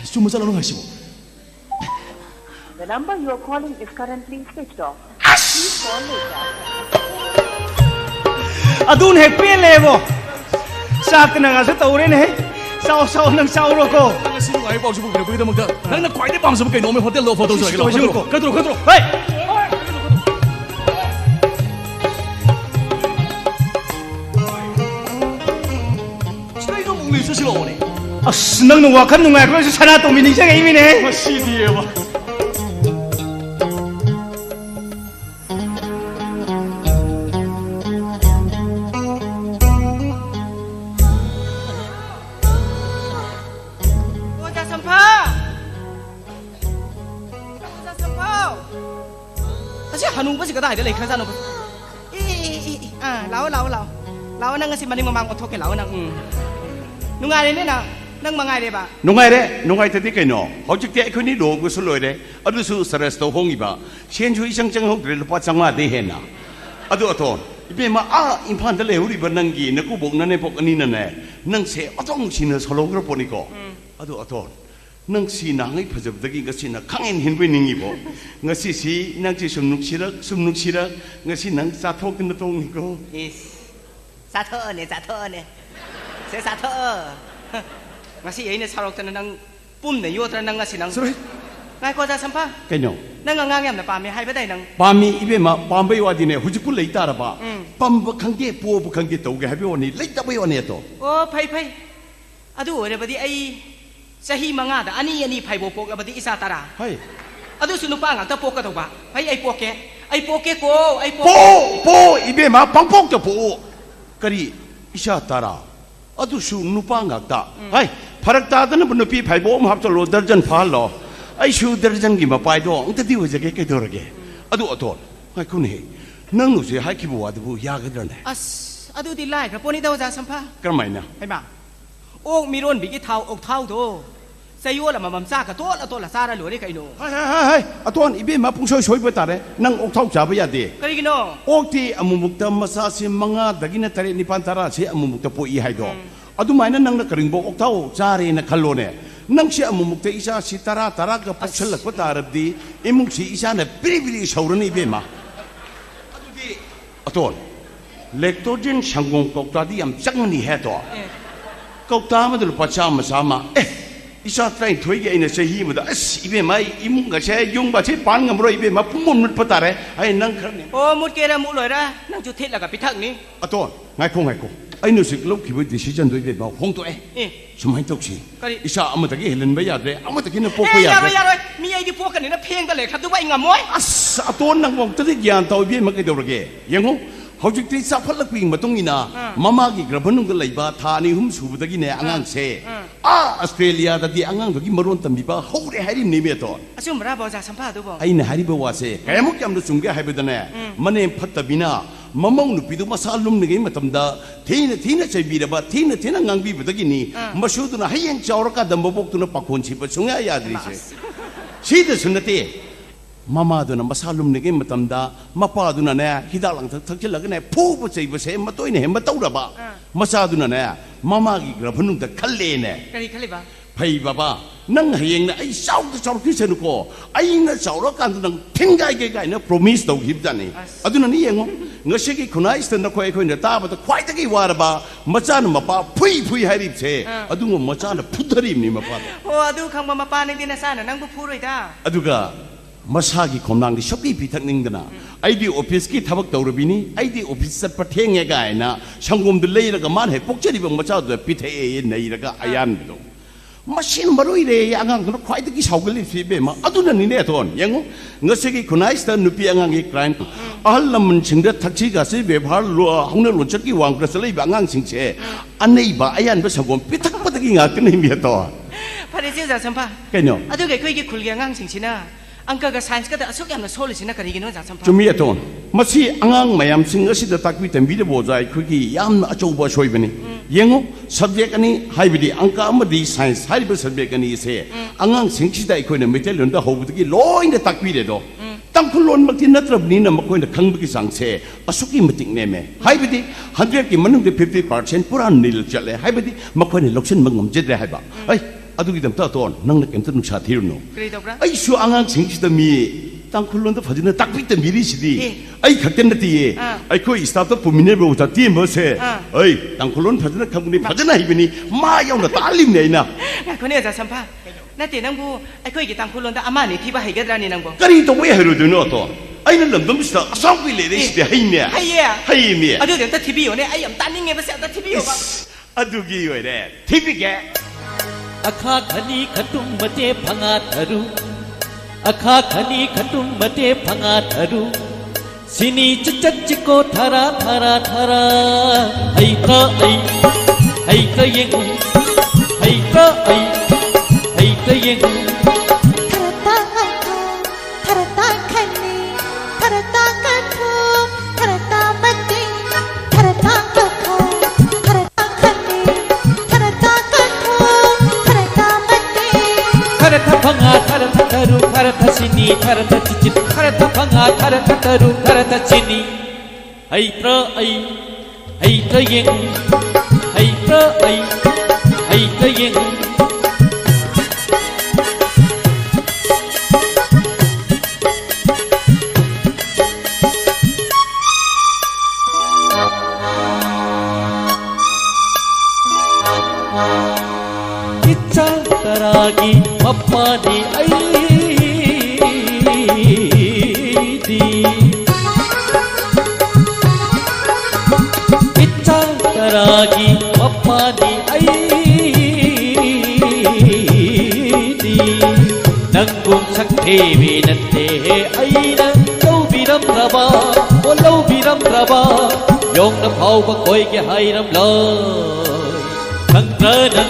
Cuma salah orang asyik. The number you are calling is currently switched off. Please call later. Adun hai pe levo. Sak na nga sa tauren hai. Sao nang sao ro ko. Nang si ngai pau su bu bu da mag da. Nang na kwai de pang su bu kai no me hotel lo photo sa ke lo. Kadro. Hey. Sai no mung li su si lo ni. As nang no wa khan no ngai ko su sana to mi ni sa ga mi ne. Ma si di ba. Hanung pasti kata ada lagi kerana apa? Lau nang ngasih maning mamang otok ke lau nang. Nungai ni nang mangai deh ba? Nungai tadi keno. Hau cik tiak kau ni dong aku selalu deh. Aduh su seres tau hongi ba. Sian cui isang hok dari lepas cangma deh hena. Aduh aton. Ibe ma impan tele huri bernanggi. Naku bok nane bok ani nane. Nang se atong sini salong keraponi ko. Aduh aton. Nang si nangai pajab dagi ngasi na kangen hinbui ningi bo. Ngasi si nang si sumnuk sirak ngasi nang sathok kena tong ni ko. Sathok ne. Se sathok. Ngasi ini sarok tan nang pum ne yo tan nang ngasi nang. Sorry. Ngai ko ja sampa. Kenyo. Nang ngam na pami hai badai nang. Pami ibe ma pambai wadi ne hujipun leita ra ba. Pam ba khangge po ba khangge tau ge habi wani leita ba wani to. Oh phai. Adu ore badi ai Sahi manga da ani phai bo pok abadi isa tara. Hai. Adu sunu pa ngak ta pok ka to ba. Hai ai poke ko. Po ibe ma pangpok to po. Kari isa tara. Adu sunu pa ngak ta. Hai. Pharak ta da na nupi phai bo ma hap to lo darjan phal lo. Ai su darjan gi ma pai do ang ta di ho jage ke dorage. Adu aton. Hai kun he. Nang nu se hai ki bo adu ya ga dran. As adu di lai ka poni da ja sampa. Kamai na. Hai ma. Ok miron bigi thau ok thau do. Sayo la mamam sa ka to la sara lo ni kai no. Hai. Aton ibe ma pung soi ba tare. Nang ok thau cha ba ya de. Kari gino. Ok ti amumukta masa si manga dagina tare ni pantara si amumukta po i hai do. Adu mai na nang na karing bo ok thau chare na khallo ne. Nang si amumukta isa si tara ka paksal la ko tarab di imung si isa na biri sauran ibe ma. Adu di aton. Lectogen sangong kok tadi am changni he to. Kau tahu betul macam sama. Isa terain thoi ke ina sehi muda. Ibe mai imung saya yung baca pan ngamro ibe ma pumun mut petare. Ai nang kerana. Oh mut kera mut loy ra. Nang jutit lah kapitak ni. Aton, ngai ko. Ai nu sik lok kibu decision tu ibe ma hong tu Sumai tok si. Isa amat lagi helen bayar de. Amat lagi na pok bayar. Ya roy. Mi ai di pok kan ni na peng tak le. Katu ba ingamoy. Aton nang wong tadi gian tau ibe makai dorage. Yang ho. Hojik ti sa phalak ping matung ina mama gi grabanung da leiba thani hum subudagi ne angang se Australia da di angang gi maron tambi ba hore hari ni me to asum ra ba ja sampa du bo ai na hari ba wa se kayamuk yam da sungge haibadane mane phattabina mamang nu pidu masalum ni gi matamda thina chaibi da ba thina ngangbi budagi ni masuduna hayen chawraka dambok tu na pakhon chi ba sunga yadri se sida sunate Mama tu nama masalum ni game matamda, mapa tu na ne hidak lang thak thak cila kene phu pecai pecai matoi ni hemat tahu dah ba, masa tu na ne मामा की ग्रभनु the खल्ले ने करी खलेबा भाई बाबा नंग हयेंग ना आई चाउ खिसनु को आई ना चाउरो कान नंग थिंगाई के गाय ना प्रॉमिस तौ हिब जाने अदुना नि येंगो ngase ki khunai stand na khoi na ta ba khwai ta ki war ba macha na mapa phui hairib che adungo macha na phudari ni mapa ho adu khangba mapa ne dina sa na nang bu phuroi da aduga masa gi khomnang di shopi pithak ning dana aidi office ki thabak tawrabini aidi office sat pa thenge ga na sangom du lei raga man he pokchari bang macha du pithe nei raga ayan do machine maroi re angang no khwai ta ki saugali fi be ma aduna ni ne thon yango ngase ki khunai stand nupi angang gi client ahal lamn chingda thakchi ga se bebhar lo hongna lo chat ki wang kra salai ba angang sing che anei ba ayan ba sangom pithak pa ta ki nga ka nei mi to phare je ja champa kaino adu ge khoi gi khul gi angang sing china angka ga science ka da asok yam na soli china kari gi no ja champa chumi aton masi angang mayam sing asi da takwi tembi de bojai khoi gi yam na achou ba soi bani yengo subject ani haibidi angka amadi science haiba subject ani se angang sing chi dai khoi na metel lon da hobu gi loin da takwi de do tangkulon makti natrab ni na makoi na khang bi sang se asuki matik ne me haibidi 100 ki manung de 50% pura nil chale haibidi makoi ne loksin mangom jedre haiba ai adugi dam ta ton nang na kemta nuksa thirno kri dobra ai su angang sing chi da mi tangkulon da phajina takbi ta miri sidi ai khakten na ti ai khoi staff ta pumine bo ta ti mo se ai tangkulon phajina khangni phajina hibini ma yaw na talim ne na khone ja champa na te nang bu ai khoi gi tangkulon da ama ni thi ba haigadra ni nang bo kari to we hero do no to ai na lam dam sta asam pi le de si hai ne hai mi adu de ta thibi yo ne ai am taning nge ba se ta thibi yo ba adugi yo de thibi ge akha khani khatum mate phanga tharu akha khani khatum mate phanga tharu sini chach ko thara thara thara ai ka yeng ai ka yeng tharata khani tharata kathu tharata mate tharata kathu tharata khani tharata kathu tharata mate tharata phanga tharata tharu tharata sini tharata chichit tharata phanga tharata tharu tharata sini ai ka yeng ai ka yeng taragi mappani aidi icha taragi mappani aidi nangum sakthevi nante aina laubiram raba o laubiram raba yong na phau ba koi ke hairam lo kangrana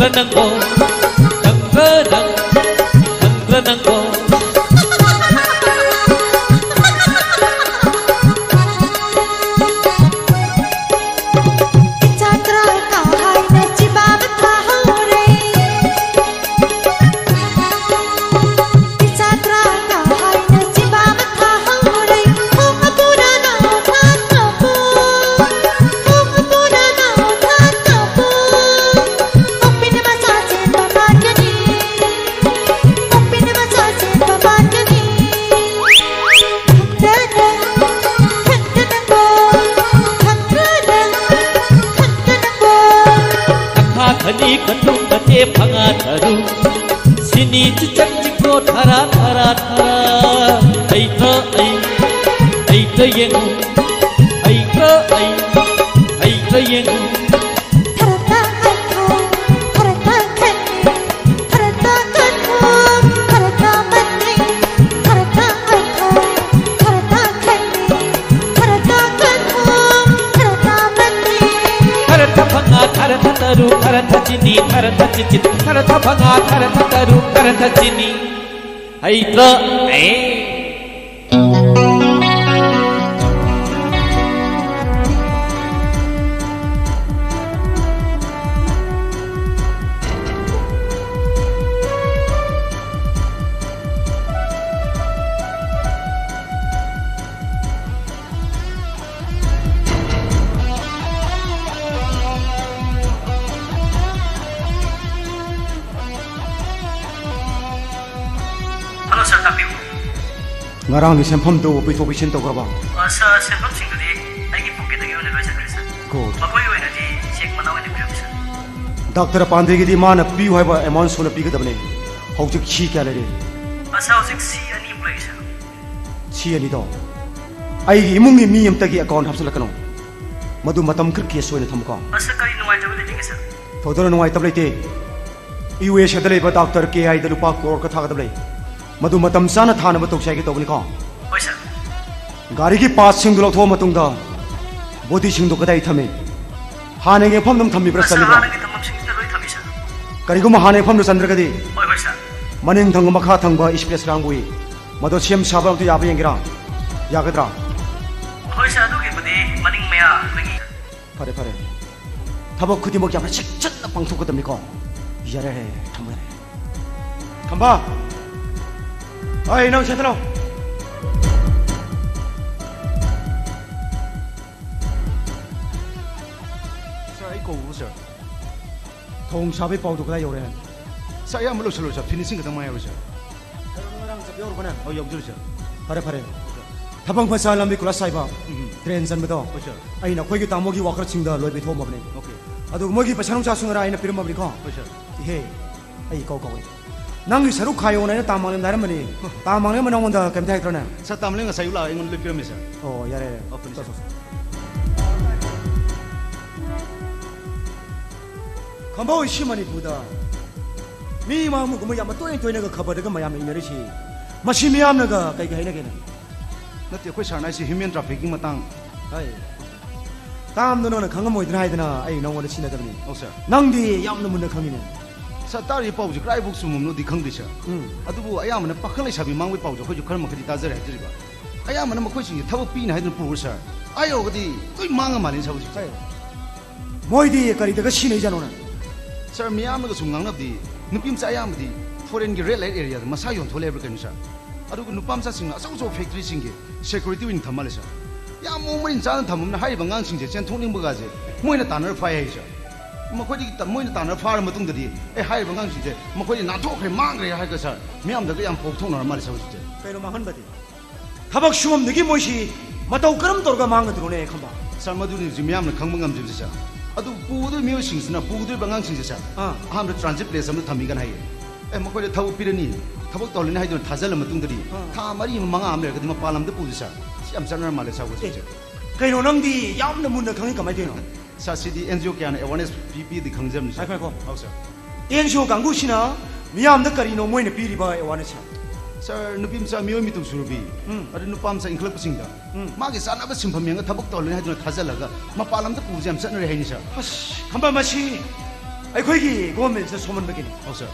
Nanggo, nanggo. chakra ka hai na chibam tha hore chakra ka hai na chibam tha hore hum purana tha kapu hum purana tha kapu opin masaje babagani khani khatum mate phanga tharu sini chach ko thara thara thara ai ka yeng ai ka yeng tharata taru tharata chini tharata chichit tharata phanga tharata taru tharata chini ai ka ngarang ni sempam do pi to pi sin to graba asa sempam sing du di ai gi pocket gi one loi sakre sa good mapoi oi na di check manaw ni prim sa doctor pande gi di mana pi hoi ba amount suna pi ga dabne hojik chi kya le asa hojik si ani place chi ani do ai gi imung ni mi am ta gi account hapsala kano madu matam kir ke soina thamko asa kai nuai jaw de gi sa thodor nuai tab leite iwe shadale ba doctor ke ai da lupa crore ka thaga dable madu matam sana thana ba toksai gi tobni ko oi sa gari gi pass sing du tho matung da body sing du kadai thame hane ge pham dum thammi bra sali ba hane gi thamam sing da loi thami sa kari gu ma hane pham du sandra gadi oi sa maning thang makha thang ba space rang bui madu siam sabang tu ya ba yengira ya gadra oi sa du gi budi maning maya lagi pare pare thabo khudi mo kya chik chat na pang thuk ka tamni ko yare thamare khamba ai nang chatlo ko sir thong sabe pau du ka yore sa ya mulo solo sa finishing ka tamay sir rang sa yor bana oh yok sir pare pare thabang phasa lambi kula saiba train san beto sir ai na khoi gi tamogi wakar chingda loi be thom mabne okay adu mogi pasang cha sungra ai na pirum mabni ko sir he ai ko ko nang gi saru khayo na tamang na mani tamang ne manong da kem thai trona sa tamle nga sayula ingon le pirum sir oh yare open sir khambao shimani buda mi ma mu ko ya ma toy toy na ga khabar ga mayam ina ri chi mashi miyam na ga kai ga ina ga na nate khoi sarna si human trafficking matang hai tam no na khangam moi dna idna ai nong wa china da ni oh sir nang di yam na mun na khangine sa tari pau ji krai buk sumum no di khang di sir adubu ayam na pakhang lai sabi mangwe pau jo khoi jo khar ma khadi ta jar ha jiri ba ayam na ma khoi chi thabu pi na haidun pu sir ayo ga di toi manga ma ni sa bu sir moi di kari da ga shinai jano na sir miyam ga sungang na di nupim sa ayam di foreign gi red light area da masa yon thole ba kan sir adugu nupam sa sing na so so factory sing gi security win thamal sir ya mo mo rin sa thamum na hai ba ngang sing je chen thong ning ba ga je moi na tanar fai hai sir ma khoi di moi na tanar far ma tung da di e hai ba ngang sing je ma khoi na thok khre mang re hai ga sir miyam da ga yam phok thong na ma le sa je kai no ma han ba di thabak shum nigi moi shi matau karam tor ga mang ga ne khamba sir ma du ni ji miyam na khang bangam je sir adu pudu miyo sing sina pudu bangang sing sir aham da transit place am thami gan hai e ma khoi thau pirani thabak tolini hai don thajal ma tung da di tha mari manga am le ga di ma palam da pu sir siam sanar ma le sa go je kai no nang di yam na mun na khangi kamai de no sa city NGO kya na awareness pp di khangjam ni hai kai ko how sir NGO gangu shina miyam da kari no moi na piri ba awareness sir nupim sa miyo mitung surubi adu nupam sa inklap sing da magi sana ba simpham yang thabak tolini hai don thajal ga ma palam da pu jam sanar hai ni sir khamba mashi ai khoi gi government sa soman ba kini how sir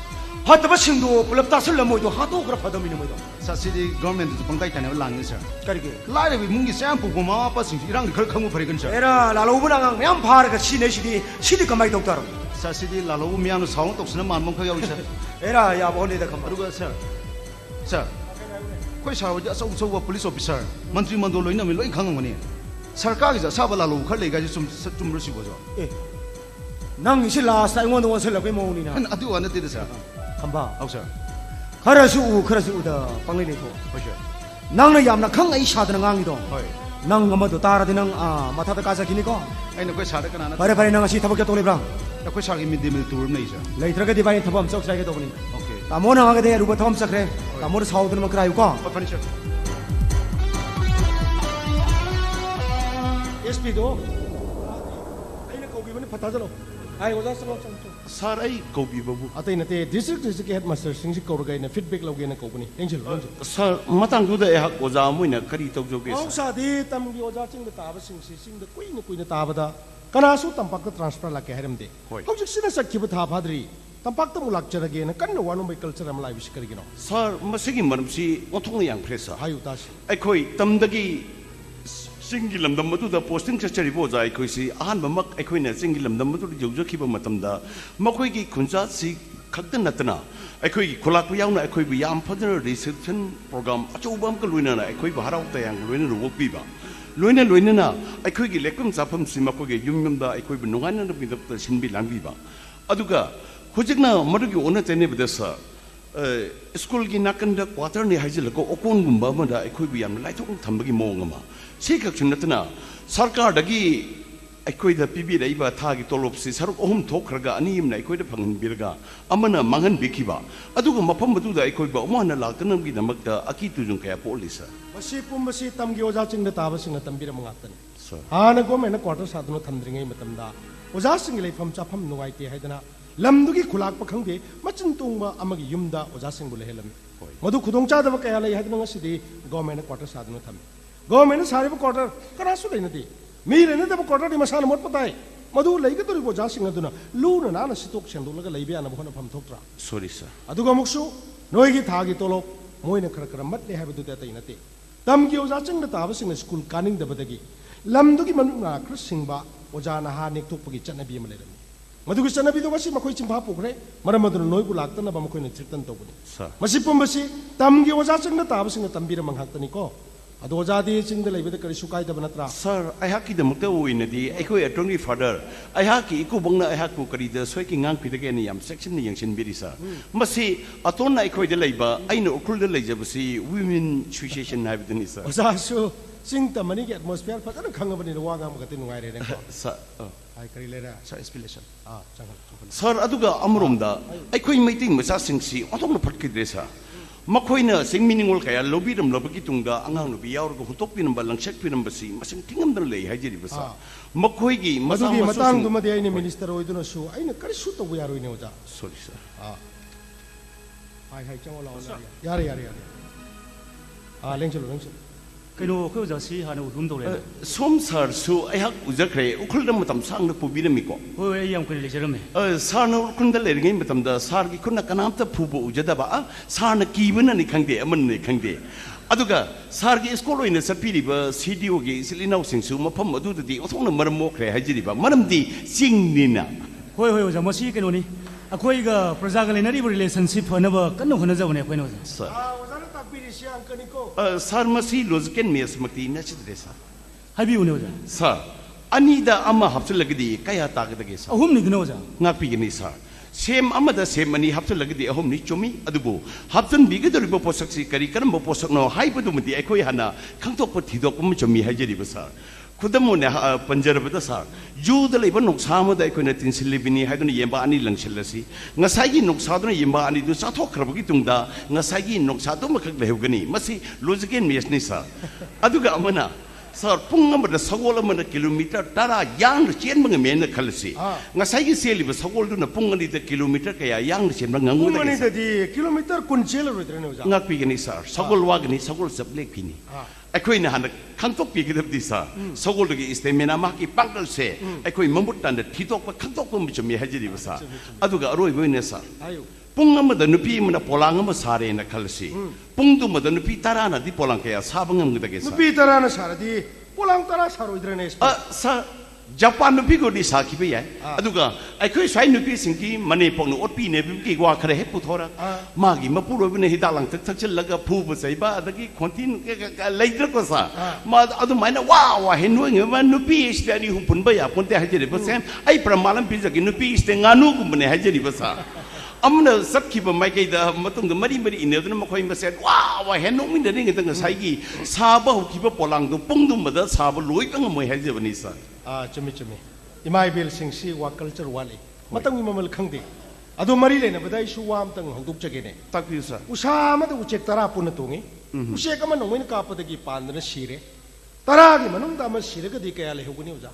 hataba singdo pulap ta sel moi do hato gra phadami ni moi do sa city government du pangtai tane lang ni sir kari ge lai re bi mungi sam pu ma pa sing irang khar khamu phare gan sir era la lo bu nang yam phar ga chi ne si di kamai doctor sa city la lo mi am saung tok sna man mong kha yaw sir era ya bo ne da khamba aduga sir sir khoi sa wa asau sau wa police officer mantri mando loina mi loi khang ngani sarkar gi sa ba la lo khar le ga ji chum ru si bo jo nang si la sa ngon do sel la kai mo ni na adu wa na te sir khamba how sir khara su da pangle le ko how sir nang na yam na khang ai sa da ngang ni do hoi nang ngama do tara de nang matha ta ka sa kini ko ai na koi sa da kana na pare pare nang si thabak to le bra na koi sa gi mid mil tur nei sir lai tra ga di bai thabam chok sai ga to ni okay tamo na ga de ru ba thom sakre tamo sa u ma krai ko fani sir SP do ai na ko gi mani phata jalo ai oja sa sar ai ko bi babu atai nate district headmaster sing si ko ga na feedback loge na ko ni angel sar matang du da hak oja muina kari tok joge sa sa di tam gi oja ching da ta ba sing da kuina ta ba da kana su tampak da transfer la ke haram de hojik sina sakki ba tha phadri tampak ta mulak charage na kan wanu mai culture am lai bis kari gino sar masigi maram si othong yang presa hayu ta si ai khoi tamdagi singi lamdam madu da posting chachari bo jai khoi si ahan bamak ai khoi na singi lamdam madu jogjo khiba matam da makoi gi khunja si khakta natna ai khoi gi khulak yaw na ai khoi bi yam phadana reception program achobam ka luina na ai khoi ba harau ta yang luina ro bi ba luina na ai khoi gi lekum chapam si makoi gi yum da ai khoi bi nungan na bi da sin bi lang bi ba aduga hojikna madu gi ona tene bidasa 스쿨기 나간다 쿼터니 하질고 오콘군바 뭐다 에코이비 양 라이톡 탐버기 모응마 세각중 나타나 सरकारदगी अखोइदा पिबिरैबा थागी तोलोपसि सरुक अहुम थोखरगा अनियमना अखोइदा फंगनबिरगा अमना मांगन बिखिबा अदुगा मफम बदुदा अखोइबा अमना लाक्तनमगी नमकता अकी तुजुं कया पोलिसा मसी पुमसी तमगी ओजा चिंगदा ताबसिंगना तंबिर मंगातन हाना गोमेना quarter सादनो थमद्रिङै मतमदा ओजा सिंग लेफम चाफम नुगाइते हाइदना लमदुगी खुलाक पखंगे मचिन तुंगबा अमगी युमदा ओजा सिंग बुलेहेलम मधु खुदोंग चादबा कया लै हाइदना ngसिदि गोमेना quarter सादनो थम गोमेना सारिबा quarter करासु लैनदि मीरेने दब quarter दि मसाना मोट पताई मधु लैग तोरि ओजा सिंग अदुना लूना नाना सितोक सेंदुलगा लैबे याना बहना फम थोक्त्रा सॉरी सर अदुगा मुक्सु नोइगी थागी तोलोप मोइना खर खर मत्ले हाइबदु तै नते तमगी ओजा चिंग ताबसिंग स्कूल कानिंग दबदगी लमदुगी मनुना खर सिंगबा ओजा नहा नेक्तोकपगी चनबी अम लेरम मधुगी चनबी दो मसी मखोइ चिंफा पोखरे मरम मदुन नोइबु लाक्तना बा मखोइना चिरतन तौबनि मसी पुंबसी तमगी ओजा चिंग ताबसिंग तंबीर मंगाक्तनी को अदो ओजादी चिंग लेबे करि सुकाइ दब नत्रा सर अहाकी दमकता ओइनदी अखोइ अटोंगी फादर अहाकी इकुबंगना अहाकु करिदा सोइकी ngang पिदगे नि याम सेक्शन नि यंगसिन बिरि सर मसी अतोन अखोइ दे लेबा आइनो उखुल दे लेजबसी वुमेन एसोसिएशन हाइबदनि सर ओजासु चिंग तमनी के एटमॉस्फेयर फजन खंगबनि वा गाम गते नुगाइ रे सर हाय करि लेरा सर एस्पिलेशन सर अदुगा अमरोमदा अखोइ मैतिंग मसा सिंगसी अतोंग फटकिद्रे सर मखोइना सिंगमिनिंगोल कया लोबिरम लोबकी तुंगा अंगांग नुबी यावरगो हुतोकपिनम्बा लंगसेकपिनम्बसी मसिंग थिंगमदन लेइ हाइजिरिबसा मखोइगी मदुगी मतंग दुमदे आइने मिनिस्टर ओइदुना सु आइने करिसु तबु यारोइने ओजा सॉरी सर हाय हाय चंगो लाओ यारे यारे यारे लेंचलो कइनो खो जासी हानो रुम दौरे सोम सर सु अहाक उजखरे उखुलदम मतम सांग पुबिरमिको होय याम करि लेजरमे सारन उखुंद लेरिङै मतमदा सारगी खुना कनामता फुबो उजदबा सारन कीबना नि खंगदे अमन नि खंगदे अदुगा सारगी स्कूल ओइना सपिरिबा सीडीओ गी सिलिनाउ सिंगसु मफम अदुदि ओथोंना मरम मोखरे हाजिरिबा मरमदि सिंगनिना होय होय ओजा मसी कइनोनि अखोइगा प्रजागा लेनरी रिलेशनशिप फनबा कन्नो होनजबने अखोइनो सर सर मसी लॉजिकल मेस मक्ति नचिद्रे सर हाबिउने ओजा सर अनीदा अमा हप्चलगदि कया तागदगे सर अहुम निगनो ओजा ngapiगनि सर सेम अमदा सेम अनि हप्चलगदि अहुम नि चुमी अदुबो हप्चन बिगदरिबो पोसक्सि करि करमबो पोसकनो हाइबदुमदि अखोइ हना खंतोक थिदोकम चुमी हाइजरिबो सर खुदमोने पंजरबदा सर जुद लेब नोक्सामदा अखोइना तिनसिलिबिनि हाइदुन येबा अनि लंगसिलसि ngसाइगी नोक्सादुन येबा अनि दु चाथोखरबगी तुंगदा ngसाइगी नोक्सादु मखक लेहगनि मसि लॉजिकल मेसनि सर अदुगा अमना सर पुंग अमदा सगोल अमदा किलोमीटर 10 यांग चेनबंग मेन खलसि ngसाइगी सेलिब सगोलदुन पुंग अनि द किलोमीटर कया यांग चेनबंग ngंगुदगे पुंग अनि द किलोमीटर कुन चेल रोइद्रने ओजा ngakpigani सर सगोल वागनि सगोल सबलेखिनि अखोइना हन खंतोक पिगदबदि सा सगोलदगी स्टेमिना माकी पांगल से अखोइ ममुत्तान थितोक खंतोक मिचमी हाजिरि बसा अदुगा अरोइबोइने सा पुंग अमदा नुपी मना पोलांग अम सारेना खलसि पुंगदु मदा नुपी तराना दि पोलांग कया साबंगमगदगे सा नुपी तराना सारदि पोलांग तरा सारोइद्रने सा जापान नुपी गोदि साखिबे याय अदुगा अखोइ स्वाइ नुपी सिंकी मने पोंग ओटपी ने बिकी वा खरे हे पुथोरा मागी मपुरोबने हिदालांग तक थचलगा फुब सैबा अदगी खोंतिन लैद्रको सा मा अदु माइना वा वा हेनुंग मा नुपी इस्तानी हुपुनबा या पोंते हाजिरे बसेम आई प्रमाणम पिजगी नुपी इस्ते गानु गुमने हाजिरे बसा अमना सबखिबा माइकैदा मतुंग मरी मरी इनेदुन मखोइ मसे वा वा हेनुंग मिनदे ngतंग साइगी साबा हुकिबा पोलांग दु पुंगदुमदा साबा लोइबंग मोय हाजिबनि सा चुमी चुमी इमाई बिल सिंसी वा कल्चर वाले मतंग ममल खंगदे अदो मरी लेना बदाई सु वाम तंग हंगदुक जगेने ताकि सर उषा मद उचेक तरा पुन तोंगे उचेक अम नोंगिन कापदगी पांदना सिरे तरागी मनुंग दाम सिरगदी कया लेहुगनि उजा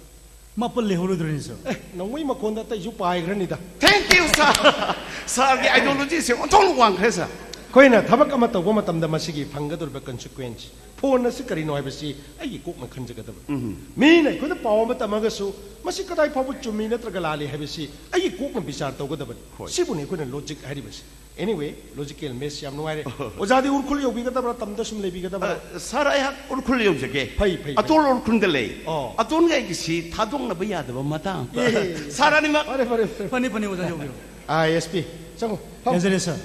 मपल लेहुरुद्रनि सर नोंगै मखोंदा तैजु पाइग्रनिदा थैंक यू सर सर की आइडियोलॉजी से ओथोंग वांगखे सर कोइना थबक अम तौब मतमदा मसिगी फंगदुरबा कन्सिक्वेंस फोन से करिनो हाइबसी आई कोक म खंजगदब मी नै खुद पाव मतमगसु मसि कदाइ फाबु चुमी नत्रग लाले हाइबसी आई कोक न विचार तौगदब सिबुने खुन लॉजिक हाइबसी एनीवे लॉजिकल मेस याम नुवारे ओजादी उरखुल योबिगदब तमदा सुम लेबिगदब सर आई उरखुल योजगे फै फै अतोल उरखुल दले अतोन gai gisi thadong na bayadaba matang sir ani ma अरे अरे फनी फनी ओजा योबियो एसपी चंगो एजरे सर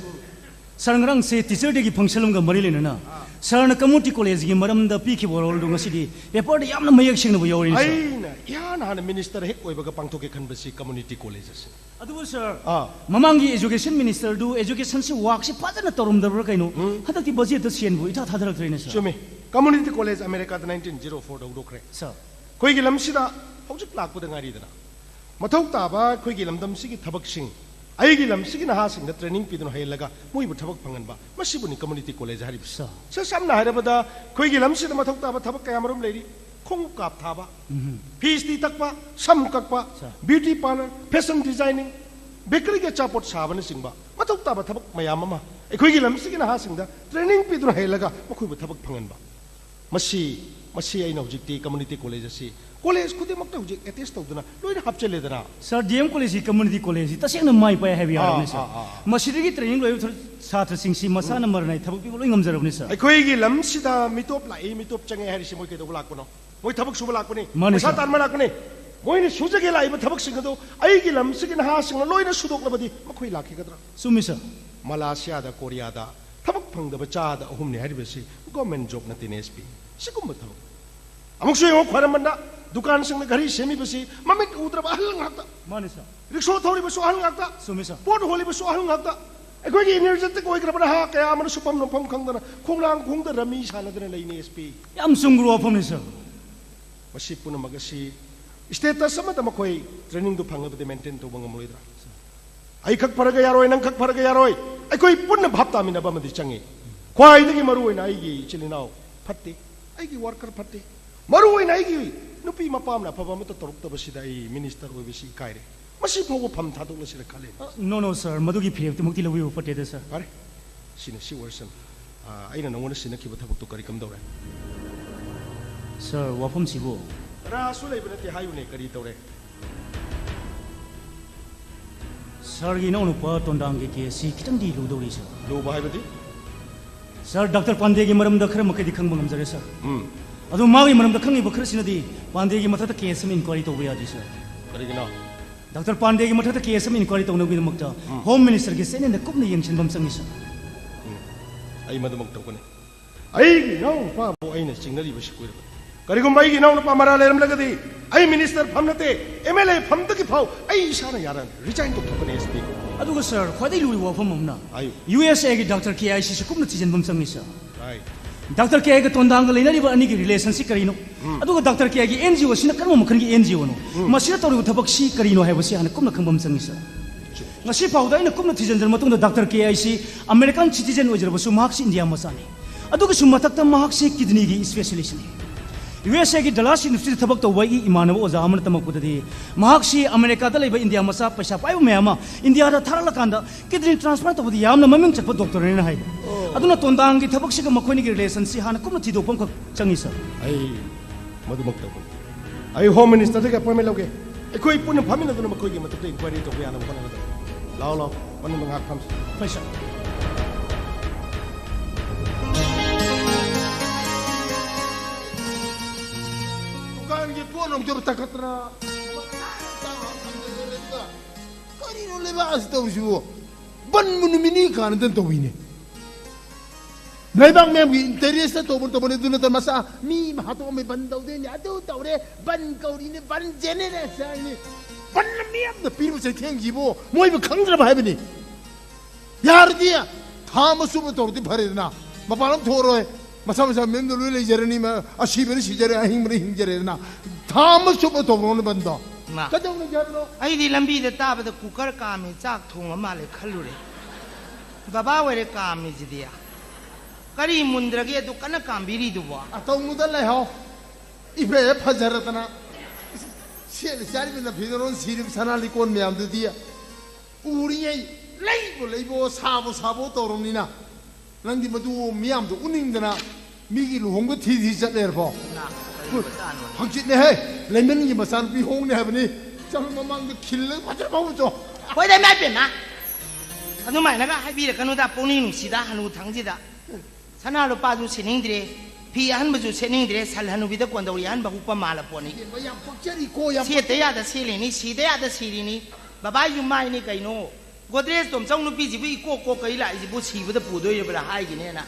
सरंगरंग से टीचर डे की फंक्शन लंगा मरी लेना सरना कम्युनिटी कॉलेज की मरम द पी की बोरोल दुंग सिदी पेपर द यामना मयक सिंग न योरिन सर आइना यान हान मिनिस्टर हेक ओइबगा पांगथोके खनबसी कम्युनिटी कॉलेज से अदु सर ममांगी एजुकेशन मिनिस्टर दु एजुकेशन से वर्क से फजन तोरम दबर कइनो हदकति बजेट द सेन बु इथा थादरक्ट्रेन सर चुमे कम्युनिटी कॉलेज अमेरिका 1904 दौडोखरे सर कोइगी लमसिदा हौजिक लाकपुदा ngaridana मथौ ताबा कोइगी लमदम सिगी थबकसिंग आइगी लमसिगी नहासिंग training पिदुन हेलगा मोइबु थबक फंगनबा मसिबुनि community college Harib sir सामना हारबदा कोइगी लमसिदा मथौ ताबा थबक कयामरम लेरी खोंग काप थाबा फीस दी तकपा सम ककपा beauty parlour fashion designing bakery के चापोट साबन सिंबा मथौ ताबा थबक मयाम अमा एखोइगी लमसिगी नहासिंगदा ट्रेनिंग पिदुन हेलगा मखोइबु थबक फंगनबा मसी मसी आइना हौजिकती कम्युनिटी कॉलेज असी कॉलेज खुदिमक्ता हौजिक एटेस्ट तौदना लोइना हापचेलेदना सर डीएम कॉलेज की कम्युनिटी कॉलेज तसेंग माइ पाय हैबि यारने सर मसिदगी ट्रेनिंग लोइ छात्र सिंसी मसाना मरनाय थबक पि लोइ ngमजरबनि सर अखोइगी लमसिदा मिटोप लाई मिटोप चंगे हारिसि मोइ केदो लाकनो मोइ थबक सुबा लाकने मसा तारमा लाकने मोइने सुजगे लाइबा थबक सिंगदो आइगी लमसिगी नहा सिंग लोइना सुदोकलबदि मखोइ लाखिगदरा Sumi sir मलासियादा कोरियादा थबक फंगदबा चादा अहुमने हारिबसि government job नतिने SP सिकुम थबक अमुकसु यो खरमना दुकान सिंग घरी सेमी बसी ममित उद्रबा हल ngakta माने सर रिक्शा थौरी बसु हल ngakta सुमि सर पोट होली बसु हल ngakta अखोइगी एनर्जेटिक ओइग्रबना हा कया मन सुपम नफम खंगदना खोंगलांग खोंगद रमी सानदना लेने एसपी याम सुंगरो अफमनि सर मसी पुन मगसी स्टेटस समत मखोइ ट्रेनिंग दु फंगबदे मेंटेन तो बंगमलोइद्रा आई खक फरगा यारोय नंग खक फरगा यारोय अखोइ पुन भापतामिना बमदि चंगे ख्वाइदगी मरुइना आइगी चिलिनाव फत्ते आइगी वर्कर फत्ते मरुइना आइगी नुपी मपामना फबा मत तरुक्तबसिदा आई मिनिस्टर ओइबसि काइरे मसी फाव फम थादोलसिरा खाले नो नो सर मदुगी फिरेप्ति मुक्ति लवियो फटेदे सर अरे सिने सी वर्सन आइना नंगोन सिने खिबा थबक तो करि कम दौरे सर वाफम सिबो रासु लेबनते हायुने करि तौरे सर गी नौ नुपा तोंडांग के केसी खितंग दी लुदौरी सर लुबा हाइबदि सर डॉक्टर पांडे की मरम खर मकदी खंग ngमजरे सर अदु मागी मरम खंगी बखर सिनदी पांडे की मथत केस में इंक्वायरी तौबे यादी सर करिगिना डॉक्टर पांडे की मथत केस में इंक्वायरी तौनबि दमक्ता होम मिनिस्टर के सेने कुपने यंगसिनबम संगी सर आई मदमक तौकने आई नो पा बो आइना सिंगरी बसि कोइर करिगुम बाई गी नौ पा मरा लेरम लगदी आई मिनिस्टर फमनते एमएलए फमदगी फाव आई इशाना यारन रिजाइन तो थोकने एसपी अदुगा सर ख्वादई लुई वाफम हमना यूएसए की डॉक्टर केआईसी से कुपने चिजनबम संगी सर डॉक्टर के के तोंदांग लेनरिब अनि की रिलेशनशिप करिनो अदुगा डॉक्टर के की एनजीओ सिना कर्म मखन की एनजीओ नो मसिना तोरु थबक सी करिनो हैबसि हाना कुमना खंबम संगी sir ngasi fawda ina kumna thijanjar matungda doctor KIC American citizen oijrabsu mahak India masani aduga sumatakta mahak se kidney gi specialist ni USA की डलास यूनिवर्सिटी थबक तो वही इमानव ओजा अमन तमकुददी महाक्षी America दा लेबा इंडिया मसा पैसा पाइब मैमा इंडिया दा थारला कांदा किडनी ट्रांसप्लांट तबदी यामना ममिंग चप डॉक्टर ने हाय अदुना तोंदांग की थबक से मखोनी की रिलेशन से हाना कुम थिदोपम ख चंगी सर आई मधुमक तब आई होम मिनिस्टर के अपॉइंटमेंट लोगे कोई पुन फामिना दुना मखोई की मतलब इंक्वायरी तो याना कोना लाओ लाओ मन मंगा खम पैसा Nung jor takatra kari no leba as tau juo ban mun mini kan den to wine Naibang mem gi interest to bon to bon dun ta masa mi ma to me ban dau de ya do tau re ban kau ni ban generation ni ban mi am the people say thing ji bo moi ba khang dra ba ni yar dia tham su to ti phare na ma param thoro hai masa masa men do le jerani ma ashi ben si jere ahing mri hing jere na tham su to bon ban do ka dong ne jarno ai di lambi de ta ba de cooker ka me chak thong ma le khalu re baba we re ka me ji dia kari mundra ge du kana kam biri du ba atong mu dal le ho ibe phajaratna sel sari bin phidoron sirim sanali kon me am du dia uri ai leibo sabo torom ni na nang di madu mi am du uning dana mi gi lu hong ko thi chat le bo hang chit ne he lemen gi masan pi hong ne ha bani chang mamang de khil le phajar ba jo hoi dai mai pin na anu mai na ga hai bi de kanu da poni nu si da hanu thang ji da sana lo pa du sining dire phi han ba ju sining dire sal hanu bi da kon da yan ba hu pa ma la poni ba yam phok chari ko yam si te ya da si le ni si de ya da si ni baba yu mai ni kai no Godres tom chong nu pi ji bu ko ko kai la ji bu chi bu da pu doi ba hai gi ne na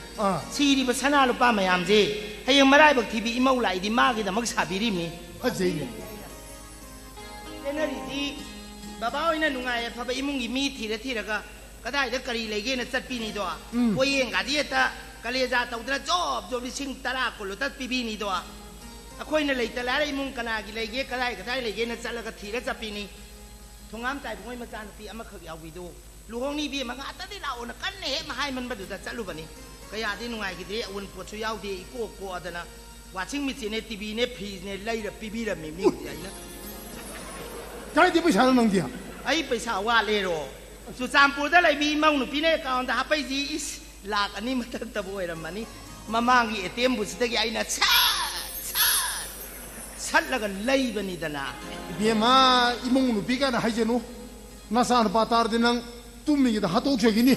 chi ri ba sana lu pa mayam je hayang marai bak thi bi imau lai di ma gi da mak sa bi ri mi fajai ne ena ri di baba oi na nungai fa ba imung gi mi thi ra ga kadai da kari lai ge na chat pi ni do ko yeng ga di ta kaleja tau da job job sing tara ko lo tat pi bi ni do akhoi na lai ta la imung kana gi lai ge kadai lai ge na chat la ga thi ra chat pi ni thongam tai bungoi ma chan pi ama khak yaw wi do lu hong ni bi ma nga ta di la on kan ne ma hai man ba du da chalu bani kaya di nungai gi de un po chu yaw de ko ko adana watching mi ne tv ne phi ne lai ra pi bi ra mi mi ya na kai di paisa nang dia ai paisa wa le ro su champur da lai bi mau nu pi ne account da pai ji is lak ani ma tak ta boi ra mani mamang gi atm bu sita gi ai na chat la ga lai bani dana biema imong nu biga na haijenu nasa na patar dinang tummi da hatok chegini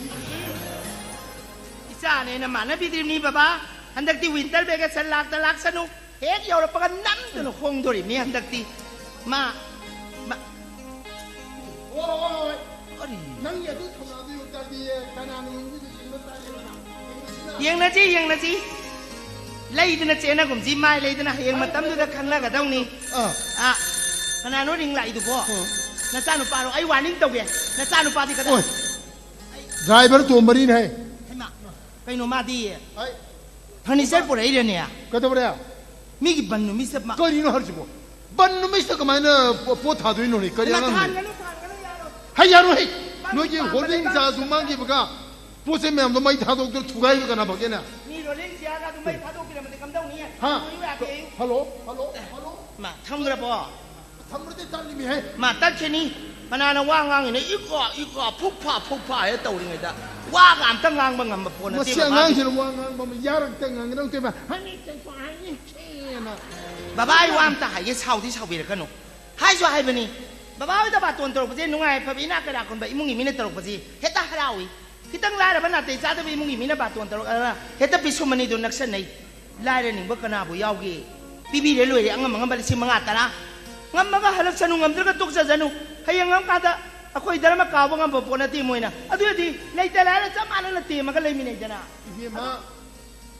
isa ne na mana bi ni baba handak ti winter bega san lak ta lak sanu hek yaw ra pa nam tu khong dori mi handak ti ma oi nang ya du thona du ta di kana nu ngi du sin ta yang na ji lai dina che na gum ji mai lai dina hayang matam du da khang la ga dong ni kana no ring lai du bo na cha nu pa ro ai warning tau ge na cha nu pa di ka da driver to marin hai ma kai no ma di ai thani ser por ai re ne ya ka to bra mi gi ban nu mi sab ma ko ni no har jibo ban nu mi sa ka ma na po tha do no ni ka ya na hai ya ro hai no gi holding sa zu mang gi ba po se me am do mai tha do to thu gai ka na ba ge na ni ro len sia ga du mai tha do ki ma de kam dong ni ha hello ma tham ra bo tham ra de tan ni mi hai ma tat che ni mana na wa ngang ni iko phuk pha ya tau ri ngai da wa ga am ta ngang ba ngam ba pon na ti ma ngang ji wa ngang ba ma ya ra ta ngang dong te ba ha ni te fa ha ni che na baba ai wa am ta hai ye chau ti chau bi ra kanu hai so hai ba ni baba ai da ba ton tor ba je nungai pha bi na ka ra kon ba imung gi mi ne tor ba ji heta harawi kitang lara ba na te cha da bi imung gi mi na ba ton tor heta pi su mani do naksan nei lara ning ba kana bu yaw gi pi bi re loi re angam ngam ba si manga tara ngam ma ga halak sanu ngam dra ka tok sa janu hayang ngam ka da akoi dara ma ka ba ngam ba pon ti moina adu di lai ta lara cha ma na te ma ga lai mi nei jana ye ma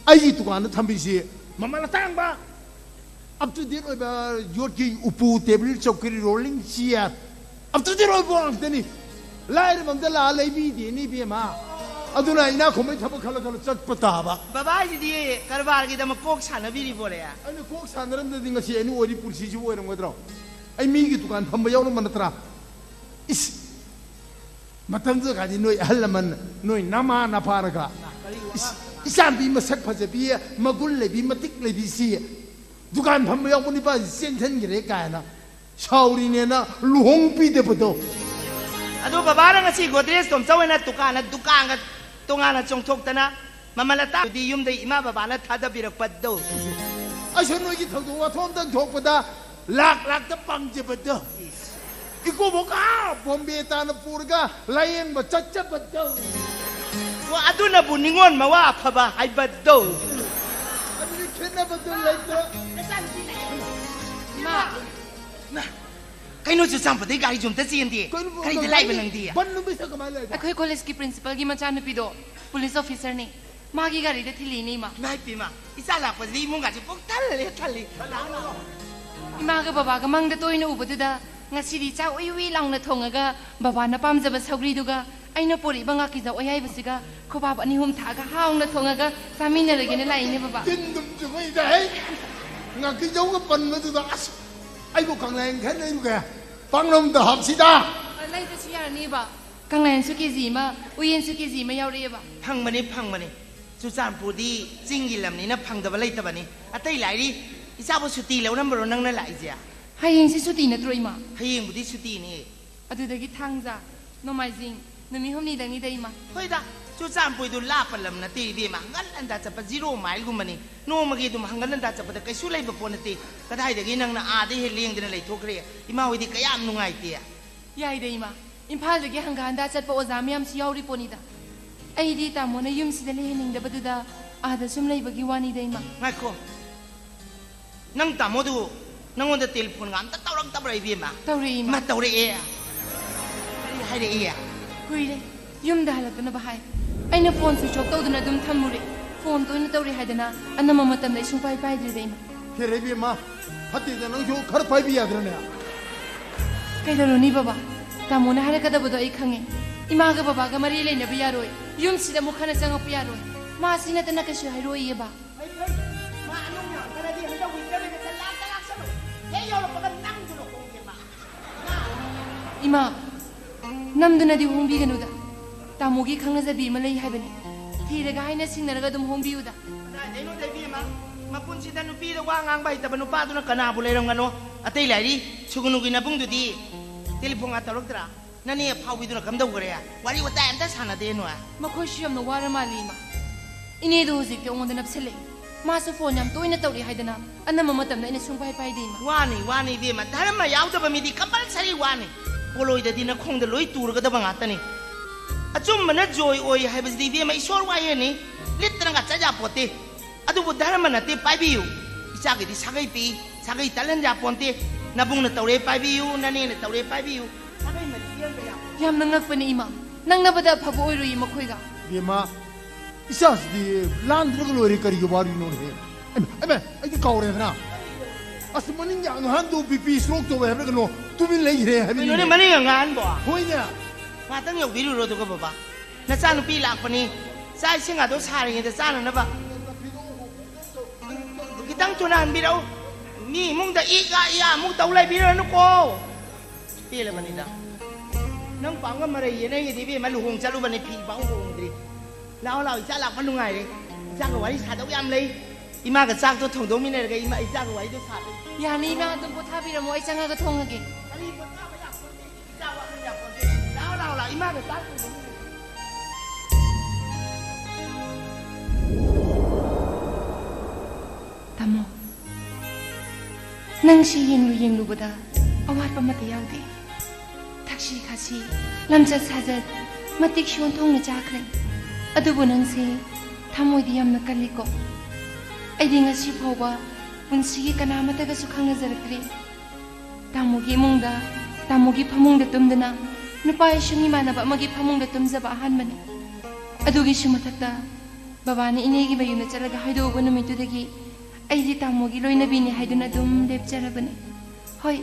ai gi tukan tham bi si mama la tang ba up to date oi ba yor ki upu table chokri rolling chair up to date oi ba tani lai bam da la lai bi di ni bi ma aduna ina khomai thab khala khala chat pata ba baba ji di karbar gi da ma kok sana bi ri bole ya ai kok sanaram da dinga si ani ori pursi ji oi rangodro ai mi gi tukan phamba yaw no manatra is matam za ga di noi halaman noi nama na paraga isan bi masak phaje bi magul le bi matik le bi si dukan phamba yaw ni ba sen than gi re ka na shauri ne na luhong pi de pado adu baba ra ngasi godres tom chawe na dukan ga tunga na chong thok tana mamalata di yum dei ima baba na thada bi rak paddo asho noi gi thok wa thom dan thok pada lak ta pang je pado iko boka bombe ta na purga layen ba chacha pado wa adu na buningon mawa phaba hai baddo adu ni khena pado lai to ma kai no chu sam pa dei gari jum ta chin di kai de lai banang di ban nu bi sa ka mai lai अखोई college की principal की मचा नुपी दो police officer ने माँ की गाड़ी दे थिली नहीं माँ nai pi ma isa la pa di mung ga ji pok thali इमा का बाबा का मंग दे तो इन्हें ऊपर दा ngasi cha ui ui lang na thong aga baba na pam jaba saugri duga aina pori banga ki ja oyai basiga ko baba ani hum tha ga haung na thong aga samin na lagi ne lai ne baba tin dum ju mai dai nga ki jau ga pan ma du da as ai ko kang lang khan nei ga pang nom da hap si da lai ta chi ya ni ba kang lan su ki ji ma uyen su ki ji ma yaw re ba phang mani chu chan pu di jing gi lam ni na phang da ba lai ta ba ni atai lai ri isa bo suti lew nam ro nang na lai ja hayeng si suti na troi ma hayeng bu di suti ni adu da gi thang ja no mai jing no mi hom ni dang ni dai ma hoi da chu chan pu du la pa lam na ti bi ma ngal an da cha pa 0 mile gu mani no ma gi du ma hangal an da cha pa da kai su lai ba pon ti ka dai da gi nang na a de he leng de lai thokre ima hoi di kayam nungai ti yai dai ma imphal da gi hangan da chat pa oza myam si yaw ri poni da ai di ta mo na yum si da le ning da ba du da a da sum lai ba gi wani dai ma ngai ko nang ta mo du nang on da telephone ngam ta tawrak ta brai bi ma tawri ma tawri e hai de e kuire yum da halak na bahai aina phone switch off tawduna dum thamure phone toina tawri haidana anama matam dai sung pai pai dri dai ma Kere ma hati da nang jo khar pai bi yadrane kai da ni baba tamona hara kada bodo ai khange ima ga baba ga mari leina bi yaroi yum sida mukhana sanga pi yaroi ma sina tana ka shi hairoi ye ba ma anong ya kada di handa wi ka ka la sa he yo lo pa nang du lo kong ke ma ima namduna di hongbi ganu da tamogi khangna jabi ma lei haibani thiraga haina singnaraga dum hongbi uda dai no dai bi ma mapun sida nupi da wa ngang bai ta ba nupa du na kana bu leiram ngano atai lai ri sugunu gi na bung du di telephone atarok tra nani phau bi du na kam dau gare ya wari wa ta anta sana de no makhoi shi yamna wara mali ma ine do hojik te ongonda napsele ma su phone yam toina tawri haidana anama matam na ine sung pai pai de ma wani bi ma dharma yaw da ba mi di compulsory wani poloi da di na khong da loi tur ga da ba nga ta ni achum mana joy oi hai bas di bi ma isor wa ye ni litna ga cha ja pote adu bu dharma na te pai bi yu isa ga di sagai pi sagai talan ja ponte na bung na tawre pai bi yu na ne na tawre pai bi yu sagai ma di ga ya yam na ngak pani ima nang na bada phabu oi roi ma khoi ga bi ma isas di landra lo ri kari ga bari no he ai ki kaure na asmanin ya no handu pp stroke to he no tu min lei re ha bi no ne mani ga ngan bo hoi ne ma tang yo bi ru do ga ba na sa nu pi lak pani sai singa do sa ri de sa na ba kitang tunan bi đâu ni mung da i ga ya mung tau lai bi no ko pi le mani da nang pang ga mare ye ne ye di bi ma lu hong cha lu ba ni pi ba hong dri lao lao cha lak pan nu ngai de cha ga wai sa do yam lei ima ga chak to thong do mi ne ga ima i cha ga wai do sa ya ni na dum po tha bi ra mo ai changa ga thong ga lao lao la ima ga ta tamo nang si yeng lu bada awat pa mata yaw de thakshi khasi lamcha sajat matik shon thong na chakre adubu nang se thamoi di yam na kaliko ai ding asi phoba punsi gi kana mata ga su khang na jarakre tamogi mungda tamogi phamungda tumdana nupa shungi manaba magi phamungda tumjaba han mani adugi shumatakta babani inegi bayuna chalaga haido bonu mitudagi aidi tamogi loina bini haiduna dum lepjarabane hoi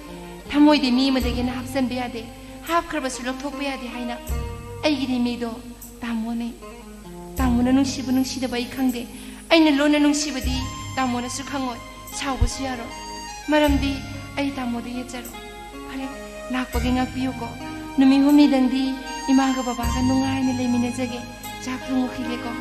thamoi de mi madagi na hapsan be ade hap kharba sulok thok be ade haina aigi de mi do tamone tamona nung sida bai khangde aina lona nung sibadi tamona su khangoi chawbu su yaro maramdi ai tamode yecharo hare lakpagi ngakpiyo ko numi humni dangdi imaga baba ga nungai ne leimina jage chak thungu khile ko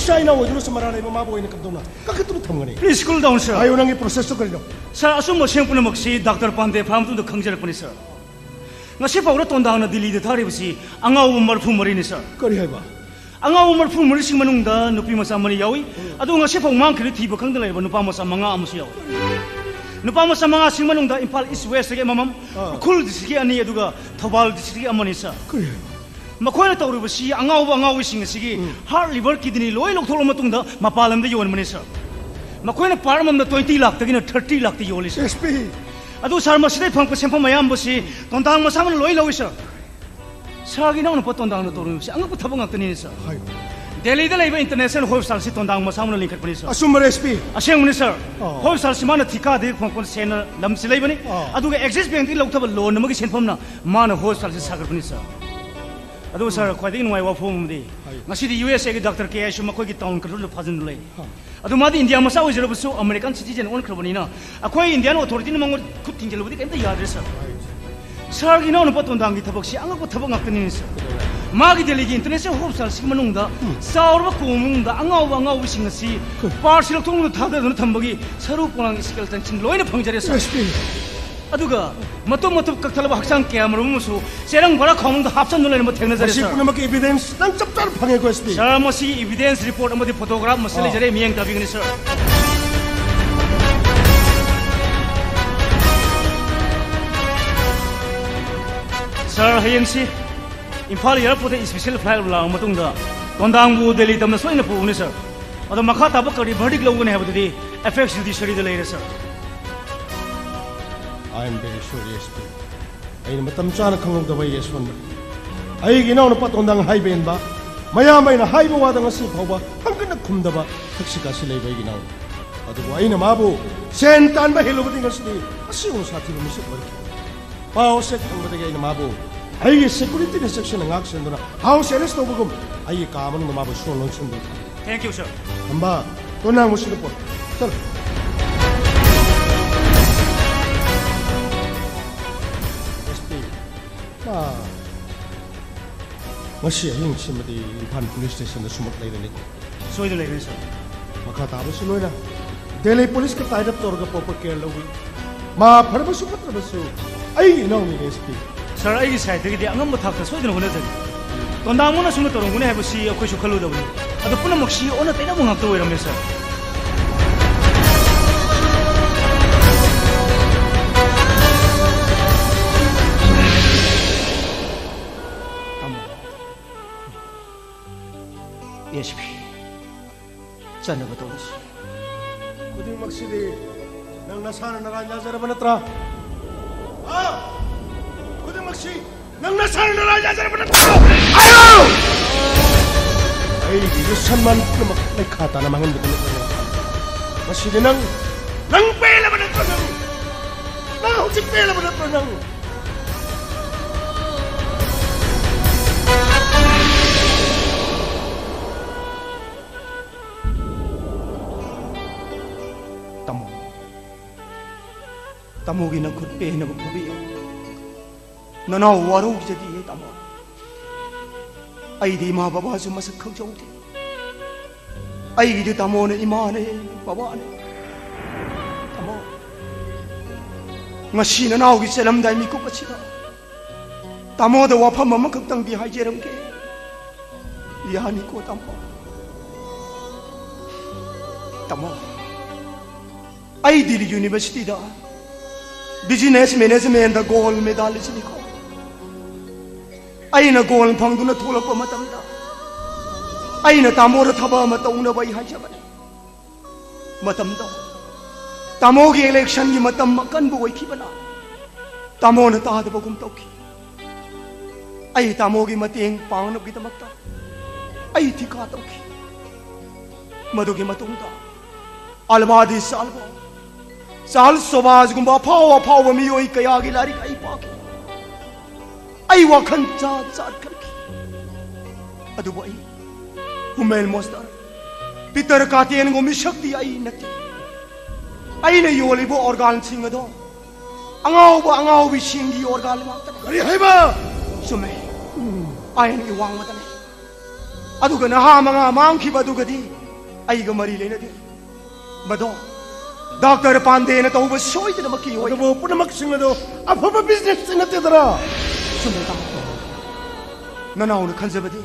China wo dulu semarang ibu mabu ini kadona. Kakek tu tham gani. Please cool down sir. Ayo nangi proses tu kali. Sir asum mo siyang punamak si Dr. Pande farm tu khangjar pani sir. Ngasi pawra tondang na Delhi de thari basi angaw marfu mari ni sir. Kari hai ba. Angaw marfu mari sing manung da nupi masa mari yawi. Adu ngasi paw mang khri thi ba khang dalai ba nupa masa manga amusi yawi. Nupa masa manga sing manung da Impal East West ge mamam. Khul district ani aduga Thobal district amani sir. Kari hai ba. मखोना तौरबसी अंगाविंग heart liver kidney लोई लौथोल मपालम योनमने sir मखोना पार्म 20 लाख 30 लाख योली सर सर मसीद फंग सेंफम मयामबसी तोंदांग मसामन लोई लौई सर सर नौन तोंदांग तौरबसी अंगप थब ngakतनी सर दिल्ली इंटरनेशनल हॉस्पिटल से तोंदांग मसामन लिंखटपनी सर असुमर एसपी असेंगमने सर हॉस्पिटल से माना थिका दे फंग सेन लमसी लेबनी अदुगा एक्सिस बैंक की लौथब लोन नमगी सेंफमना माना हॉस्पिटल से सागरपनी सर अदो सर ख्वाइदगी नुवाई वाफोमदी ngasi USA gi Dr. K Aishu makoi gi town kadul phajin lei adu madi India masa ojerabusu American citizen on khrabani na akoi Indian authority na mangor khut tingelbudi kaimta yadre sir sir gi no paton dang gi thabak si anga ko thabak ngakni sir magi Delhi gi international hospital si manung da saurba komung da angaw sing si parcel thong thada dun thambagi saru ponang skeleton sing loina phangjare sir अदुगा मतु मतु कथलबा हक्सांग कैमरामुसु सेरंग बरा खमंग हापसन नुलेन मथेंगना जरे सर पुनमक एविडेंस नंग चप्टर फंगे को एसपी सर मसी एविडेंस रिपोर्ट अमदि फोटोग्राफ मसले जरे मियंग ताबिगनि सर सर हयेंसी इम्फाल एयरपोर्ट स्पेशल फ्लाइट लांग मतुंगदा तोंदांगबु दिल्ली तमना सोइना पुने सर अदो मखा ताब करी वर्डिक लौगने हाबदि एफएक्स जुडिशरी द लेरे sir I am very sorry SP आई मतम चाना खंगदबा येसवन आई गिनाव न पतोंदांग हाइबेनबा मयाम आइना हाइबो वादा ngasi फावबा हंगना खुमदबा थक्सिका सिलेबा गिनाव अदुबो आइना माबो सेन तानबा हेलोबदि ngasi असिउ साथि मिसक बरखि पाव से खंगदगे आइना माबो आई सिक्योरिटी ने section ngak senduna house arrest तोबगुम आई कामन माबो सोलन सुंदो थैंक यू सर अंबा तोना मुसिल पो चल एसपी मसी हिंग सिमदी इम्फाल पुलिस स्टेशन सुमक लेरनी सोइद लेरनी सर मखा ताबसु लोइना दिल्ली पुलिस के टाइड अप तोरगा प्रॉपर केयर लौगी मा फरबसु पत्रबसु आई नौनी एसपी सर आई साइड दे अंगम थाक सोइदन होनजरी तोंदांगमुना सुंग तोरंगुने हाबसी अखोइसु खलुदबनी अदो पुनमक्सी ओना तैना मुंगाक्तो ओइरमने सर एसपी चनब तौरस खुदिमक्सिदि नंग नसाना नाराज जाजरब नत्रा खुदिमक्सी नंग नसाना नाराज जाजरब नत्रा आयो आई गिजु सम्मान पुनमक नै खाता ना मांगन बिदन मसिदि नंग पेलब नत्रा नंग हुजि पेलब नत्रा नंग तमो की नखुद पे न भूबी नना वारो जदी है तमो आई दी मां बाबा सु मसक खौजौदे आई दी तमो ने इमा ने बाबा ने तमो ngasi ननाव की सेलम दाई मिको पछिदा तमो द वाफम अम खक्तंग दी हाइजेरम के यानी को तमो आई दिल्ली यूनिवर्सिटी दा बिजनेस मैनेजमेंट द गोल्ड मेडलिस्ट निको आइना गोल्ड फंगदुना थोलप मतमदा आइना तामोर थबा मतौना बई हाइजबने मतमदा तामो की इलेक्शन की मतम कनबो ओइखिबना तामो न तादबगुम तौखि आई तामो की मतेंग पांगनब गिदमक्ता आई थिका तौखि मदुगी मतुंगा अलबादी सालबो साल सोबाज गुंबा फाव मियोई कया की लारी आई पाके आई वखन चाट करके अदुबो आई हुमेल मोस्तर पितर कातेन गो मिशक्ति आई नते आई ने योलिबो ऑर्गन सिंग दो अंगाव बि सिंगी ऑर्गन मात करी हाइबा सुमे आई ने वांग मतने अदुगा नहा मंगा मांगखि बदुगदी आई ग मरी लेने दे बदो डॉक्टर पांडे ने तौब सोइदन मकी होय वो पुनमक सिंग दो अफब बिजनेस नते दरा सुमेता ननाव न खंजबदी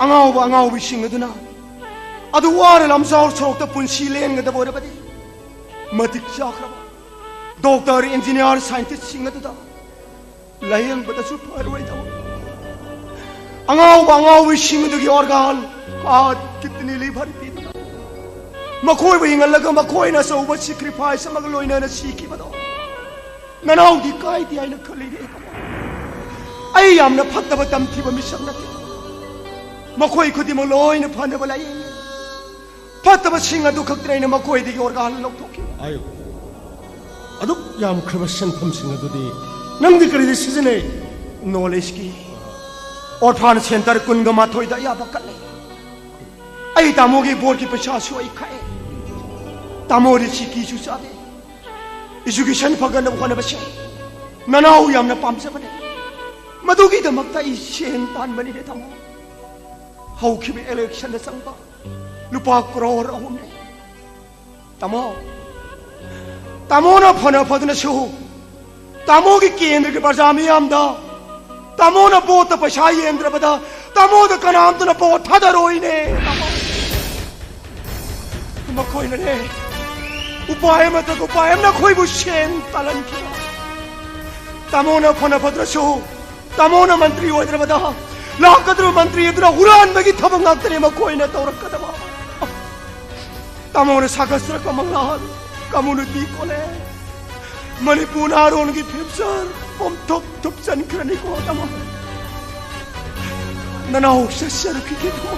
अंगाव बि सिंग दुना अदु वार लमसाव सोक त पुंसी लेंग द बोरबदी मतिक चाखरब डॉक्टर इंजीनियर साइंटिस्ट सिंग दुदा लायंग बदसु फरवई दो अंगाव बि सिंग दुगी ऑर्गन आ कितनी ली भरती मखोई विंगलग मखोई न सौब सैक्रिफाइस मग लोइना न सीखि बदो ननाव दी काय दी आइना खली दे आई यामना फत्तब तमथिब मिसक नते मखोई खुदी म लोइना फने बलाई फत्तब सिंग अदु खक्तरेन मखोई दी ऑर्गन लौथोखि आयो अदु याम खबसन फम सिंग अदुदी नंगदी करी दि सिजने नॉलेज की ऑर्फान सेंटर कुनग माथोई दा या बकले आई तामो की बोर्ड की पैसा सोई खाए तामो रि सिकी सुसादे एजुकेशन फगन बखन बसे ननाउ यामना पामजबने मदुगी दमक्ता ई सेन तान बनि रे तामो हौखिबे इलेक्शन द संबा लुपा करोड़ अहुने तामो न फन फदन सु तामो की केंद्र के प्रजामी आमदा तामो न बोत पैसा येंद्र बदा तामो द कनाम तो न बोत थदरोइने मखोई ने उपाय मत उपाय न खोई बुशेन तलन की तामो न फन फदन सु तामोना मंत्री ओद्रबदा लाकद्र मंत्री एदुरा हुरानबगी थबक ngaktani makoina tawrakadaba तामोना सागस्त्र कमंगला कम्युनिटी कोले मणिपुर आरोन की फिप्सर पम थप थप सनखरनी को तमा ननाउ ससर की को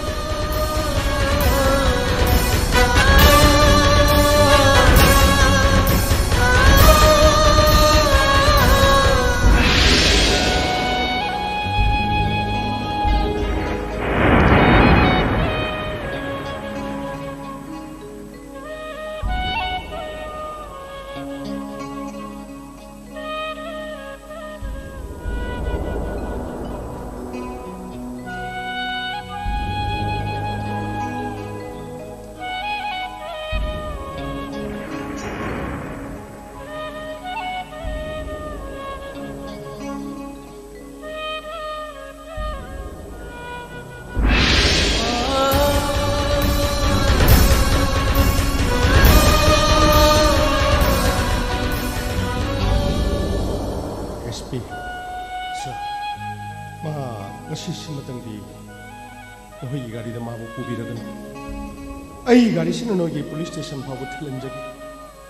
आई गाड़ी से नोगी पुलिस स्टेशन फाव थिलंजगी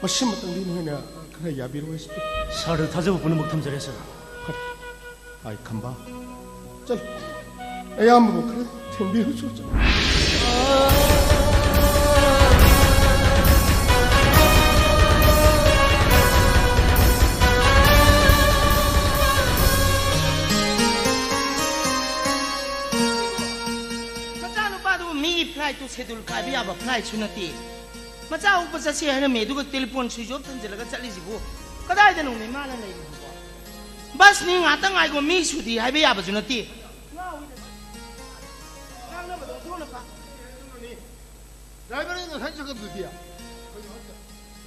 मसिम मतंदी नोइना खरा याबिरो एसपी सार थाजब पुनमुक थमजरे सर आई खंबा चल अयाम खरा थेंबिरो सो फ्लाइट तो शेड्यूल काबी अब फ्लाइट सुनती मचा ऊपर से है मेदु को टेलीफोन स्विच ऑफ थन जलगा चली जिबो कदाय दे नुने माला नै बस नि ngaता ngai go mi sudi hai be yaba sunati driver ने सन सकब दुदिया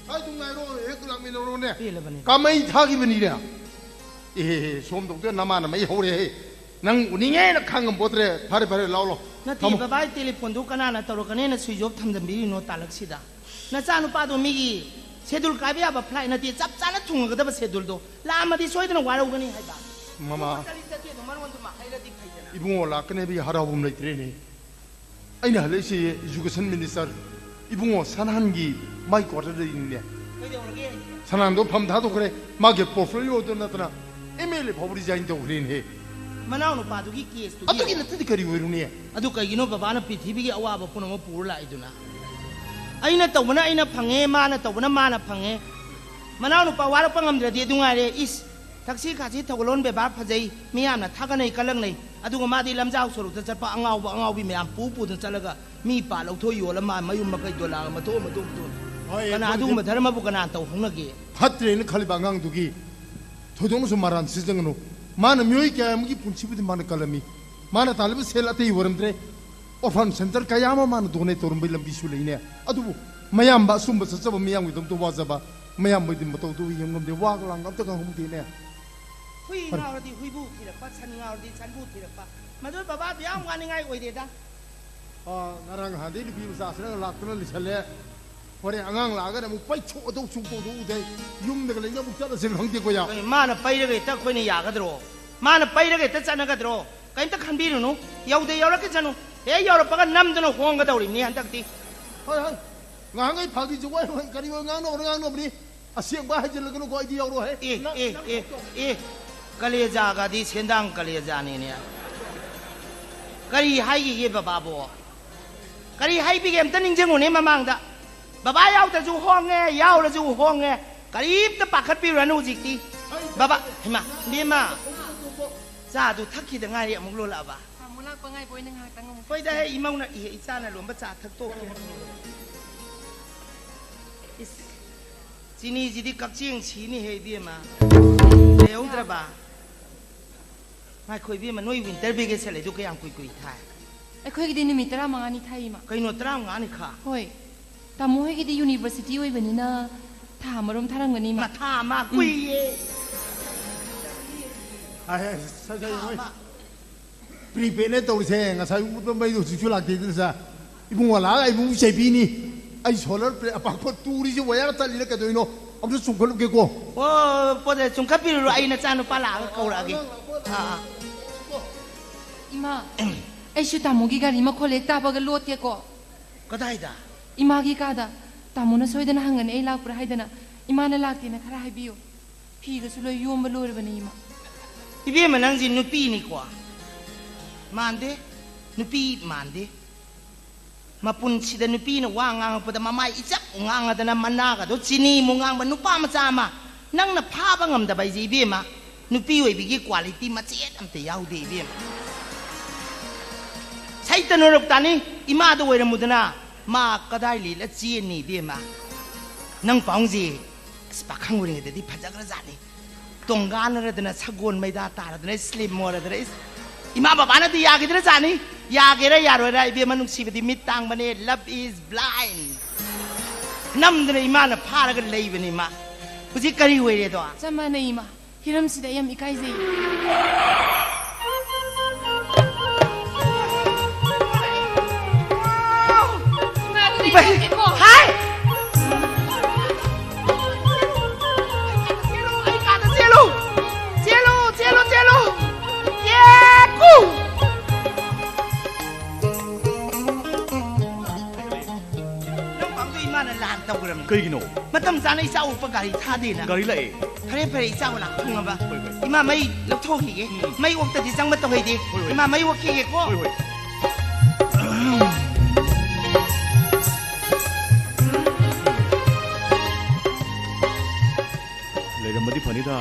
काय तुम नाइरो एक लाख में रो ने कामै थागी बनी रे ए सोम दोते नमा न मै होरे हे नंग उनिगे न खांगम बोत्रे फारे फारे लावलो नती बाबाई टेलीफोन दु कना ना तौरकने न स्विच ऑफ थमजंबिरी नो तालकसिदा नचा नुपा दो मिगी शेड्यूल काबी अब फ्लाइट नती चप चाला थुंगगदब शेड्यूल दो लामदी सोइदन वारौगनी हाइबा मामा इबुंगो लाकने भी हराबुम लेत्रे ने अइना हलेसी एजुकेशन मिनिस्टर इबुंगो सनहानगी माइ क्वार्टर दे ने सनांदो फम था तो करे मागे पोर्टफोलियो तो नतना एमएलए फावरी जाइन तो ग्रीन है मनाउ नु पादुगी केस तु अतुगी नतदि करी ओइरुने अदु कगिनो बाबाना पृथ्वी की अवाब पुनम पुर लाइदुना अइना तौबना अइना फंगे माना तौबना माना फंगे मनाउ नु पावार पंगमद्रदि दुंगारे इस taxi खाची थगलोन बेबार फजै मियामना थागनै कलंगनै अदुग मादि लमजाउ सरुत चटपा अंगाउबी म्याम पु चलगा मी पा लौथो योला मा मयुम मकै दोला मतो मतो कना अदुग धर्म बु कना तौ हंगगे फत्रे न खलिबा अंगांग दुगी थोदोंग सु मारान सिजंगनो माना म्योई क्या मुगी पुंसिबुदि माना कलमी माना तालिब सेल अते वरमद्रे orphan center kayama माना दोने तोरम लंबी सु लेने अदुबु मयाम बा सुम सचब मयाम गिदम तो वाजबा मयाम बदि मतो तो यंगम दे वाग लांग अब तक हम दिने हुई नावदी हुईबु थिरपा सन नावदी सनबु थिरपा मदु बाबा ब्याम वानिंगाई ओइदेदा ngarang hadi di biasa asal lakna lisale ore angang laga na mu pai chu do chu do de yum de lenga mu chala sing hangti ko ya mana pai re ta khoini ya ga dro mana pai re ta chana ga dro kain ta khan bi nu yaude yaura ke janu e yaura pa ga nam dano hong ga dawri ni han tak ti hoi hoi ngang ai phagi ju wai kari ngang no bri asiang ba hajil ga no ko ai yauro he kaleja ga di sendang kaleja ni ne kari hai ye baba bo kari hai bi gem taning jeng ne mamang da baba yaw ta ju hong nge yaw la ju hong nge kari ta pakhat pi ranu jik ti baba hima ni ma za du thakki da ngai amuk lo la ba mulak pa ngai boy nang ha tang poi da he imau na i cha na lom ba cha thak to is chini ji di kak ching chi ni he bi ma leung tra ba mai khoi bi ma noi winter bi ge se le du ke yang kui thai ꯑꯩꯈꯣꯏꯒꯤꯗꯤ ꯅꯨꯃꯤꯠ 15ꯅꯤ ꯊꯥꯏꯃ ꯀꯩꯅꯣ 15ꯅꯤ ꯈꯥ ꯍꯣꯏ ꯇꯥꯃꯣ ꯍꯣꯏꯒꯤꯗꯤ university ꯑꯣꯏꯕꯅꯤꯅ ꯊꯥ ꯑꯃꯔꯣꯝ ꯊꯥꯔꯝꯒꯅꯤ ꯃꯥ ꯊꯥ ꯑꯃ ꯀꯨꯏꯌꯦ ꯄ꯭ꯔꯤꯄꯦꯗꯅ ꯇꯧꯔꯤꯁꯦ ꯉꯁꯥꯏ ꯎꯠꯄ ꯃꯩꯗꯣ ꯍꯧꯖꯤꯛꯁꯨ ꯂꯥꯛꯇꯦꯗꯅ ꯁꯥ ꯏꯕꯨꯡꯉꯣ ꯂꯥꯛꯑꯒ ꯏꯕꯨꯡ ꯆꯩꯕꯤꯅꯤ ꯑꯩ ꯁꯣꯂꯔ ꯄ꯭ꯂꯦꯠ ꯑꯄꯥꯛꯄ ꯇꯨꯔꯤꯁꯦ ꯋꯥꯌꯔ ꯇꯠꯂꯤꯔ ꯀꯩꯗꯧꯔꯤꯅꯣ ꯑꯝꯇ ꯆꯨꯝꯈꯠꯂꯨꯒꯦꯀꯣ ꯑꯣ ꯄꯣꯠ ꯆꯨꯝꯈꯠꯄꯤꯔꯨꯔꯣ ꯑꯩ ꯅꯆꯥ ꯅꯨꯄꯥ ꯂꯥꯛꯑꯒ ꯀꯧꯔꯛꯑꯒꯦ इमा ऐसु तामोगी गाड़ी मखोल एक ताबागा लोट के को कदाइदा इमागी कादा तामोना सोइदना हंगने ए लाकपुर हाइदना इमाना लाक्तिना खरा हाइबियो फीगसु लोय योम लोरबने इमा इबे मनंजी नुपी नि को मानदे नुपी मानदे मपुन सिदा नुपी न वा ngang ममाई इचक ngang मनागा दो चिनी मुंगांग नुपा मचा मा नंग न फाबा ngamदा बाइजी इबे मा नुपी ओइबिगी क्वालिटी मचेत अमते याउदे इबे सैतन रोक्तानी इमा दो ओइरमुदना मा कदाइ लीला चेनी इबे मा नंग पाउंजी पाखंग ओरिंगदि फजग्रा जानी तोंगानरदना सगोन मैदा तारदना स्लिम मोरदना इमा बाबाना दी यागिदरा जानी यागेरा यारोरा इबे मनुसिबदि मित तांगबने लव इज ब्लाइंड नमदना इमाना फारगा लेबनी मा हुजि करी ओइरे दो चमाना इमा हिरम सिदा यम इकाइजे हाय चलो ये कू नंग पांग दो इमाना लान तौगरम कईगिनो मतम जाना इसा उप गाड़ी था देना गाड़ी लाए फरे फरे इसा वाला खुंगबा इमा मई लथोखिगे मई ओक्तदि जंग मत होइदे इमा मई ओखिगे को लेरमदि Fanida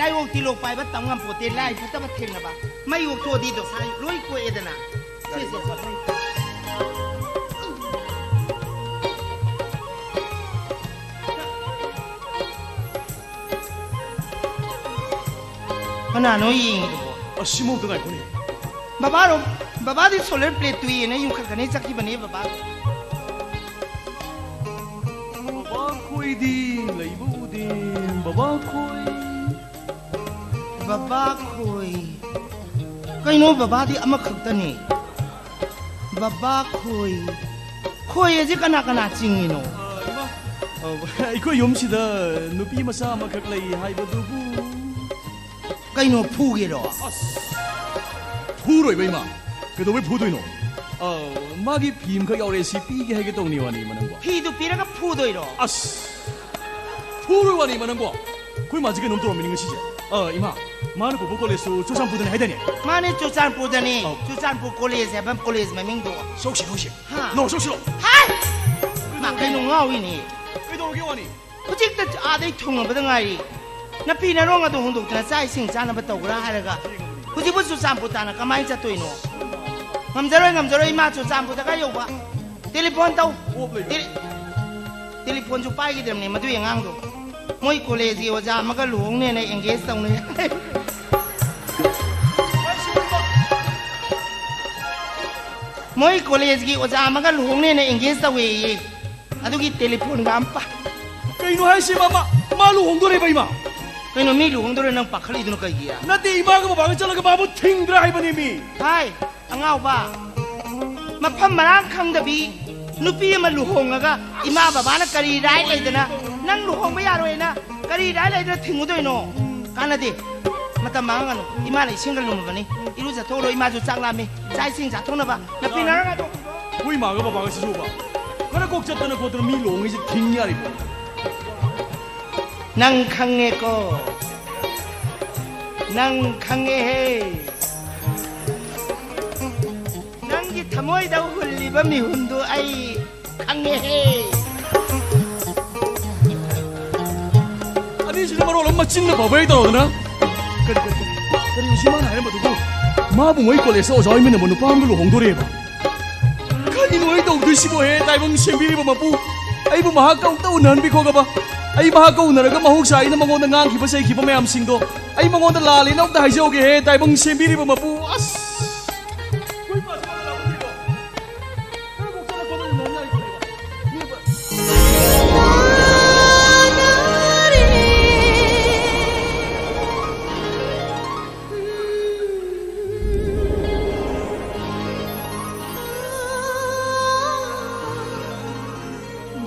lai wong ti lok pai ba tam ngam pote lai phata ba theng na ba mai wok tho di do sai loi ko edana se se sa ana no yin asimo da ko ni baba di solar plate tu yin yu kha kane chakki bane baba koi di leibu di baba koi बाबा खोई कहीं बाबा दी अमक खक्तनी बाबा खोई खोई जे कना कना चिंगिनो eco योमसिदा नुपी मसा अमखक लई हाइबदुबु कहीं फूगेरो फूरोय बैमा कदोबे फूदोइनो मागी भीम ख यावरे सी पीगे हाइगे तोंगनी वानी मनंगो फी दु पीरगा फूदोइरो अस फूरोय वानी मनंगो कोई माजिगे 놈 तोरो मिनिंग सिजे इमा माने को कॉलेज चुचानपुरदने हाइदने माने चुचानपुर कॉलेज है बम कॉलेज में मिंग दो सोक्सी नो सोक्सिलो हाय मा कइनो ngawi कइदोगे वानी हुजिक त आदै थुंगबद ngai na pi na ronga do hondok na sai sing chana ba tawra haraga hujibu chुचानपुर ताना कमाई चतोइनो ngamjaroi ma चुचानपुर da ga yoba telephone tau telephone ju pai gi demne madu yangang do moi college gi oja maga luhong ne na engage tawne moi college gi oja maga luhong ne na engage tawe adugi telephone ga ampa kaino hai si mama ma luhong do re bai ma kaino mi luhong do re nang pakhali dunu kai gi ya na ti ima ga ba ga chala ga babu thingdra hai bani mi hai angau ba mapham marang khang da bi nupi ma luhong ga ima baba na kari rai leidana nang luhong ba yaroi na kari rai leidana thingu doi no kana de mata manga no ima lai singal no bani iru ja tholo ima ju chak la me chai sing ja thona ba na pi na ga to hui ma ga baba ga sisu ba kana kok chat na ko to mi long is thing yari nang khange ko nang khange he nang gi thamoi da hulli ba mi hundu ai khange he ani sina maro lam machin na babai to na kari usima na hai ma du ma bu moi college so joi min mo nu pam lu hong do re ba kani noi do du si bo he dai bang sembiri ba ma pu ai bu ma ka ta unan bi ko ga ba ai ma ka unar ga ma huk sai na mangon na ngang ki ba sai ki ba mayam sing do ai mangon da la le na da hai jo ge he dai bang sembiri ba ma pu as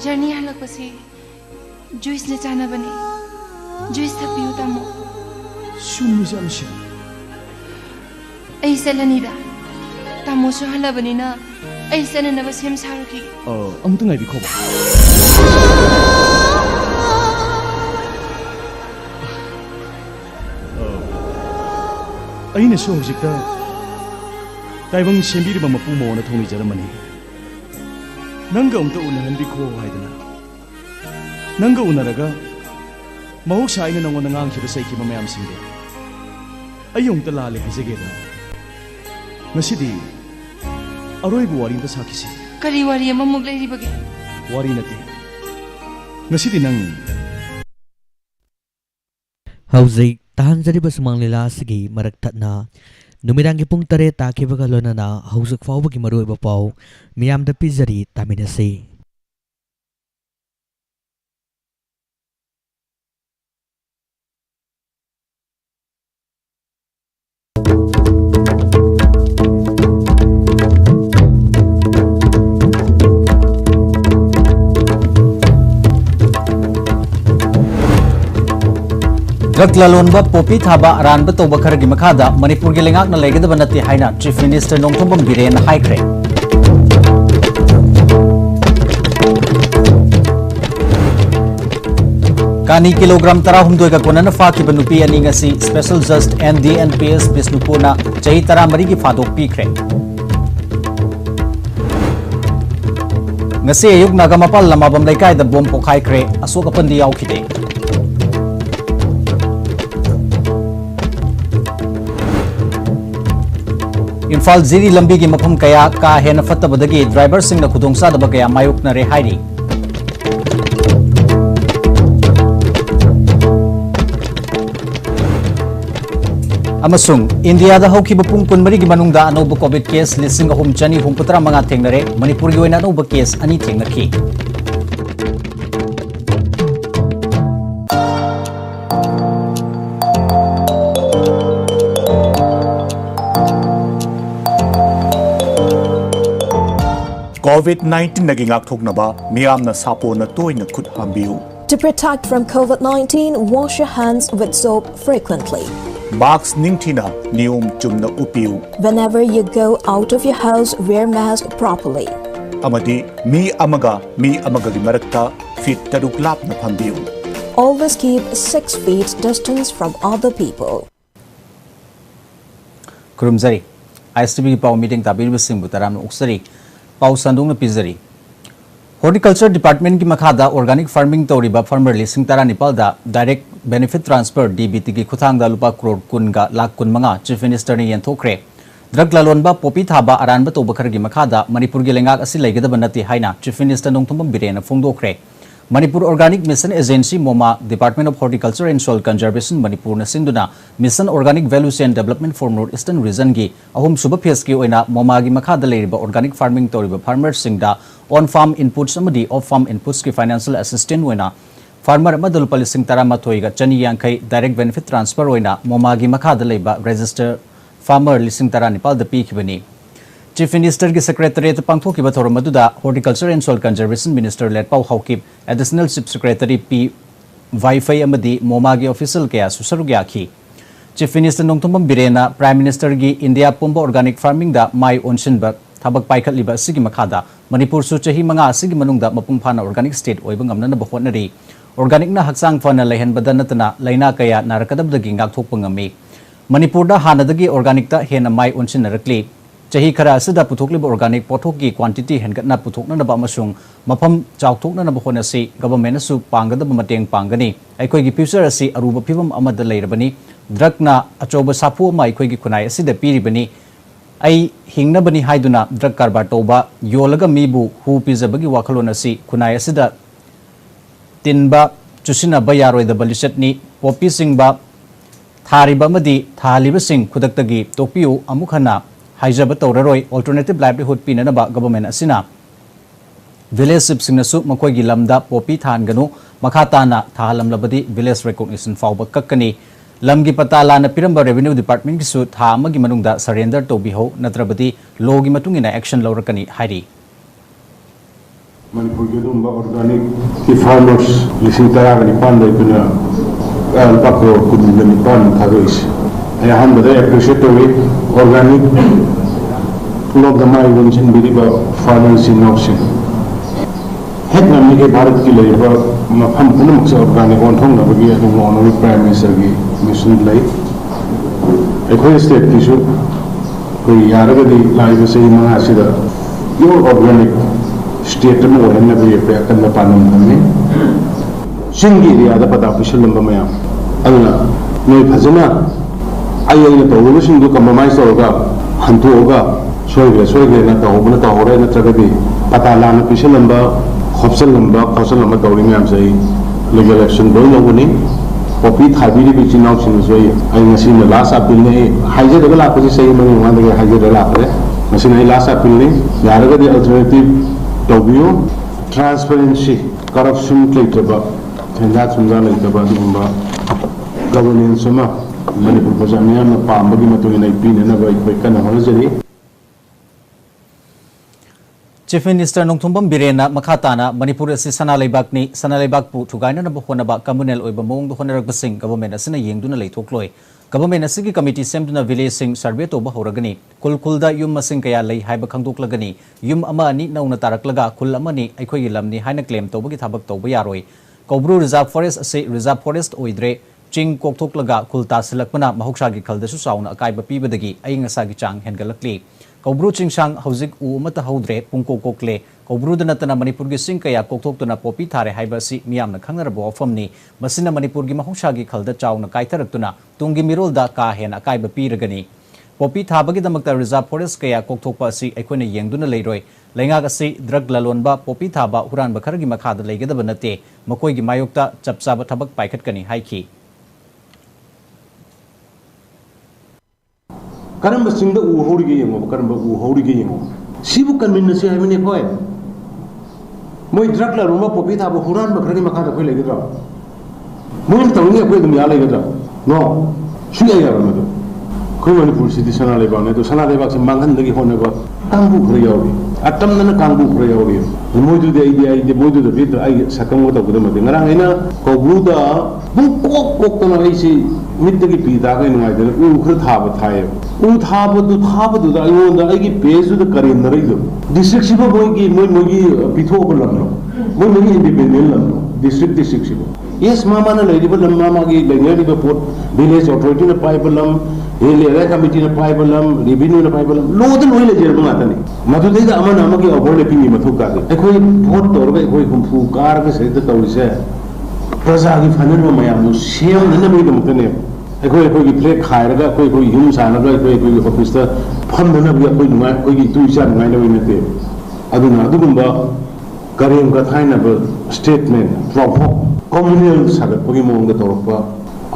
journey हलक पसी जुइसने चाहनबने juice थपियो तामो सुम्मिसे अमसे ऐ सेलनीदा तामो सो हलबनिना ऐ सेननबा same सारुकी अमुत ngabi khoba aina so hojikta taibang sembiriba mapu mona thoni jaramani nanga umta unahan bikho haidana nanga unaraga mahoksa aina nangona ngangkhiba saikhiba mayam singde ayungta lale hajageda ngasidi aroibu wari ta sakisi kari wari amamuk leiribage wari nate ngasidi nang hauzik tahanjariba sumang lila asigi marak thatna numidangi pung tare takibaga lonana hausuk fawbagi maroiba paw miyamda pizari taminasi drug ललोनबा poppy थाबा अरानबा तौबा खरगी मखादा मणिपुर की लेंगाकना लेगदबा नते हाइना चीफ मिनिस्टर नोंगथोंबम बिरेन हाइख्रे कानी किलोग्राम 13 का कोनना फाकिबा नुपी अनि ngasi स्पेशल जस्ट NDNPS बिष्णुपुरना चही 13 की फादोक पीख्रे ngasi ayuk nagamapal lamabam laikai da bom pokhaikhre asok apandi yaukide Imphal Jiri लंबी की मफम कया का हेन फत्तबदगी ड्राइवर सिंह न खुदोंसादब कया मायोकनरे हाइरी अमसुंग इंडिया दा हौखिब पुंग कुनमरी की मनुंगदा अनोब कोविड केस लिसिंग अहुम चनी हुमपुत्रा मंगा थेंगनरे मणिपुर की ओइना अनोब केस अनि थेंगनखी COVID-19 naging akthoknaba miyamna sapona toina khut hambiu. To protect from COVID-19, wash your hands with soap frequently. Mask ningthina niyom chumna upiu. Whenever you go out of your house, wear mask properly. Amadi mi amaga gi marakta feet taruk lapna phambiu. Always keep 6 feet distance from other people. Kurumzari ISTB ki pau meeting tabir bising butaram uksari पाउ संदुंग पिजरी horticulture department की मखादा organic farming तौरीबा farmer लिसिंग 19 दा direct benefit transfer DBT की खुथांगदा लुपा करोड़ कुनगा लाख कुन मंगा chief minister ने यंथोखरे drug लालोनबा Poppy थाबा अरानबा तौबखर की मखादा मणिपुर की लेंगाक असि लेगदब नति हाइना चीफ मिनिस्टर नोंगथोंबम बिरेन फोंदोखरे मणिपुर ऑर्गेनिक मिशन एजेंसी मोमा department of horticulture and soil conservation Manipur सिंधुना mission organic value chain development for north eastern region की अहुम सुब फेस की ओइना मोमा की मखादा लेरिबा ऑर्गेनिक फार्मिंग तौरिबा फार्मर्स सिंगदा ऑन फार्म इनपुट्स अमदी ऑफ फार्म इनपुट्स की फाइनेंशियल असिस्टेंट ओइना फार्मर अमदल लिसिंग 13 गा चनी यांखै डायरेक्ट बेनिफिट ट्रांसफर ओइना मोमा की मखादा लेबा रजिस्टर फार्मर लिसिंग 19 दा पीखिबनी चीफ मिनिस्टर की सेक्रेटरीट पांथोखिबा थोरम अदुदा horticulture and soil conservation minister Letpao Haokip additional chief secretary P Vaiphei अमदी मोमा की ऑफिशियल कया सुसरुग्याखी चीफ मिनिस्टर नोंगथोंबम बिरेना प्राइम मिनिस्टर की इंडिया पुंबा ऑर्गेनिक फार्मिंग दा माई ओनसिनबा थबक पाइखलिबा सिगी मखादा मणिपुर सु चही मंगा सिगी मनुंगदा मपुंग फाना ऑर्गेनिक स्टेट ओइबा नगमना बहोनरी ऑर्गेनिक ना हक्सांग फाना लेहनबदा नतना लैना कया नारकदबदगी गाथोकपा ngami मणिपुर दा हानदगी ऑर्गेनिक ता हेना माई ओनसिनरकली चही खरा असदा पुथोकलिब ऑर्गेनिक पोथोक की क्वांटिटी हेनगतना पुथोकनबा अमसुंग मफम चाउथोकनबा होनसी गवर्नमेंट सु पांगदब मतेंग पांगनी अखोय की फ्यूचर असि अरुब फिबम अमद लेरबनी ड्रगना अचोब साफु मा अखोय की खुनाय असि द पीरिबनी आई हिंगनबनी हाइदुना ड्रग कारबार तोबा योलगा मीबु हु पिजबगी वाखलोन असि खुनाय असि द तिनबा चुसिना बयारोयदब लिसटनी पोपी सिंगबा थारिबा मदी थालिबा सिंग खुदक्तगी तोपियु अमुखना हाइजब तौररोय अल्टरनेटिव लाइवलीहुड पीननबा गवर्नमेंट असिना village सिपसिंगनसु मखोयगी lambda Poppy थानगनु मखाताना थाहलमलबदी village recognition फाउब कक्कनी लमगी पता लाना पिरंबा रेवेन्यू डिपार्टमेंट की था अमगी मनुंगदा सरेंडर तोबिहो नत्रबदी लोगी मतुंगिना action लौरकनी हाइरी Manipur ke dumba organic ki farmers lising tara ni pandai kuna pakro kudin ni pan tharois ay han bada appreciate to organic log the mai wonsin biriba farmers in option het namni ke bharat ki leiba mafam punam se organic on thong na bagi adu on prime minister gi mission lai ekoi state ki su koi yaraga di live se ma asida your organic state में वो है ना भी ये पे करना पाना हमने सिंगी रिया दा पता पिछले लंबा में अगला मैं भजना आये ये तो वो सिंधु compromise होगा हंतु होगा सोए गए ना तो हो रहा है ना चला भी पता लाना पिछले लंबा खौसल लंबा दौड़ी में हम सही legal action दो लोगों ने पॉपी थाबी ने भी चुनाव चिन्ह सोई आई नसी में लास्ट अपील ने हाइजे दगला आपसे सही में वहाँ दगे हाइजे दगला आपरे नसी नहीं लास्ट अपील ने यार का दी अल्टरनेटिव तौबियो ट्रांसपेरेंसी करप्शन लेटबा थेंदा सुंदा लेटबा दुबा गवर्नेंस में मणिपुर प्रजामिया में पामबगी मतुई नै पीने ना बाई कन होजरी चीफ मिनिस्टर नोंथुंबम बिरेना मखाताना मणिपुर से सनालेबाक पु थुगाइना न बखोनबा कम्युनल ओइबा मोंग होनरक बसिंग गवर्नमेंट असना येंगदुना लेथोक्लोय गवर्नमेंट असगी कमिटी सेमदुना विलेज सिंग सर्वे तोबा होरगनी कुल युम मसिंग कया लई हाइबा खंगदोक्लगनी युम अमा अनि नौना तारकलगा कुल अमनी अखोयगी लमनी हाइना क्लेम तोबगी थाबक तोबा यारोय कौब्रू रिजर्व फॉरेस्ट असे रिजर्व फॉरेस्ट ओइद्रे चिंग कोकथोक्लगा कुल तासलकपना महौसागी खलदसु साउना अकाइबा पीबदगी अयंगसागी चांग हेनगलकली कौब्रू चिंगसांग हौजिक उ अमता हौद्रे पुंको कोकले कौब्रूद नतना मणिपुर की सिंग कया कोकथोक्तुना पोपी थारे हाइबासी मियामना खंगरबो वफमनी मसिना मणिपुर की महौसागी खलद चाउना काइथरक्तुना तुंगी मिरोलदा का हेना अकाइबा पीरगनी पोपी थाबगीदमक्ता रिजर्व फॉरेस्ट कया कोकथोक्पा असि अखोइना येंगदुना लेरोय लेंगाग असि ड्रग ललोनबा पोपी थाबा हुरानबा खरगी मखादा लेगदब नते मकोइगी मायोक्ता चपचाबा थबक पाइखटकनी हाइखी करम सिंह उ होड़गे यंगो करम उ होड़गे यंगो सिबु कन्विन से है मने कोय मोय ड्रग ला रुमा पोपी था हुरान बखरगी मखा द कोई लेगद्रा मोय तंगे कोई दम या लेगद्रा नो सुया या रमदो कोई मणिपुर सिटी सना लेबा ने तो सना लेबा से मांगन दगी होने को कांगबु खरे यावरी अतम नन कांगबु खरे यावरी मोय दु दे मोय दु बित आई सकम को तबुद मते ngara aina ko bluda bu kok to na isi मित्तगी पीता के नुआइदन उ खर थाब थाए उ थाब दु दा योंदा आगी पेज दु करेन नरैदो डिस्ट्रिक्ट सिबो मोगी मोगी पिथो बलमनो मोगी इंडिपेंडेंट लमनो डिस्ट्रिक्ट सिबो यस मामा न लेरिबो लम मामा गी लेरिबो पोर्ट विलेज अथॉरिटी न पाइबलम एरिया कमिटी न पाइबलम रेवेन्यू न पाइबलम लोदन होइले जेरबो नातनी मधुदैदा अमन अमगी ओवरलैपिंग नि मथु कादे एखोई वोट तोरबे एखोई हुमफु कार के सहित तौरिसे प्रजा की फनन मयाम सेम न नबी दमतने एखोई की फ्लैग खायरगा कोई युम सानगा कोई ऑफिस ता फमदना भी कोई नुमा कोई तुइसा नुमा न नते अदुना अदुगुंबा करेम का थाइना ब स्टेटमेंट प्रोभो कम्युनल सागत पगी मोंग तोरपा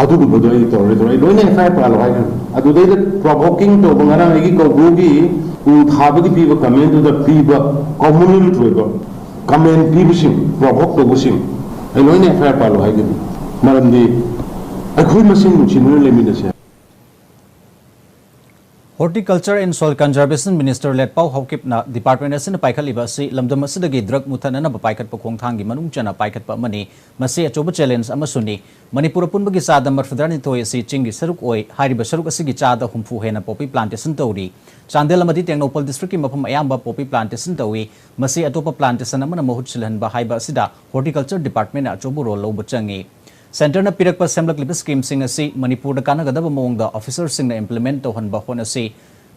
अदुगुंबा दoi तोरे लोइने एफआईआर पालो हाय अदुदै प्रोवोकिंग तो बंगारा एगी को गुगी उ थाबगी पीब कमेंट द पीब कम्युनल ट्रोइबा कमेंट पीबसिंग प्रोवोक तो गुसिंग लोइने एफआईआर पालो हाय गदि मरमदी अखोई मसिन मुचिनु लेमिनसे horticulture and soil conservation minister Letpao हौकिपना डिपार्टमेंट असिन पाइखलिबा असि लमदम असिदगी ड्रग मुथनना पाइखटप खोंगथांगी मनुंग चना पाइखटप मनी मसे अचोब चैलेंज अमसुनी मणिपुर पुनबगी चादा मरफदरानिथोय असि चिंगी सरुक ओय हारिबा सरुक असिगी चादा हुमफु हेना पॉपी प्लांटेशन तौरी चांदेल अमदी टेक्नोपल डिस्ट्रिक्ट की मफम अयाम्बा पॉपी प्लांटेशन तौई मसे अतोप प्लांटेशन अमना महूत सिलहनबा हाइबा असिदा हॉर्टिकल्चर डिपार्टमेंट अचोब रोल लौब चंगी सेंटर न पिरक सेमलक स्कीम मणिपुर कानगदब मोंग ऑफिसर इम्प्लीमेंट तौहनब होनसी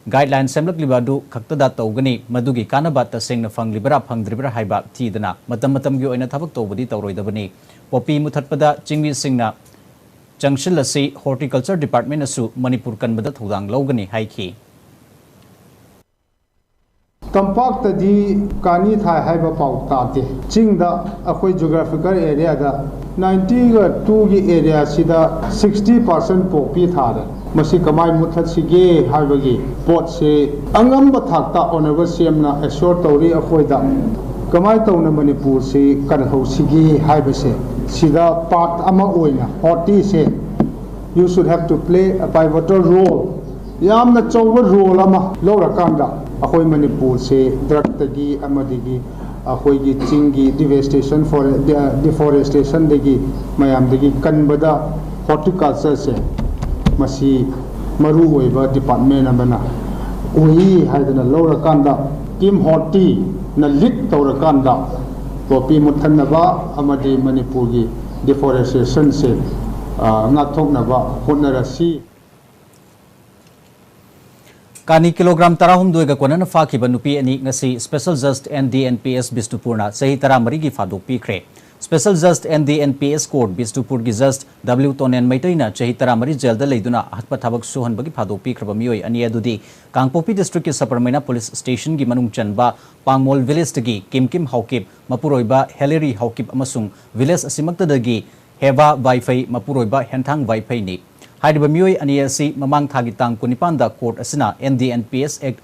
गाइडलाइन सेमलक खक्तदा तौगनी मदुगी कानबा तसेंग फंगलिबरा फंगद्रिबरा हाइबा थीदना मतम मतमगी ओइना थबक तौबदी तौरोइदबनी पोपी मुथतपदा चिंगी सिंगना जंक्शन लसी हॉर्टिकल्चर डिपार्टमेंट असु मणिपुर कनबदा थौदांग लौगनी हाइखी तंपाक्तदी कानी था हाइबा पाउ ताते चिंगदा अखोई ज्योग्राफिकल एरिया दा 92 की एरिया सिदा 60% पोपी थारे मसी कमाई मुथत सिगे हाइबगी पोट से अंगम बथाक्ता ओनबर सेमना एश्योर तौरी अखोइदा कमाई तौना मणिपुर से कनहौ सिगे हाइबसे सिदा पार्ट अमा ओइना हॉर्टी से you should have to play a pivotal role यामना चौबा रोल अमा लौरकांदा अखोई मणिपुर से ड्रग तगी अमदिगी अखोई चिंगी डिफोरेस्टेशन देगी मयाम देगी कनबदा हॉर्टिकल्चर से मसी मरु होइबा डिपार्टमेंट अमना ओही हाइदना लौरकांदा किम हॉर्टी न लीड तौरकांदा पॉपी मुथन्नबा अमदि मणिपुर की डिफोरेस्टेशन से ngathoknaba honnarasi Kani kilogram tarahum duiga konan fakiba nupi ani ngasi Special Just NDNPS Bisnupurna sahi taramari gi fadok pikre Special Just NDNPS Court Bisnupur gi Just W Tonen Maitaina sahi taramari jail da leiduna hatpa thabak suhan bagi fadok pikraba mioi ani adudi Kangpopi District ki Saparmaina Police Station gi manung chanba Pangmol Village gi Kimkim Haukip Mapuroiba Helleri Haukip amasung village asimakta dagi Heva Wi-Fi Mapuroiba Hentang Wi-Fi ni Haidaba mioi ani asi mamang thagi tang kunipanda court asina NDNPS Act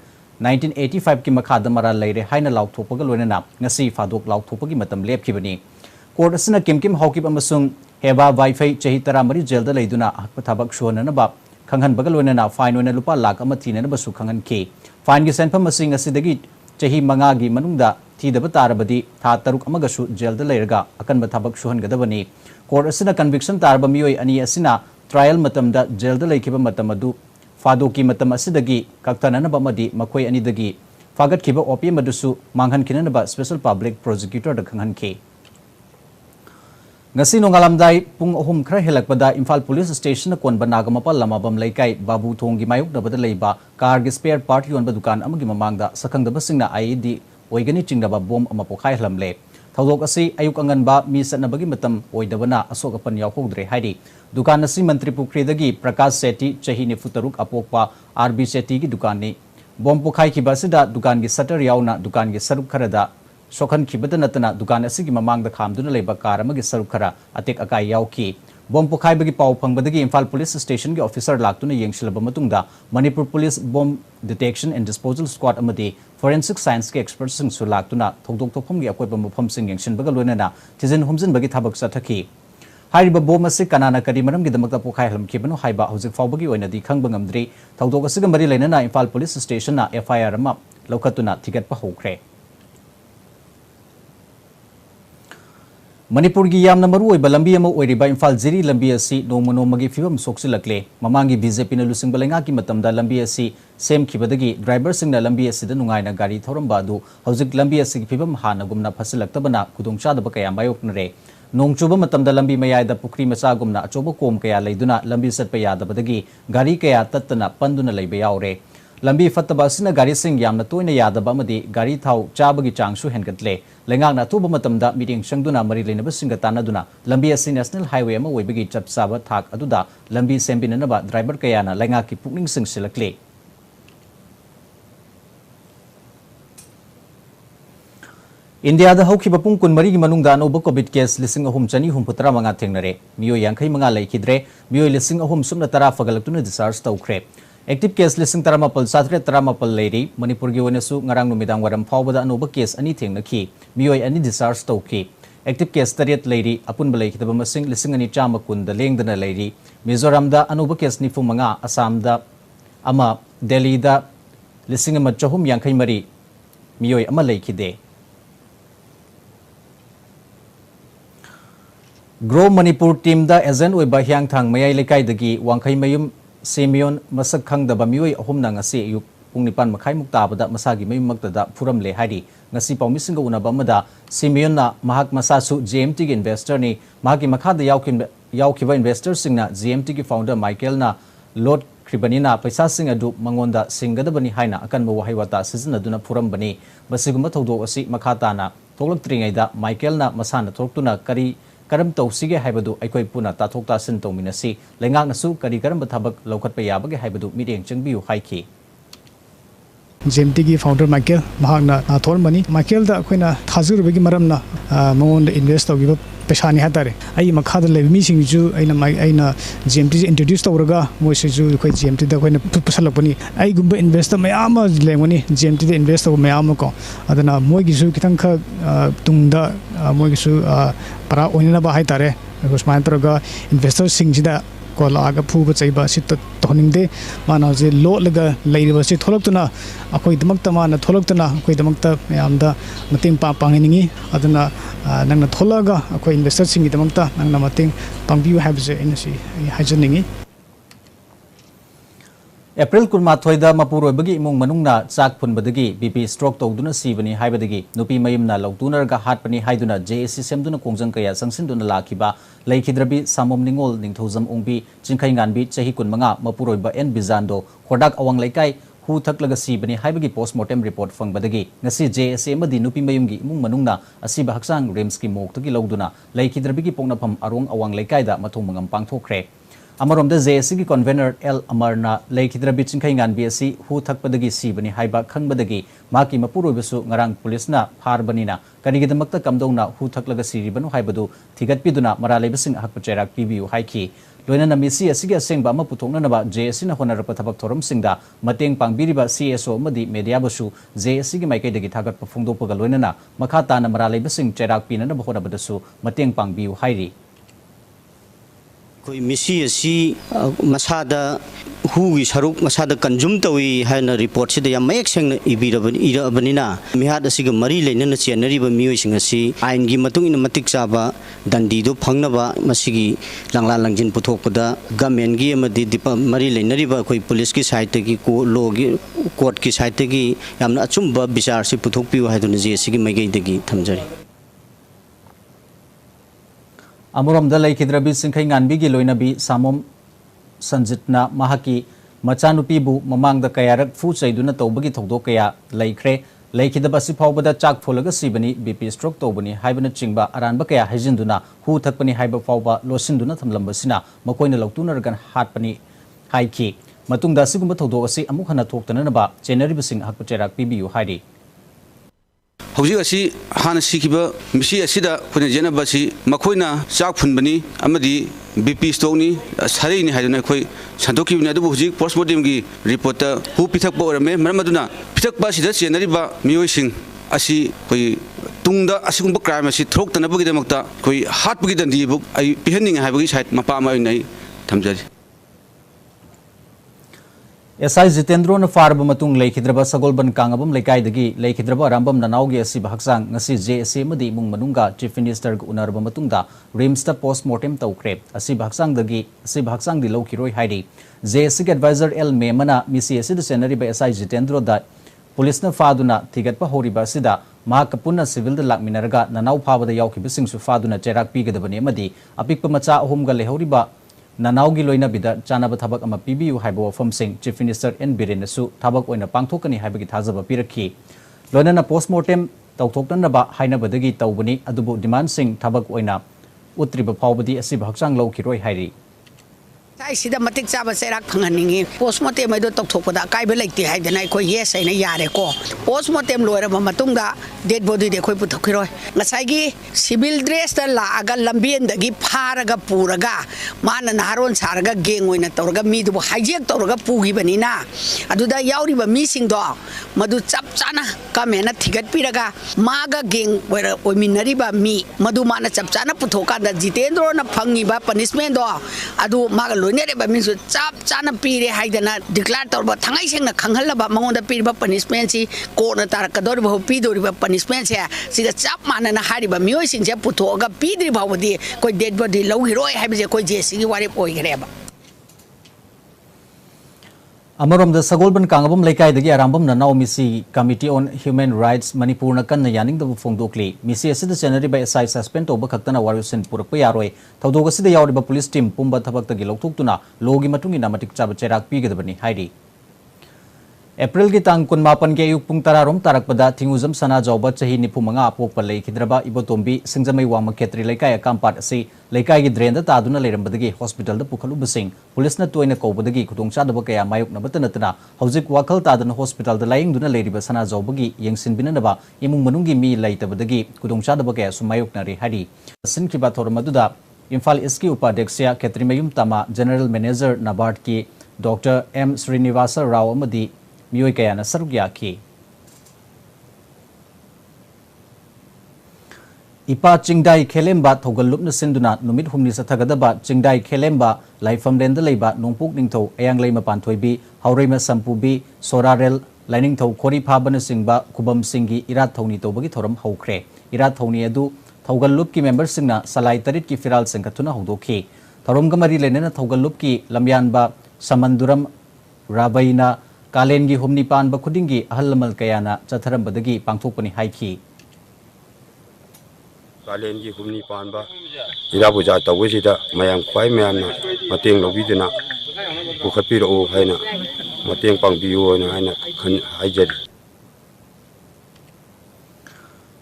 1985 ki makhada mara leire haina lauthopaga loinana ngasi fadok lauthopagi matam lepkhibani court asina kimkim haukip amasung Heva Wi-Fi chahi taramari jail da leiduna hakpa thabak shuanana ba khanghan baga loinana fine oina lupa lakh ama thinana basu khanghan ke fine gi senpham asing asidagi chahi manga gi manungda thidaba tarabadi tha taruk amagasu jail da leiraga akanba thabak shuhan gadabani court asina conviction tarba mioi ani asina trial matamda jail da laikiba matamadu fadoki matam asidagi kaktanana bamadi makoi ani dagi fagat kiba OPM madusu manghan kinana ba special public prosecutor da khanghan ke ngasi nongalamdai pung ohum khra helakpada Imphal Police Station kon banagama pa lamabam laikai babu thongi mayuk da bada leiba car gi spare part yonba dukan amagi mamangda sakhangda basingna IED oigani chingdaba bom ama pokhai hlamle Thaudok asi ayuk anganba mi satnabagi matam oidabana asok apan yaukhodre haidi dukan asi Mantri Pukridagi Prakash Sethi chahi nifutaruk apokpa RB Sethi gi dukan ni bom pokhai ki basida dukan gi shutter yauna dukan gi saruk kharada sokhan khibada natana dukan asi gi mamangda khamduna leba car amagi saruk khara atek akai yauki bom pokhai bagi pau phangbadagi Imphal Police Station gi officer laktuna yengsilaba matungda Manipur Police Bomb Detection and Disposal Squad amadi Forensic Science ke experts sing su laktuna thokdok thokpham gi akoiba mafam sing yengsin baga loinana thizin humjin bagi thabak sathaki hairiba bom ase kanana kari maram gi damakta pokhai hlam khibano haiba hojik fawbagi oinadi khangba ngamdri thokdok ase ga mari leinana Imphal Police Station na FIR ama lokatuna thigat pa hokre Manipur gi yamna maru oiba lambi ama oiriba Imphal Ziri lambi asi nongma nongmagi fibam soksilakle mamangi BJP na lusing balenga ki matamda lambi asi sem khibadagi driver singna lambi asi da nungaina gari thoramba adu hojik lambi asi ki fibam hana gumna phasilaktabana kudongchada ba kaya mayoknare nongchuba matamda lambi mayai da pukri macha gumna achoba kom kaya leiduna lambi satpa yadabadagi gari kaya tattana panduna leiba yaure lambi fattaba asina gari sing yamna toina yadaba amadi gari thau chabagi changsu hengatle lengakna tuba matamda meeting sangduna mari leinaba singa tanaduna lambi asi national highway ama oibagi chapsaba thak aduda lambi sembinanaba driver kayana lengaki pukning sing silakle India da haukiba pung kun mari gi manungda anoba covid case lising ahum chani hum putra manga thengnare miyo yankhai manga laikidre miyo lising ahum sumna tara fagalaktuna discharge tawkhre Active case listing taramapal satre taramapal lady Manipur gi onesu ngarang numidang waram phawbada anoba case ani thengnaki mioi ani discharge tawki active case tariat lady apun balai kitaba masing lising ani chama kun da lengdana lady Mizoram da anoba case ni fumanga Assam da ama Delhi da lising ama chahum yankhai mari mioi ama laikide Grow Manipur team da agent oiba hyang thang mayai lekai dagi wangkhai mayum Simeon masak khang da bamioi ahum na ngasi ayuk pung nipan makhai mukta bada masagi mayum makta da puram le haidi ngasi paumi singa unaba amada Simeon na mahak masasu GMT gi investor ni mahaki makha da yaukiba investor singna GMT gi founder Michael na Lord Kribanina paisa sing adu mangonda singada bani haina akan mo wahai wata sizna duna puram bani basiguma thodo asi makhata na thoklak tringai da Michael na masana thoktuna kari karam tawsige haibadu aikoi puna tathok tasin tawminasi lengak nasu kari karam bathabak lokhatpa yabage haibadu meeting changbiu haiki GMT gi founder Michael mahakna thor mani Michael da khoina thazur begi maramna mongon invest tawgiba pesani hatare ai makha da lebi sing ju aina GMT introduce tawraga moise ju khoi GMT da khoina pusalapani ai gumba investor mayam lengoni GMT da invest taw mayam ko adana moi gi su kitang kha tungda moi gi su para onina ba haitare because man taraga investor sing jida को लाग फूब चैब से तोहनिंगदे माना जे लोटलगा लेरिबा से थोलक्तुना अखोई दमक्ता माना थोलक्तुना अखोई दमक्ता मयामदा मतेंग पांगिनिंगी अदुना नंगना थोलगा अखोई investor सिंगी दमक्ता नंगना मतेंग पांगबियु हाइबजे इनसी हाइजनिंगी April Kurmathoida Mapuroibagi imung manungna chak phunbadagi BP stroke tawduna sibani haibadagi nupi mayimna lawtunarga hatpani haiduna JAC semduna kongjang kaya sangsinduna lakhiba laikhidrabi samom ningol ningthozam ongbi chingkhai nganbi chahi kunmanga Mapuroiba N Bizando khodak awang laikai hu thaklaga sibani haibagi postmortem report fangbadagi ngasi JAC amadi nupi mayimgi imung manungna asiba haksang rims ki moktagi lawduna laikhidrabi ki pongnapam arong awang laikai da mathong mangam pangthokre Amarom the JAC ki convener L Amarna Laikhidrabi chingkhai nganbi asi hu thakpadagi sibani haiba khangbadagi maki mapuroibasu ngarang police na pharbanina karigidamakta kamdongna hu thaklaga siribanu haibadu thigatpiduna maralebasing hakpa cherak pibiu haiki loina na misi asigi asengba ama puthongna naba JAC na honarapa thabak thoram singda mateng pangbiriba CSO amadi media basu JAC gi maikai dagi thagat pafungdopaga loina na makhata na maralebasing cherak pinana bahona badasu mateng pangbiu hairi कोई मिसी असी मसादा हुगी सरुक मसादा कंजुम Tawi हाइना report से या मयक सेंग इरबनिना मिहाद असी ग मरी Lennon चेनरीब मियोइसिंग असी आइन गी मतुंग इन मतिक चाबा दंडी दो फंगनबा मसिगी लंगला लंजिन पुथोकदा गवर्नमेंट गी अमदि मरी लेनरीब कोई पुलिस की साइड की को लोगी कोर्ट की साइड की यामना अचुंबा विचार से पुथोकपियो हाइदुन JAC गी मैगैदगी थमजरी Amuram da laikhidrabi singkhai nganbi gi loinabi samom sanjitna mahaki machanupi bu mamang da kayarak fu chaiduna tawbagi thodok kaya laikhre laikhidaba si phawbada chak pholaga sibani BP stroke tawbani haibana chingba aranba kaya hajinduna hu thakpani haiba phawba losinduna thamlamba sina makoina lautunargan hatpani haiki matungda sigumba thodok asi amuk hana thoktana ba chenaribi sing hakpa cherak pibiu hairi हौजी असी हाना सिखिबा मिसी असिदा खुने जेनबासी मखोइना चाक फुनबनी अमदी BP स्टोकनी सारेनी हाइदुना खोइ संतोकिबनी अदुबु हुजी postmortem की report who पिथकबा ओरमे मरमदुना पिथकबा सिदा चेनरिबा मियोइसिंग असी कोइ तुंगदा असिगुंबा crime असी थ्रोक्तनबगिदमक्ता कोइ हाटबगी दंदीबु आई पिहनिंग हाइबगी side Mopa मा ओइनाइ थमजरि SI Jitendro na farba matung laikhidraba sagolban kangabam laikai laikhidraba rambam nanaugi asi bahaksang ngasi JAC madi mung manunga Chief Minister gu unarba matungda rimsta postmortem tawkre asi bahaksang di lokiroi hairi JAC advisor L Memana misi asi da senari ba SI Jitendro da police na faduna thigatpa horiba sida mahakapuna civil da lakminarga nanau phabada yaukibisingsu faduna cherak pigadabani amadi apikpa macha ahumga lehoriba Nanaugi loina bida chanaba thabak ama PBU haiba wafam sing Chief Minister N Biren su thabak oina pangthokani haibagi thajaba pirakhi loina na postmortem tawthoknaba haina badagi tawbani adubu demand sing thabak oina utriba phawbadi asi bhaksang lawkiroi hairi Sida matik chaba serak phanganingi postmortem ai do tokthokpada kaiba leikti haidana khoi yes ai na yare ko postmortem loiraba matungda dead body de khoi puthokiroi ngasai gi civil dress ta la aga lambien dagi pharaga puraga mana naron saraga geng oina tawraga mi du hijack tawraga pugi banina aduda yauriba mi sing do madu chap chana kamena thigat piraga maga geng oira oiminariba mi madu mana chap chana puthoka da Jitendro na phangi ba punishment do adu maga loinere ba minsu chap chana pire haidana declare torba thangai sengna khanghala ba mangonda pire ba punishment si ko na tar kador ba pidori ba punishment se sida chap mana na hari ba mioi sing se puthoga pidri ba bodi koi dead body lo hiroi haibje koi JAC gi wari poi greba Amarom the Sagolban Kangabam Laikai the Arambam Nanau Misi Committee on Human Rights Manipur Nakan Yaning the Fongdokli, Misi Sid Senary by Side Suspend over Katana Warriors in Purapayaroi, Taudoga the Yauriba Police Team, Pumba Tabak the Giloktuna, Logi Matungi Namatic Chabacherak Pigabani Heidi. April Gitang Kunmapan Gayuk Pungtararum Tarakpada, Tinguzam Sana Joba Chahi Nipumanga, Popa Lake Hidraba, Ibotombi, Singzamay Wamaketri Laikai Kampat say, Laikai Drain the Taduna Lerambadagi Hospital, the Pukalubasing, Police Natuina Kobadagi, Kutung Shadabakaya, Mayuk Nabatanatana, Hauzik Wakal Tadan Hospital, the Lying Duna Lady Basana Zobagi, Yang Sin Binanaba, Imu Manungi mi later Badagi, Kutung Shadabakaya, Sumayuk Nari Hadi, Sinkibator Maduda, Infal Iski Upadexia, Katrimayum Tama, General Manager Nabartki, Dr. M. Srinivasa Rao Amadi, Mioi Kayana Sarugyaki. Ipa Chingdai Khelemba Thogalupna Sinduna Numit Humni Sathagadaba Chingdai Khelemba Laifam Lenda Leiba Nongpuk Ningtho Ayang Leima Pantoibi Haurema Sampubi Sorarel Lining Tho Khori Phabana Singba Kubam Singi Irat Thoni Tobagi Thoram Hokre Irat Thoni Adu Thogalup ki member Singna Salai Tarit ki Firal Singkatuna Hodokhi Thorom Gamari Lenena Thogalup ki Lamyanba Samanduram Rabaina Kalengi Humni Pan Bakudingi Ahalamal Kayana Chatharam Badagi Pangthokpani Haiki Kalengi Humni Panba Irabuja Tawizida Mayam Kwai Mayamna Mating Lobidina Bukapiro Haina Mating Pangbiu and Haina Hajed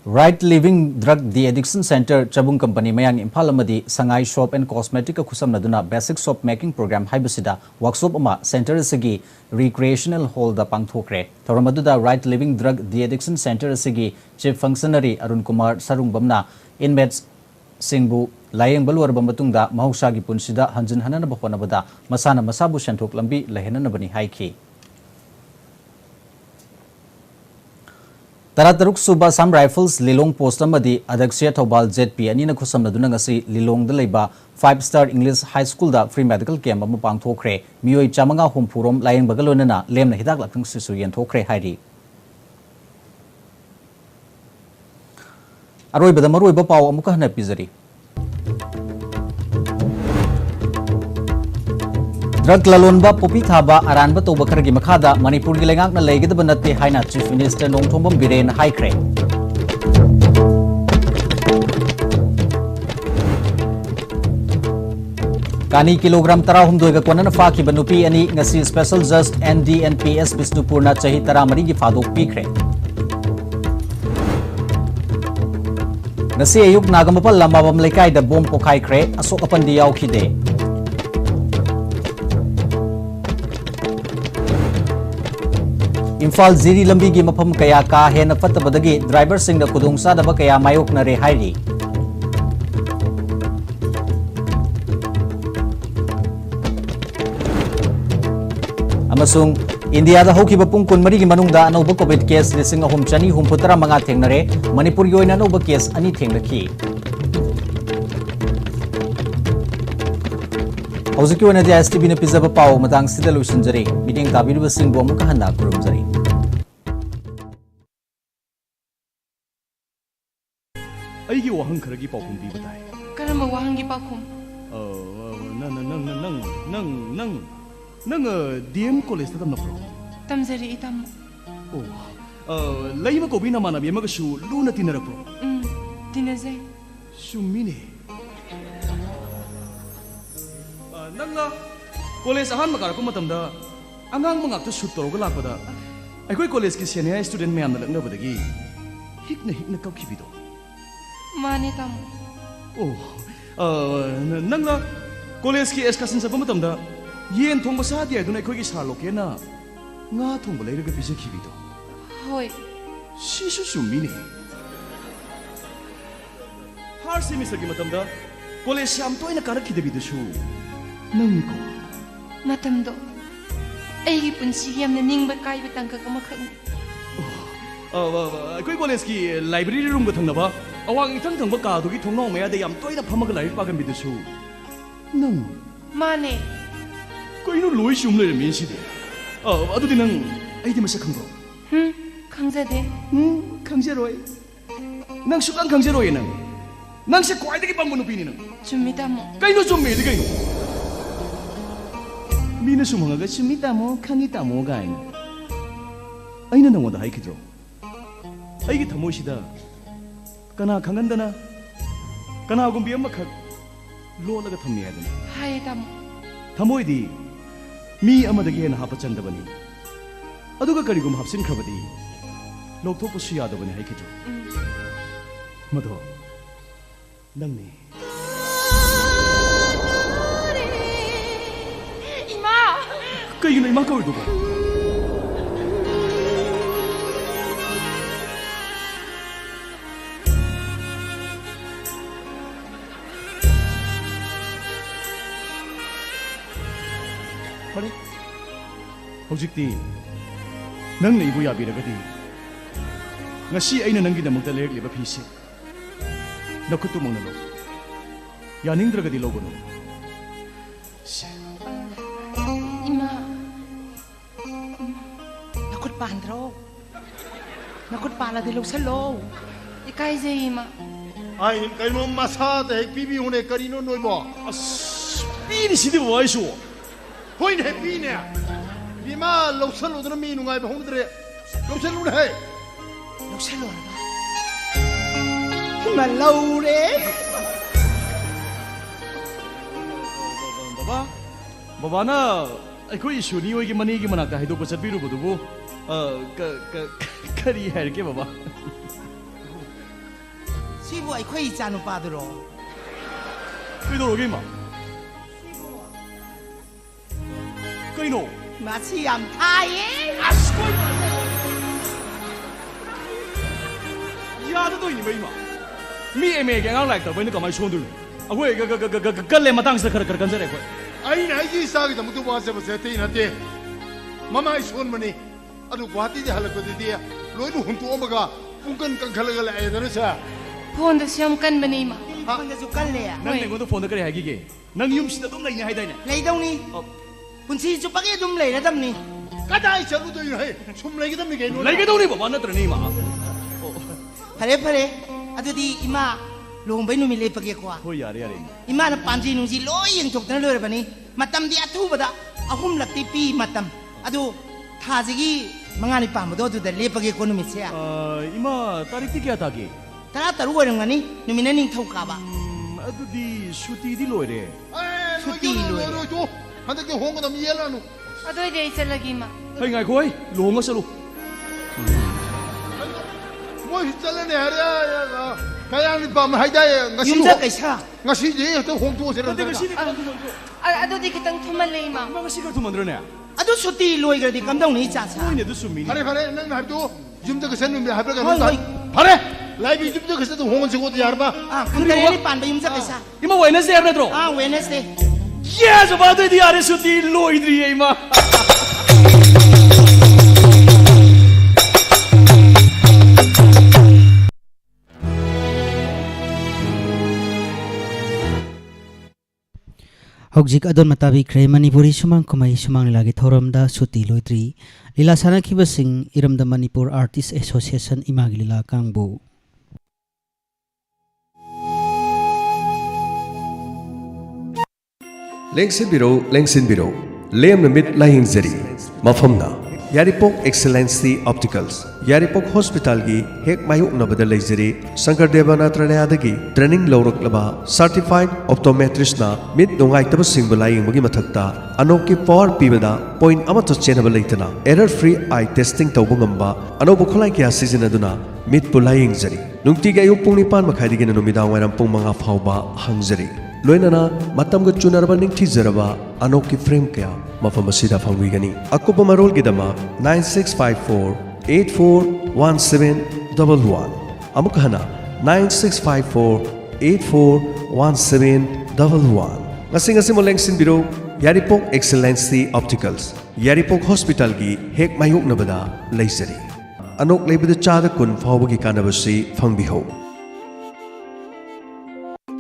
Right Living Drug De-Addiction Center Chabung Company Mayang Impalamadi Sangai Shop and Cosmetic Kusam Naduna Basic Soap Making Program Haibasida Workshop Uma Center Sigi Recreational Hall da Pangthokre Thoramaduda Right Living Drug De-Addiction Center Sigi Chief Functionary Arun Kumar Sarungbamna Inmates Singbu Layeng Balwar Bamatungda Mahushagi Punsida Hanjin Hanana Bakonabada Masana Masabu Shantok Lambi Lahenanabani Haiki Tarataruk Suba Sam Rifles Lilong Post Amadi Adaksia Thobal ZP Anina Kusam Nadunangasi Lilong the Leba 5-star English High School da Free Medical Camp Amapang Thokre Mioi Chamanga Humpurom Layeng Bagalonana Lem Hidak Lakang Sisuyan Thokre Hairi Aroi Badamaroi Bapau Amukahana Pizari Drug Lalonba Popi Thaba Aranba Tobakargi Makada Manipur Gilangak na Legadabanate Haina Chief Minister Nongthombam Biren Haikre Kani kilogram tarahum doiga kwanana faki banupi ani ngasi Special Just NDNPS Bisnupurna Chahi Taramari gi Fadok Pikre Ngasi ayuk Nagamapal Lamabam Lekai da Bom Pokai Kre Asok Apandi Yaukide Imphal Ziri Lambi gi mafam kaya ka hena fatabadagi driver sing da kudung sa daba kaya mayok na re hairi Amasung India da hoki bapung kun mari gi manung da anoba COVID case lising ahum chani hum putara manga thengnare Manipur gi oina anoba case ani thenglaki Hoziki wana di STB na pizaba pao matang sida lusinjari meeting tabiru basing bo muka handa kurumjari Aigi wahang karagi paukum bi batai Karama wahangi pakum nang DM college ta tamna pro Tamzari itam Laima ko bina mana bi maga shu luna tinara pro Tinaze Shumine Nangna college ahan makara ko matamda angang mangak ta shoot toroga lakpada Aikoi college ki senior student mayam na langna badagi hikna kau kibido Mani tam nangna college ki excursion sa pamatamda yen thongba sa dia dunai khoi ki sarloke na nga thongba leiraga pise kibido Hoi Shishu shumine har semester ki matamda college sham toina karakhidabidu shu Nangko Matamdo Aigi punsi yamna ningba kaiba tangka kamakhan Koi college ki library room ga thangnaba awang ithang thangba ka du gi thongnong maya de yam toina phamaga lai pa gam bidusu Nang Mane Koi no loi shum le min si de adu di nang ai di masa khangro Khangjade khangjeroi Nang sukang khangjeroi nang se kwai de gi pambu nu pini nang Chummi tamo Kai no chummi de kai Mina sumanga ga chummi tamo khangi tamo ga aina aina nangoda haikidro Aigi thamoisida kana khangandana kana gumbi amakhat lolaga thammi adana Hai tamo thamoidi mi amadagi hena hapa chandabani aduga karigum hapsin khabadi lokthokpu su yadabani haikidro mado nangni Ima Kaigina ima kawai duba Pare Hojikti Nangna ibu yabiragadi Ngasi aina nangidamagta lerliba phisi नखुतु मंगना लो यानिंद्रगदी लोगनो इमा नखुत पांद्रो नखुत पालादि लोसलो इकाइजे इमा आई कइनो मसा दे PB होने करिनो नोइबो पीनि सिदि वाइसो होइन हे पीने बिमा लोसलो दन मी नुगाय बहुद्रे लोसलो हे लोसलो मा लौरे बाबा बाबा ना अखोई इशुनी होगी मनी की मनाता है तो कुछ भी रुको तो वो करी है के बाबा सिबो अखोई चानु पादरो कोई तो रोगी माँ कोई नो मासी आम थाये याद तो नहीं भाई माँ मी एम ए के अंगांग लाइक तो भाई ने कमाई शोन दूँ अखोई कल्ले मतंग से कर कंजर है कोई आई नहीं सागी तम तो बात से बस ते नते ममा इशोन मनी अदु गुवाहाटी जे हलक दे लोइनु हुंतु ओमगा पुंकन कंखलग लाए दन सा फोन द श्याम कन बनी मा फोन द जु कन ले नंग ने फोन द करे हागी के नंग युम सिदा तुम लेने हाय दाइने ले दौनी पुंसी जु पगे तुम ले रदमनी कदाई चलु तो है सुम लेगे दम के नो लेगे दौनी बाबा नत्र नहीं मा फरे फरे अदुदी इमा लोंबै नुमि लेपगे को हो यारे यारे इमा न पांजी नुजी लोय यंथोक्तन लोरबनी मतम दि अथुबदा अहुम लक्ति पी मतम अदु थाजिगी मंगानी पामदो अदुदा लेपगे को नुमि से इमा तारीख ती क्या तागे तरा तरु ओरंगनी नुमिना निंग थौकाबा अदुदी शुटी दि लोयरे शुटी लोयरे तो हंदे के होंग दम येलानु अदोय दे चलगी मा हई गाय कोई लोंग चलो मोय चलने हरे kaya ni ba mahayday ngasi yumda kaisa ngasi je to hong to se ado di kitang thumalay ma ngasi ka thumandro ne ado suti loi gradi kamdong ni cha cha ne du sumi pare pare nang har to yumda kasan mi ha ka no pare lai bi yumda kasan to hong se ko yar ba kandare ni pan ba yumda kaisa ima wednesday abra tro wednesday yes ba de di are suti loi dri ima हौजिक अदन मताबी ख्रे मणिपुरी सुमांग कुमाई सुमांग लागे थौरमदा सुति लोइद्री लीला सानाखिबा Singh इरमदा Manipur artist association Imangi लीला कांगबु लेंसिनबिरो लेम Namit लाहिंगजरी मफमना यारिपोक excellency opticals Yairipok hospital की हेक मायुक नबद लेजरी Shankar देवनाथ्रनयादगी training लौरकलबा certified ऑप्टोमेट्रिस्टना मित नोंगाइतब सिंग लायिंगबगी मथक्ता अनोकी power पीबदा point अमत चेनब लेतना error free आई testing तौब ngamba अनोब खुलाई क्या सिजनदुना मित पुलायिंगजरी नुंगतिगे अयुक पुंग 9 मखाइदिगे नुमिदां वायरम पुंग 5 फावबा हंगजरी लोइनना मतमग चुनरबा निंगथिजरबा अनोकी frame क्या मफम असिदा फंगविगनी अकुप मरोल गिदमा 9654841711 अमुक हना 9654841711 ngasi ngasi moleng sinbiro Yairipok excellency opticals Yairipok hospital की हेक मायुक नबदा लेजरी अनोक लेबद चाद कुन फावबगी कानबसी फंगबिहो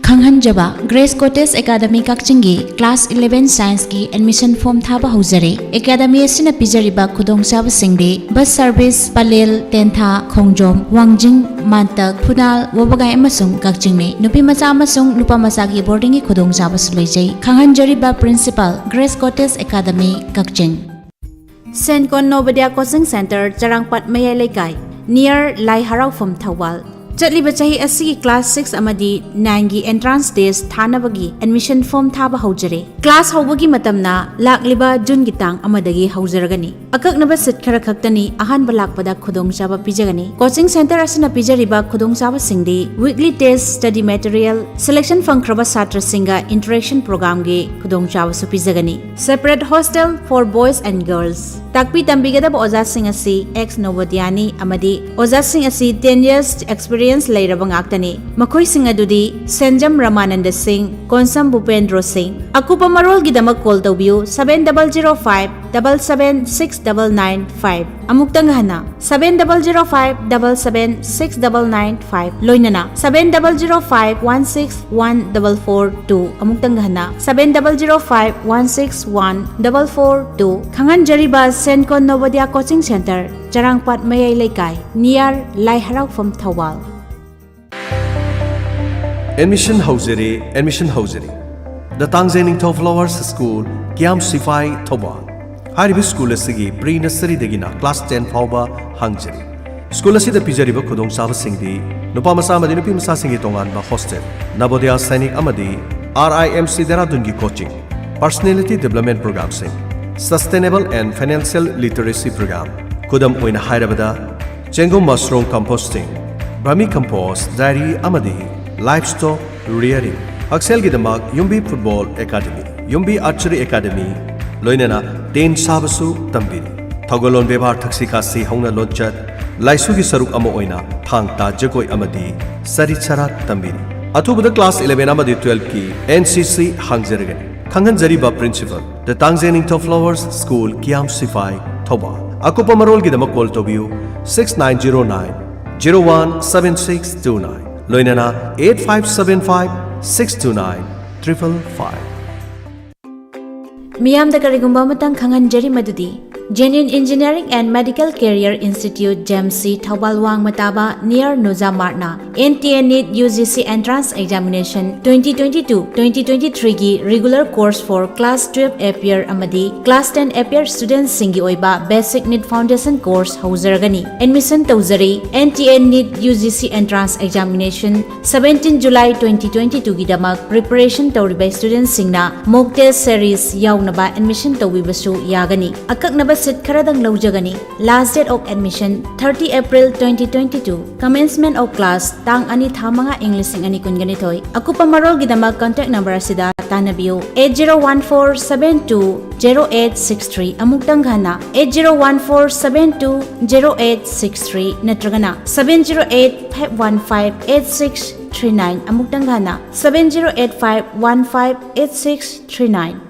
खंगहनजबा ग्रेस कॉटेज एकेडमी कक्चिंगी क्लास 11 साइंस की एडमिशन फॉर्म थाबा हौजरे एकेडमी असिना पिजरिबा खुदोंचाबा सिंगदे बस सर्विस पलेल तेंथा खोंजोम वांगजिंग मांतक फुनाल वबगाय अमसुंग कक्चिंगने नुपी मचा अमसुंग नुपा मचा की बोर्डिंग की खुदोंचाबा सुलैजै खंगहनजरिबा principal grace cottage academy Kakching सेंट कॉन नोबडिया कोचिंग सेंटर चरांगपट मयाई लेकाई नियर लाई हराउफम थौवाल चलिबा चाही असि क्लास 6 अमदी 9 की एंट्रांस टेस्ट थानबगी एडमिशन फॉर्म थाबा हौजरे क्लास हौबगी मतमना लाक्लिबा जून की तांग अमदगी हौजरगनी अककनबा सिट खरा खक्तनी अहानबा लाकपदा खुदोंचाबा पिजगनी कोचिंग सेंटर असना पिजरिबा खुदोंचाबा सिंगदी weekly test study material selection फंख्रबा छात्र सिंगा इंटरेक्शन प्रोग्राम गे खुदोंचाबा सु पिजगनी separate hostel for boys and girls ताकपी तंबिगदबा ओजा सिंग असि एक्स नोवोदियानी अमदी ओजा सिंग असि 10 years experience लेरबा ngaktani मखोई Singh अदुदी सेंजम Ramanand Singh कोनसम Bhupendra Singh अकुपा Marol गिदमक call तौबियो 7005 705 amuktang hana 7005 loinana 7005161442 amuktang hana 7005161442 khangan jariba Sencon Novodia Coaching Center Charangpat Mayai Laikai near Lai Harau from Thawal. Admission Hosiery The Tangzay Ningthau Flowers School Kiam Sifai Thawal Haribi School asigi pre-nursery dagina class 10 fauba hangjari School asida pijariba khudong saba singdi nupa masa amadi nupi masa singi tongan ba hostel Navodaya Sainik amadi RIMC Dehradun gi coaching Personality Development Program sing Sustainable and Financial Literacy Program Kudam oina hairabada Chengo Mushroom Composting Brahmi Compost Dairy amadi Livestock Rearing Axel Gidamak Yumbi Football Academy Yumbi Archery Academy Loinana Ten Sabasu Tambiri Thogalon Bebar Taxi Kasi Hongna Lonchat Laisugi Saruk Amo Oina Thangta Jagoi Amadi Saricharat Tambiri Atubada Class 11 Amadi 12 Ki NCC Hangzergan Kangan Zariba Principal The Tangzay Ningthau Flowers School Kiam Sifai Thoba Akupa Marol Gidama Call Tobiu 6909 017629 Loinana 8575 629 555 Miyam da karigumba matang khangan jari madudi Genuine Engineering and Medical Career Institute GEMC Thawal Wang Mataba near Noza Martna NTA NEET UGC Entrance Examination 2022-2023 gi regular course for class 12 APR amadi class 10 APR students singi oiba basic NEET foundation course hausergani admission tawzari NTA NEET UGC Entrance Examination 17 July 2022 gi damak preparation tawriba students singna mock test series yawnaba admission tawibasu yagani akaknaba seat kharadang laujagani last date of admission 30 April 2022 commencement of class tang ani thamanga English ani kungani thoi akupa marol gidama contact number asida tanabiyo 8014720863 amuktang ghana 8014720863 natragana 708-515-8639 amuktang ghana 708-515-8639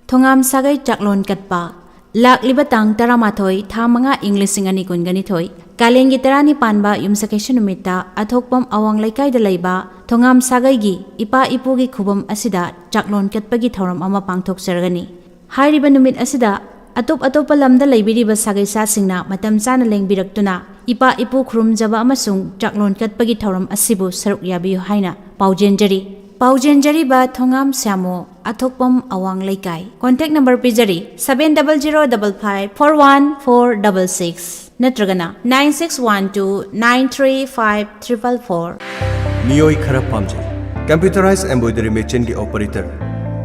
Thongam Sagai Chaklon Katpa Lak Libatang Taramathoi Thamanga English Singani Kungani Thoi Kalengi Tarani Panba Yumsakeshan Umita Athokpam Awang Laikai da Laiba Thongam Sagai gi Ipa Ipugi Khubam Asida Chaklon Katpagi Thoram Ama Pangthok Sergani Hairiba Numit Asida Atop Lamda Laibiriba Sagai Sasingna Matam Sana Lengbiraktuna Ipa Ipu Khrum Jaba Amasung Chaklon Katpagi Thoram Asibu Saruk Yabiyo Haina Paujenjari Paujenjari ba Thongam Syamo Athokpam Awang Laikai Contact number pijari 7005541466 Natragana 9612935444 Miyoi Khara Pamjai Computerized Embroidery Machine gi Operator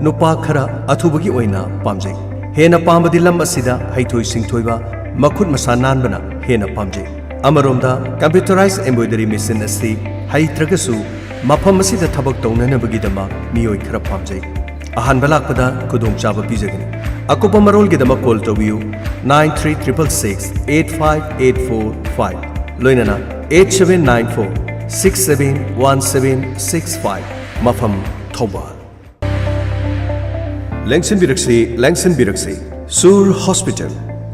Nupa Khara Athubagi Oina Pamjai Hena Pambadi Lam Asida Haithoi Singthoiba Makhut Masa Nanbana Hena Pamjai Amaromda Computerized Embroidery Machine Asi Haitragasu Mafam asida thabak taunanabagidama miyoi khara pamjai ahanba lakpada khudong chaba pijagani akopa marol gidama call tobiu 9366858445 loinana 8794671765 mafam Thawal Lengsin Biraksi Sur Hospital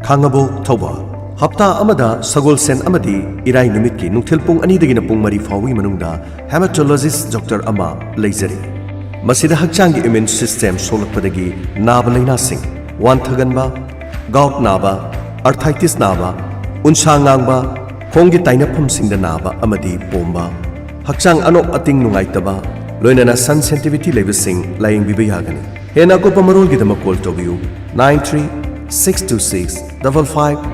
Khangabo Thawal Hapta Amada Sagol Sen Amadi Irai Numit ki Nungthil Pung Ani Dagina Pung Mari Fawi Manungda Hematologist Dr. Ama Leizari Masida Hakchangi Immune System Solakpadagi Naba Laina Sing Wanthaganba Gout Naba Arthritis Naba Unshangang Khonggi Tainapam Singda Naba Amadi Pomba Hakchang Anok Ating Nungaitaba Loinana Sensitivity Levising Lying Bibayagani Hena Kopa Marol Gidama Call Tobiu 93-626-55-350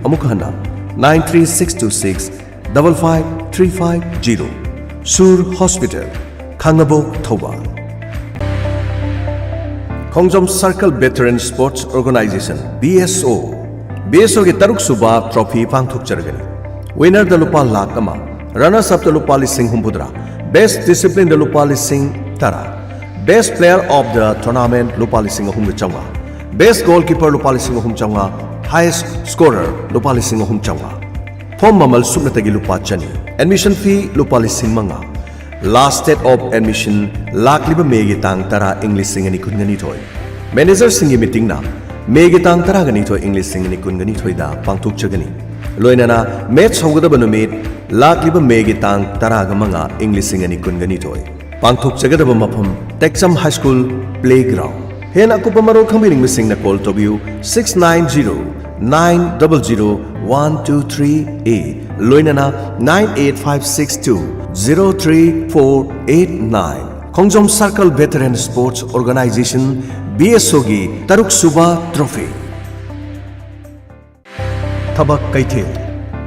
Amukhana 93-626-55-350 Sur Hospital Khangabo Thawal Khongjom Circle Veteran Sports Organization BSO ki Taruk Suba Trophy Pangthok Chargani Winner the Lupa Lakama Runners up the Lupa Lising Humbudra Best Discipline the Lupa Lising Tara Best Player of the Tournament Lupa Lising Humchanga Best Goalkeeper Lupa Lising Humchanga Highest Scorer Lupa Lising Humchanga Form Mamal Subnatagi Lupa Chani Admission Fee Lupa Lising Manga Last date of admission Lakliba Megi Tang Tara English Singani Kungani Toy manager Singh meeting ना मे की तांग तरागनी थो English Singh कुनगनी थोइदा पांगथोक चगनी लोइनाना मैच होगदब नुमित लाक्लिब मे की तांग तराग मंगा इंग्लिश सिंह कुनगनी थोइ पांगथोक चगदब मफम टेक्सम हाई स्कूल प्लेग्राउंड हेन अकुप मरो खंबिनिंग सिंह कॉल तोबियु 690900123A लोइनाना 98562034889 Khongjom circle veteran sports organization BSO की तरुक सुबा ट्रॉफी थबक कैथेल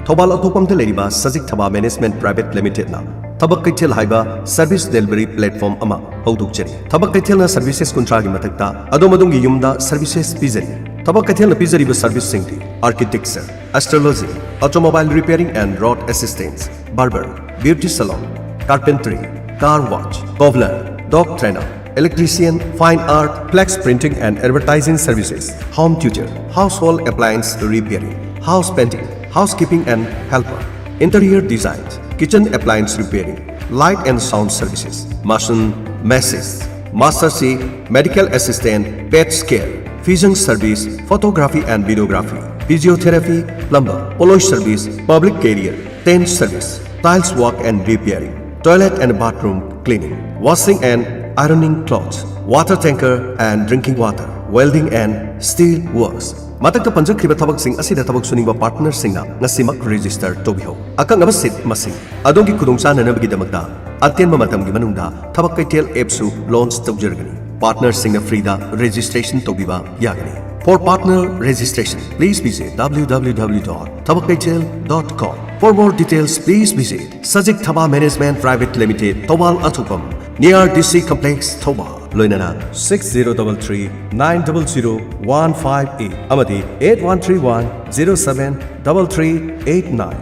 थौबाल अथोपम लेरिबा सजिक थबा मैनेजमेंट प्राइवेट लिमिटेड ना थबक कैथेल हाइबा सर्विस डिलीवरी प्लेटफॉर्म अमा हौदुकचरी थबक कैथेल ना सर्विसेस कुंट्रागी मतकता अदोमदुंगी युमदा सर्विसेस पिजरी थबक कैथेल ना पिजरीबा सर्विस सिंगटी architecture astrology automobile repairing and road assistance barber beauty salon carpentry car wash cobbler dog trainer electrician, fine art, flex printing and advertising services, home tutor, household appliance repairing, house painting, housekeeping and helper, interior designs, kitchen appliance repairing, light and sound services, mason, masses, master C, medical assistant, pet care, fusion service, photography and videography, physiotherapy, plumber, polish service, public career, tent service, tiles work and repairing, toilet and bathroom cleaning, washing and ironing clothes, water tanker and drinking water, welding and steel works. Matak panjak khiba thabak sing asida thabak suninga partner singna ngasimak register tobiho. Akang abasit masing adongi kudungsa nanabagi damakda atyen mamatam gi manungda thabak kaitel appsu launch tawjargani. Partner singna frida registration tobiba yagani. For partner registration, please visit www.thabakaitel.com. For more details, please visit Sajik Thaba Management Private Limited, Tobal Athupam, near DC Complex, Tobal. Loinana 6033-900-158 Amadi 8131-073389.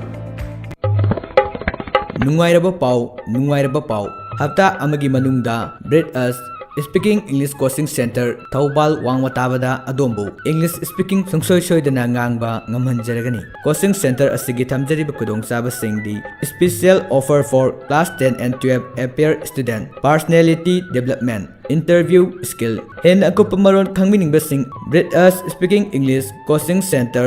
Nungairaba Pau Hafta Amagi Manungda Bread Us Speaking English Coaching Center Taubal Wangwatabada Adombu English Speaking Sungsoi Soidana Ngangba Ngamhanjaragani Coaching Center Asigi Tamjariba Kudong Saba Singdi Special Offer for Class 10 and 12 APR Student Personality Development Interview Skill Hen Akupamaron Kangmining Basing Bread Us Speaking English Coaching Center